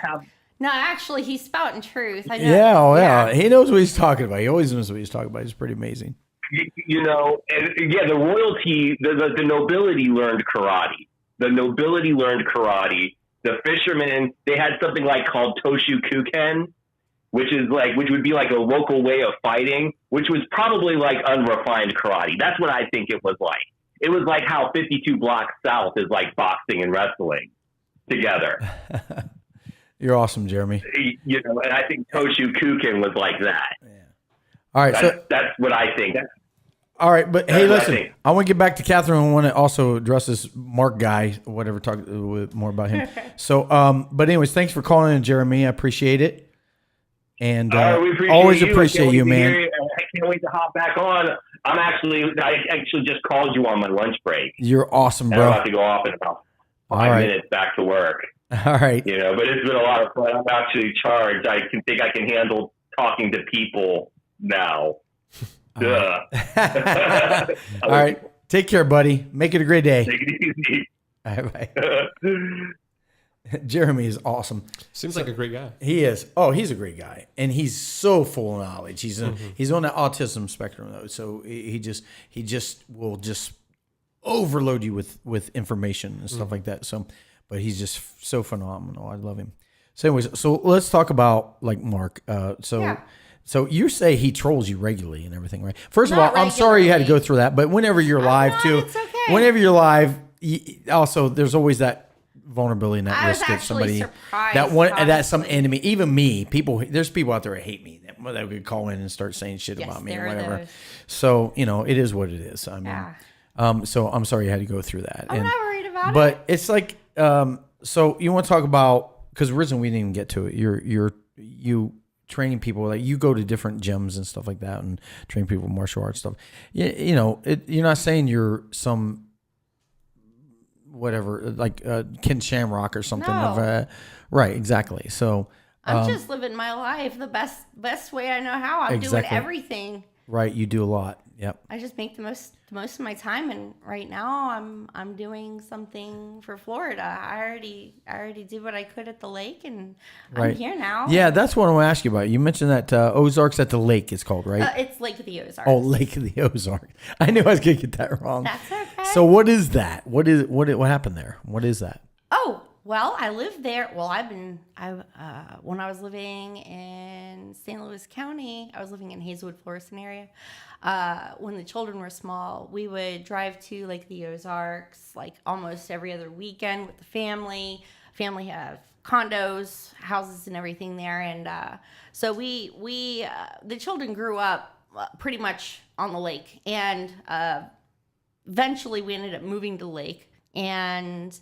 No, actually, he's spouting truth. I know. Yeah. He knows what he's talking about. He always knows what he's talking about. He's pretty amazing. The royalty, the nobility learned karate. The nobility learned karate. The fishermen, they had something called Toshu Kuken, which would be like a local way of fighting, which was probably like unrefined karate. That's what I think it was like. It was like how 52 blocks south is like boxing and wrestling together. You're awesome, Jeremy. And I think Toshu Kuken was like that. Yeah. All right, that's what I think. All right, but hey, That's what I listen, think. I want to get back to Catherine. I want to also address this Mark guy, whatever, talk more about him. So, but anyways, thanks for calling in, Jeremy. I appreciate it. And All right, we appreciate always you. appreciate I can't you, wait to man. hear you. I can't wait to hop back on. I actually just called you on my lunch break. You're awesome, And bro. I'm about to go off in about 5 minutes back to work. All right. You know, but it's been a lot of fun. I'm actually charged. I think I can handle talking to people now. Duh. All right. Take care, buddy. Make it a great day. Take it easy. All right, bye. Jeremy is awesome. Seems like a great guy. He is. Oh, he's a great guy, and he's so full of knowledge. He's he's on the autism spectrum though, so he just will just overload you with information and stuff like that. So, but he's just so phenomenal. I love him. So, anyways, so let's talk about like Mark. So you say he trolls you regularly and everything, right? First of all, I'm sorry you had to go through that, but whenever you're live too, it's okay. whenever you're live, also there's always that vulnerability and that risk that somebody that some enemy, even me, there's people out there that hate me that would call in and start saying shit about me or whatever. So it is what it is. I mean, so I'm sorry you had to go through that. I'm not worried about it. But it's like, so you want to talk about, because originally we didn't even get to it. You training people, like you go to different gyms and stuff like that and train people with martial arts stuff. You're not saying you're some whatever, like Ken Shamrock or something. No. Right, exactly. So I'm just living my life the best way I know how. I'm doing everything. Right, you do a lot. Yep. I just make the most of my time, and right now I'm doing something for Florida. I already did what I could at the lake, and I'm here now. Yeah, that's what I want to ask you about. You mentioned that Ozarks at the lake is called, right? It's Lake of the Ozarks. Oh, Lake of the Ozarks. I knew I was gonna get that wrong. That's okay. So what is that? What happened there? What is that? Oh, well, I lived there. Well, when I was living in St. Louis County, I was living in Hazelwood, Florissant area. When the children were small, we would drive to Lake of the Ozarks like almost every other weekend with the family. Family have condos, houses, and everything there, and so we the children grew up pretty much on the lake, and eventually we ended up moving to the lake. And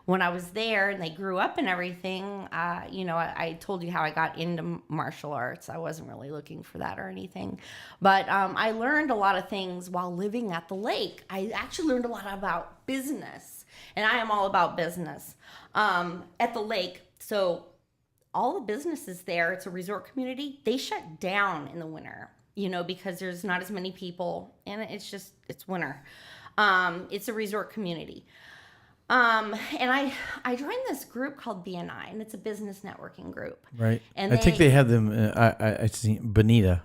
when I was there and they grew up and everything, I told you how I got into martial arts. I wasn't really looking for that or anything. But I learned a lot of things while living at the lake. I actually learned a lot about business. And I am all about business at the lake. So all the businesses there, it's a resort community, they shut down in the winter, because there's not as many people. And it's winter. It's a resort community. And I joined this group called BNI, and it's a business networking group. Right. And I think they have them. I see Bonita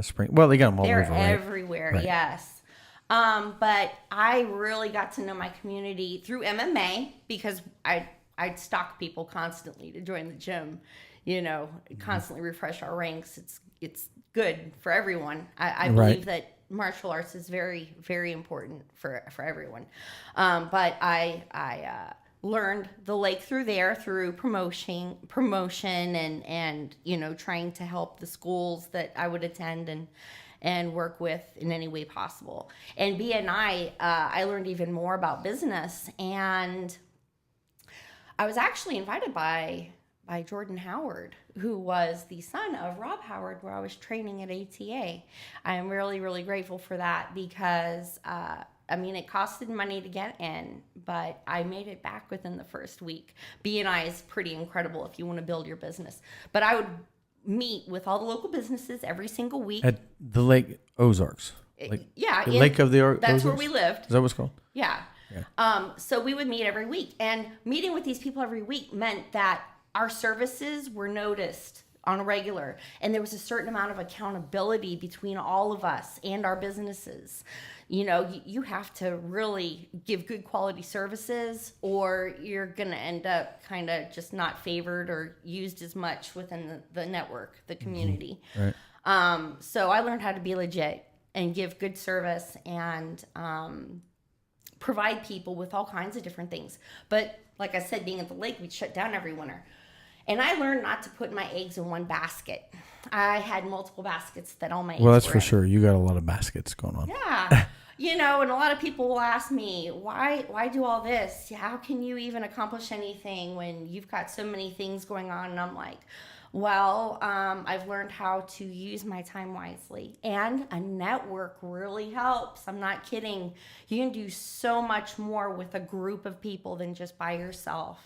Spring. Well, they got them all over. They're everywhere. Right? Yes. But I really got to know my community through MMA because I'd stalk people constantly to join the gym. Constantly refresh our ranks. It's good for everyone. I believe that martial arts is very, very important for everyone. But I learned the lake through promotion and trying to help the schools that I would attend and work with in any way possible. And BNI, I learned even more about business, and I was actually invited by Jordan Howard, who was the son of Rob Howard, where I was training at ATA. I am really, really grateful for that because, it costed money to get in, but I made it back within the first week. BNI is pretty incredible if you want to build your business. But I would meet with all the local businesses every single week. At the Lake Ozarks. Lake of the Ozarks? That's where we lived. Is that what it's called? Yeah. So we would meet every week. And meeting with these people every week meant that our services were noticed on a regular, and there was a certain amount of accountability between all of us and our businesses. You have to really give good quality services, or you're going to end up kind of just not favored or used as much within the network, the community. Right. So I learned how to be legit and give good service and provide people with all kinds of different things. But like I said, being at the lake, we'd shut down every winter. And I learned not to put my eggs in one basket. I had multiple baskets that all my eggs Well, that's were for in. sure. You got a lot of baskets going on. Yeah. You know, and a lot of people will ask me, why do all this? How can you even accomplish anything when you've got so many things going on? And I'm like, well, I've learned how to use my time wisely. And a network really helps. I'm not kidding. You can do so much more with a group of people than just by yourself.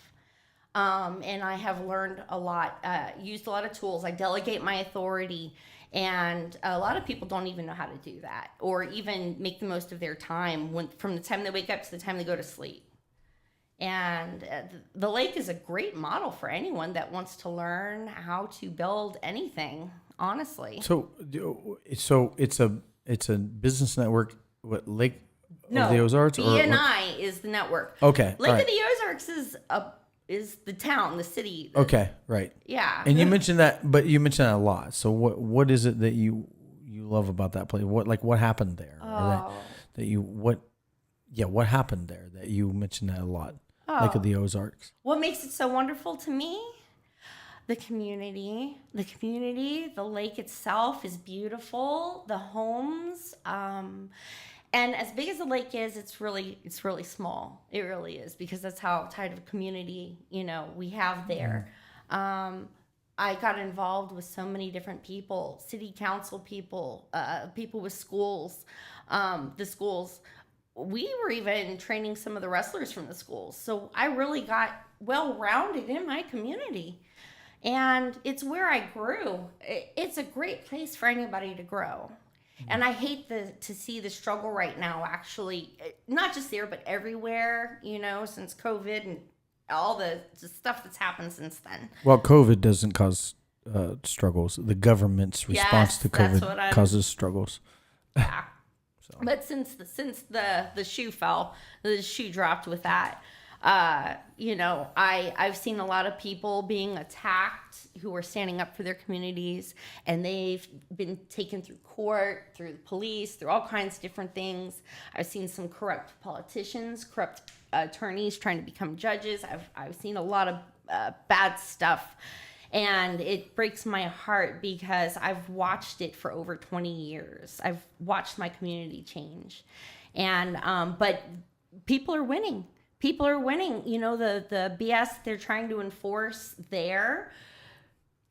And I have learned a lot, used a lot of tools. I delegate my authority. And a lot of people don't even know how to do that or even make the most of their time from the time they wake up to the time they go to sleep. And the lake is a great model for anyone that wants to learn how to build anything, honestly. So it's a business network, what, Lake of the Ozarks? BNI is the network. Okay. Lake of the Ozarks is the town, the city. Okay, right. Yeah. And you mentioned that, but you mentioned that a lot. So what is it that you love about that place? What happened there? Or what happened there that you mentioned that a lot? Lake of the Ozarks. What makes it so wonderful to me? The community, the lake itself is beautiful. The homes, and as big as the lake is, it's really small. It really is, because that's how tight of a community, we have there. I got involved with so many different people, city council people, people with schools, the schools. We were even training some of the wrestlers from the schools. So I really got well-rounded in my community. And it's where I grew. It's a great place for anybody to grow. And I hate to see the struggle right now, actually, not just there, but everywhere, since COVID and all the stuff that's happened since then. Well, COVID doesn't cause struggles. The government's response to COVID causes struggles. Yeah. But since the shoe fell, the shoe dropped with that, I've seen a lot of people being attacked who are standing up for their communities, and they've been taken through court, through the police, through all kinds of different things. I've seen some corrupt politicians, corrupt attorneys trying to become judges. I've seen a lot of bad stuff. And it breaks my heart because I've watched it for over 20 years. I've watched my community change. And, but people are winning. People are winning. The BS they're trying to enforce there,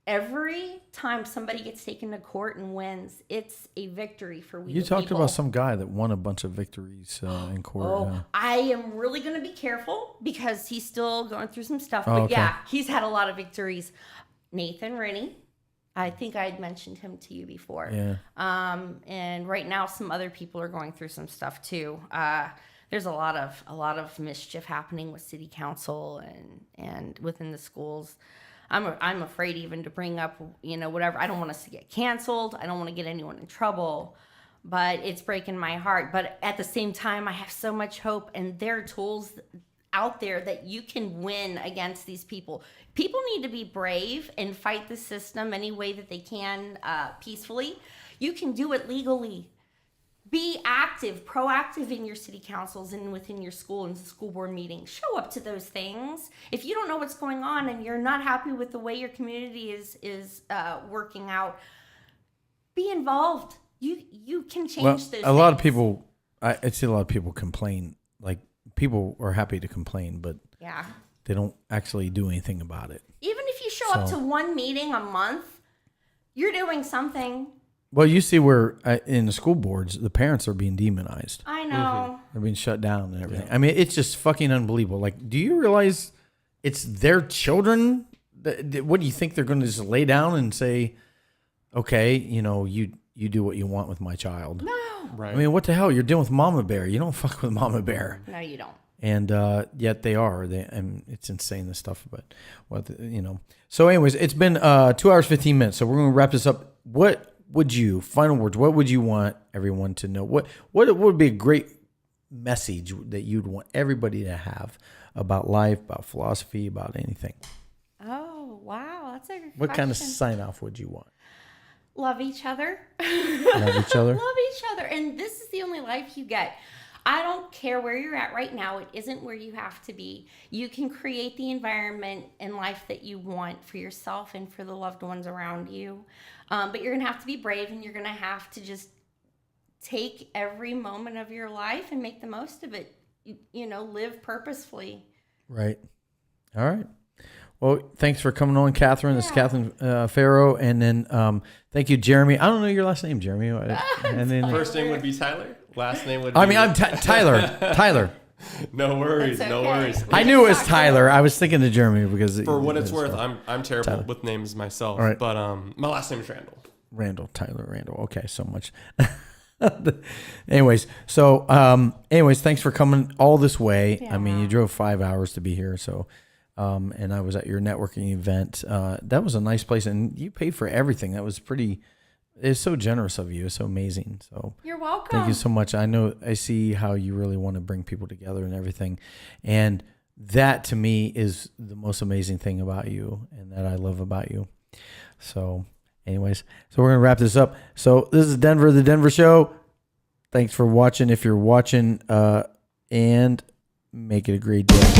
every time somebody gets taken to court and wins, it's a victory for we You the talked people. about some guy that won a bunch of victories in court. I am really going to be careful because he's still going through some stuff. But okay. yeah, he's had a lot of victories. Nathan Rennie, I think I had mentioned him to you before. Yeah. And right now, some other people are going through some stuff too. There's a lot of mischief happening with city council and within the schools. I'm afraid even to bring up, whatever. I don't want us to get canceled. I don't want to get anyone in trouble. But it's breaking my heart. But at the same time, I have so much hope, and there are tools out there that you can win against these people. People need to be brave and fight the system any way that they can peacefully. You can do it legally. Be active, proactive in your city councils and within your school and school board meetings. Show up to those things. If you don't know what's going on and you're not happy with the way your community is working out, be involved. You can change those a lot of things. people, I see a lot of people complain. Like, people are happy to complain, but yeah, they don't actually do anything about it. Even if you show up to one meeting a month, you're doing something. Well, you see where in the school boards, the parents are being demonized. I know. They're being shut down and everything. I mean, it's just fucking unbelievable. Like, do you realize it's their children? What do you think they're going to just lay down and say, okay, you do what you want with my child? No. Right. I mean, what the hell? You're dealing with Mama Bear. You don't fuck with Mama Bear. No, you don't. And yet they are. And it's insane, this stuff. But So, anyways, it's been 2 hours 15 minutes. So we're going to wrap this up. Final words? What would you want everyone to know? What would be a great message that you'd want everybody to have about life, about philosophy, about anything? Oh, wow, that's a good What kind of question. sign off would you want? Love each other. Love each other. Love each other. And this is the only life you get. I don't care where you're at right now. It isn't where you have to be. You can create the environment and life that you want for yourself and for the loved ones around you. But you're going to have to be brave, and you're going to have to just take every moment of your life and make the most of it. Live purposefully. Right. All right. Well, thanks for coming on, Catherine. This is Catherine Farrow. And then thank you, Jeremy. I don't know your last name, Jeremy. And then First name would be Tyler. Last name would be... I'm Tyler. Tyler. No worries. Okay. No worries. I knew it was Tyler. I was thinking of Jeremy because... For what it's worth, I'm terrible Tyler. with names myself. All right. But my last name is Randall. Randall. Okay, so much. Anyways, thanks for coming all this way. Yeah. I mean, you drove 5 hours to be here, so... and I was at your networking event. That was a nice place, and you paid for everything. That was it's so generous of you. It's so amazing. So You're welcome. thank you so much. I see how you really want to bring people together and everything. And that to me is the most amazing thing about you and that I love about you. So anyways, so we're going to wrap this up. So this is Denver, the Denver Show. Thanks for watching. If you're watching, and make it a great day.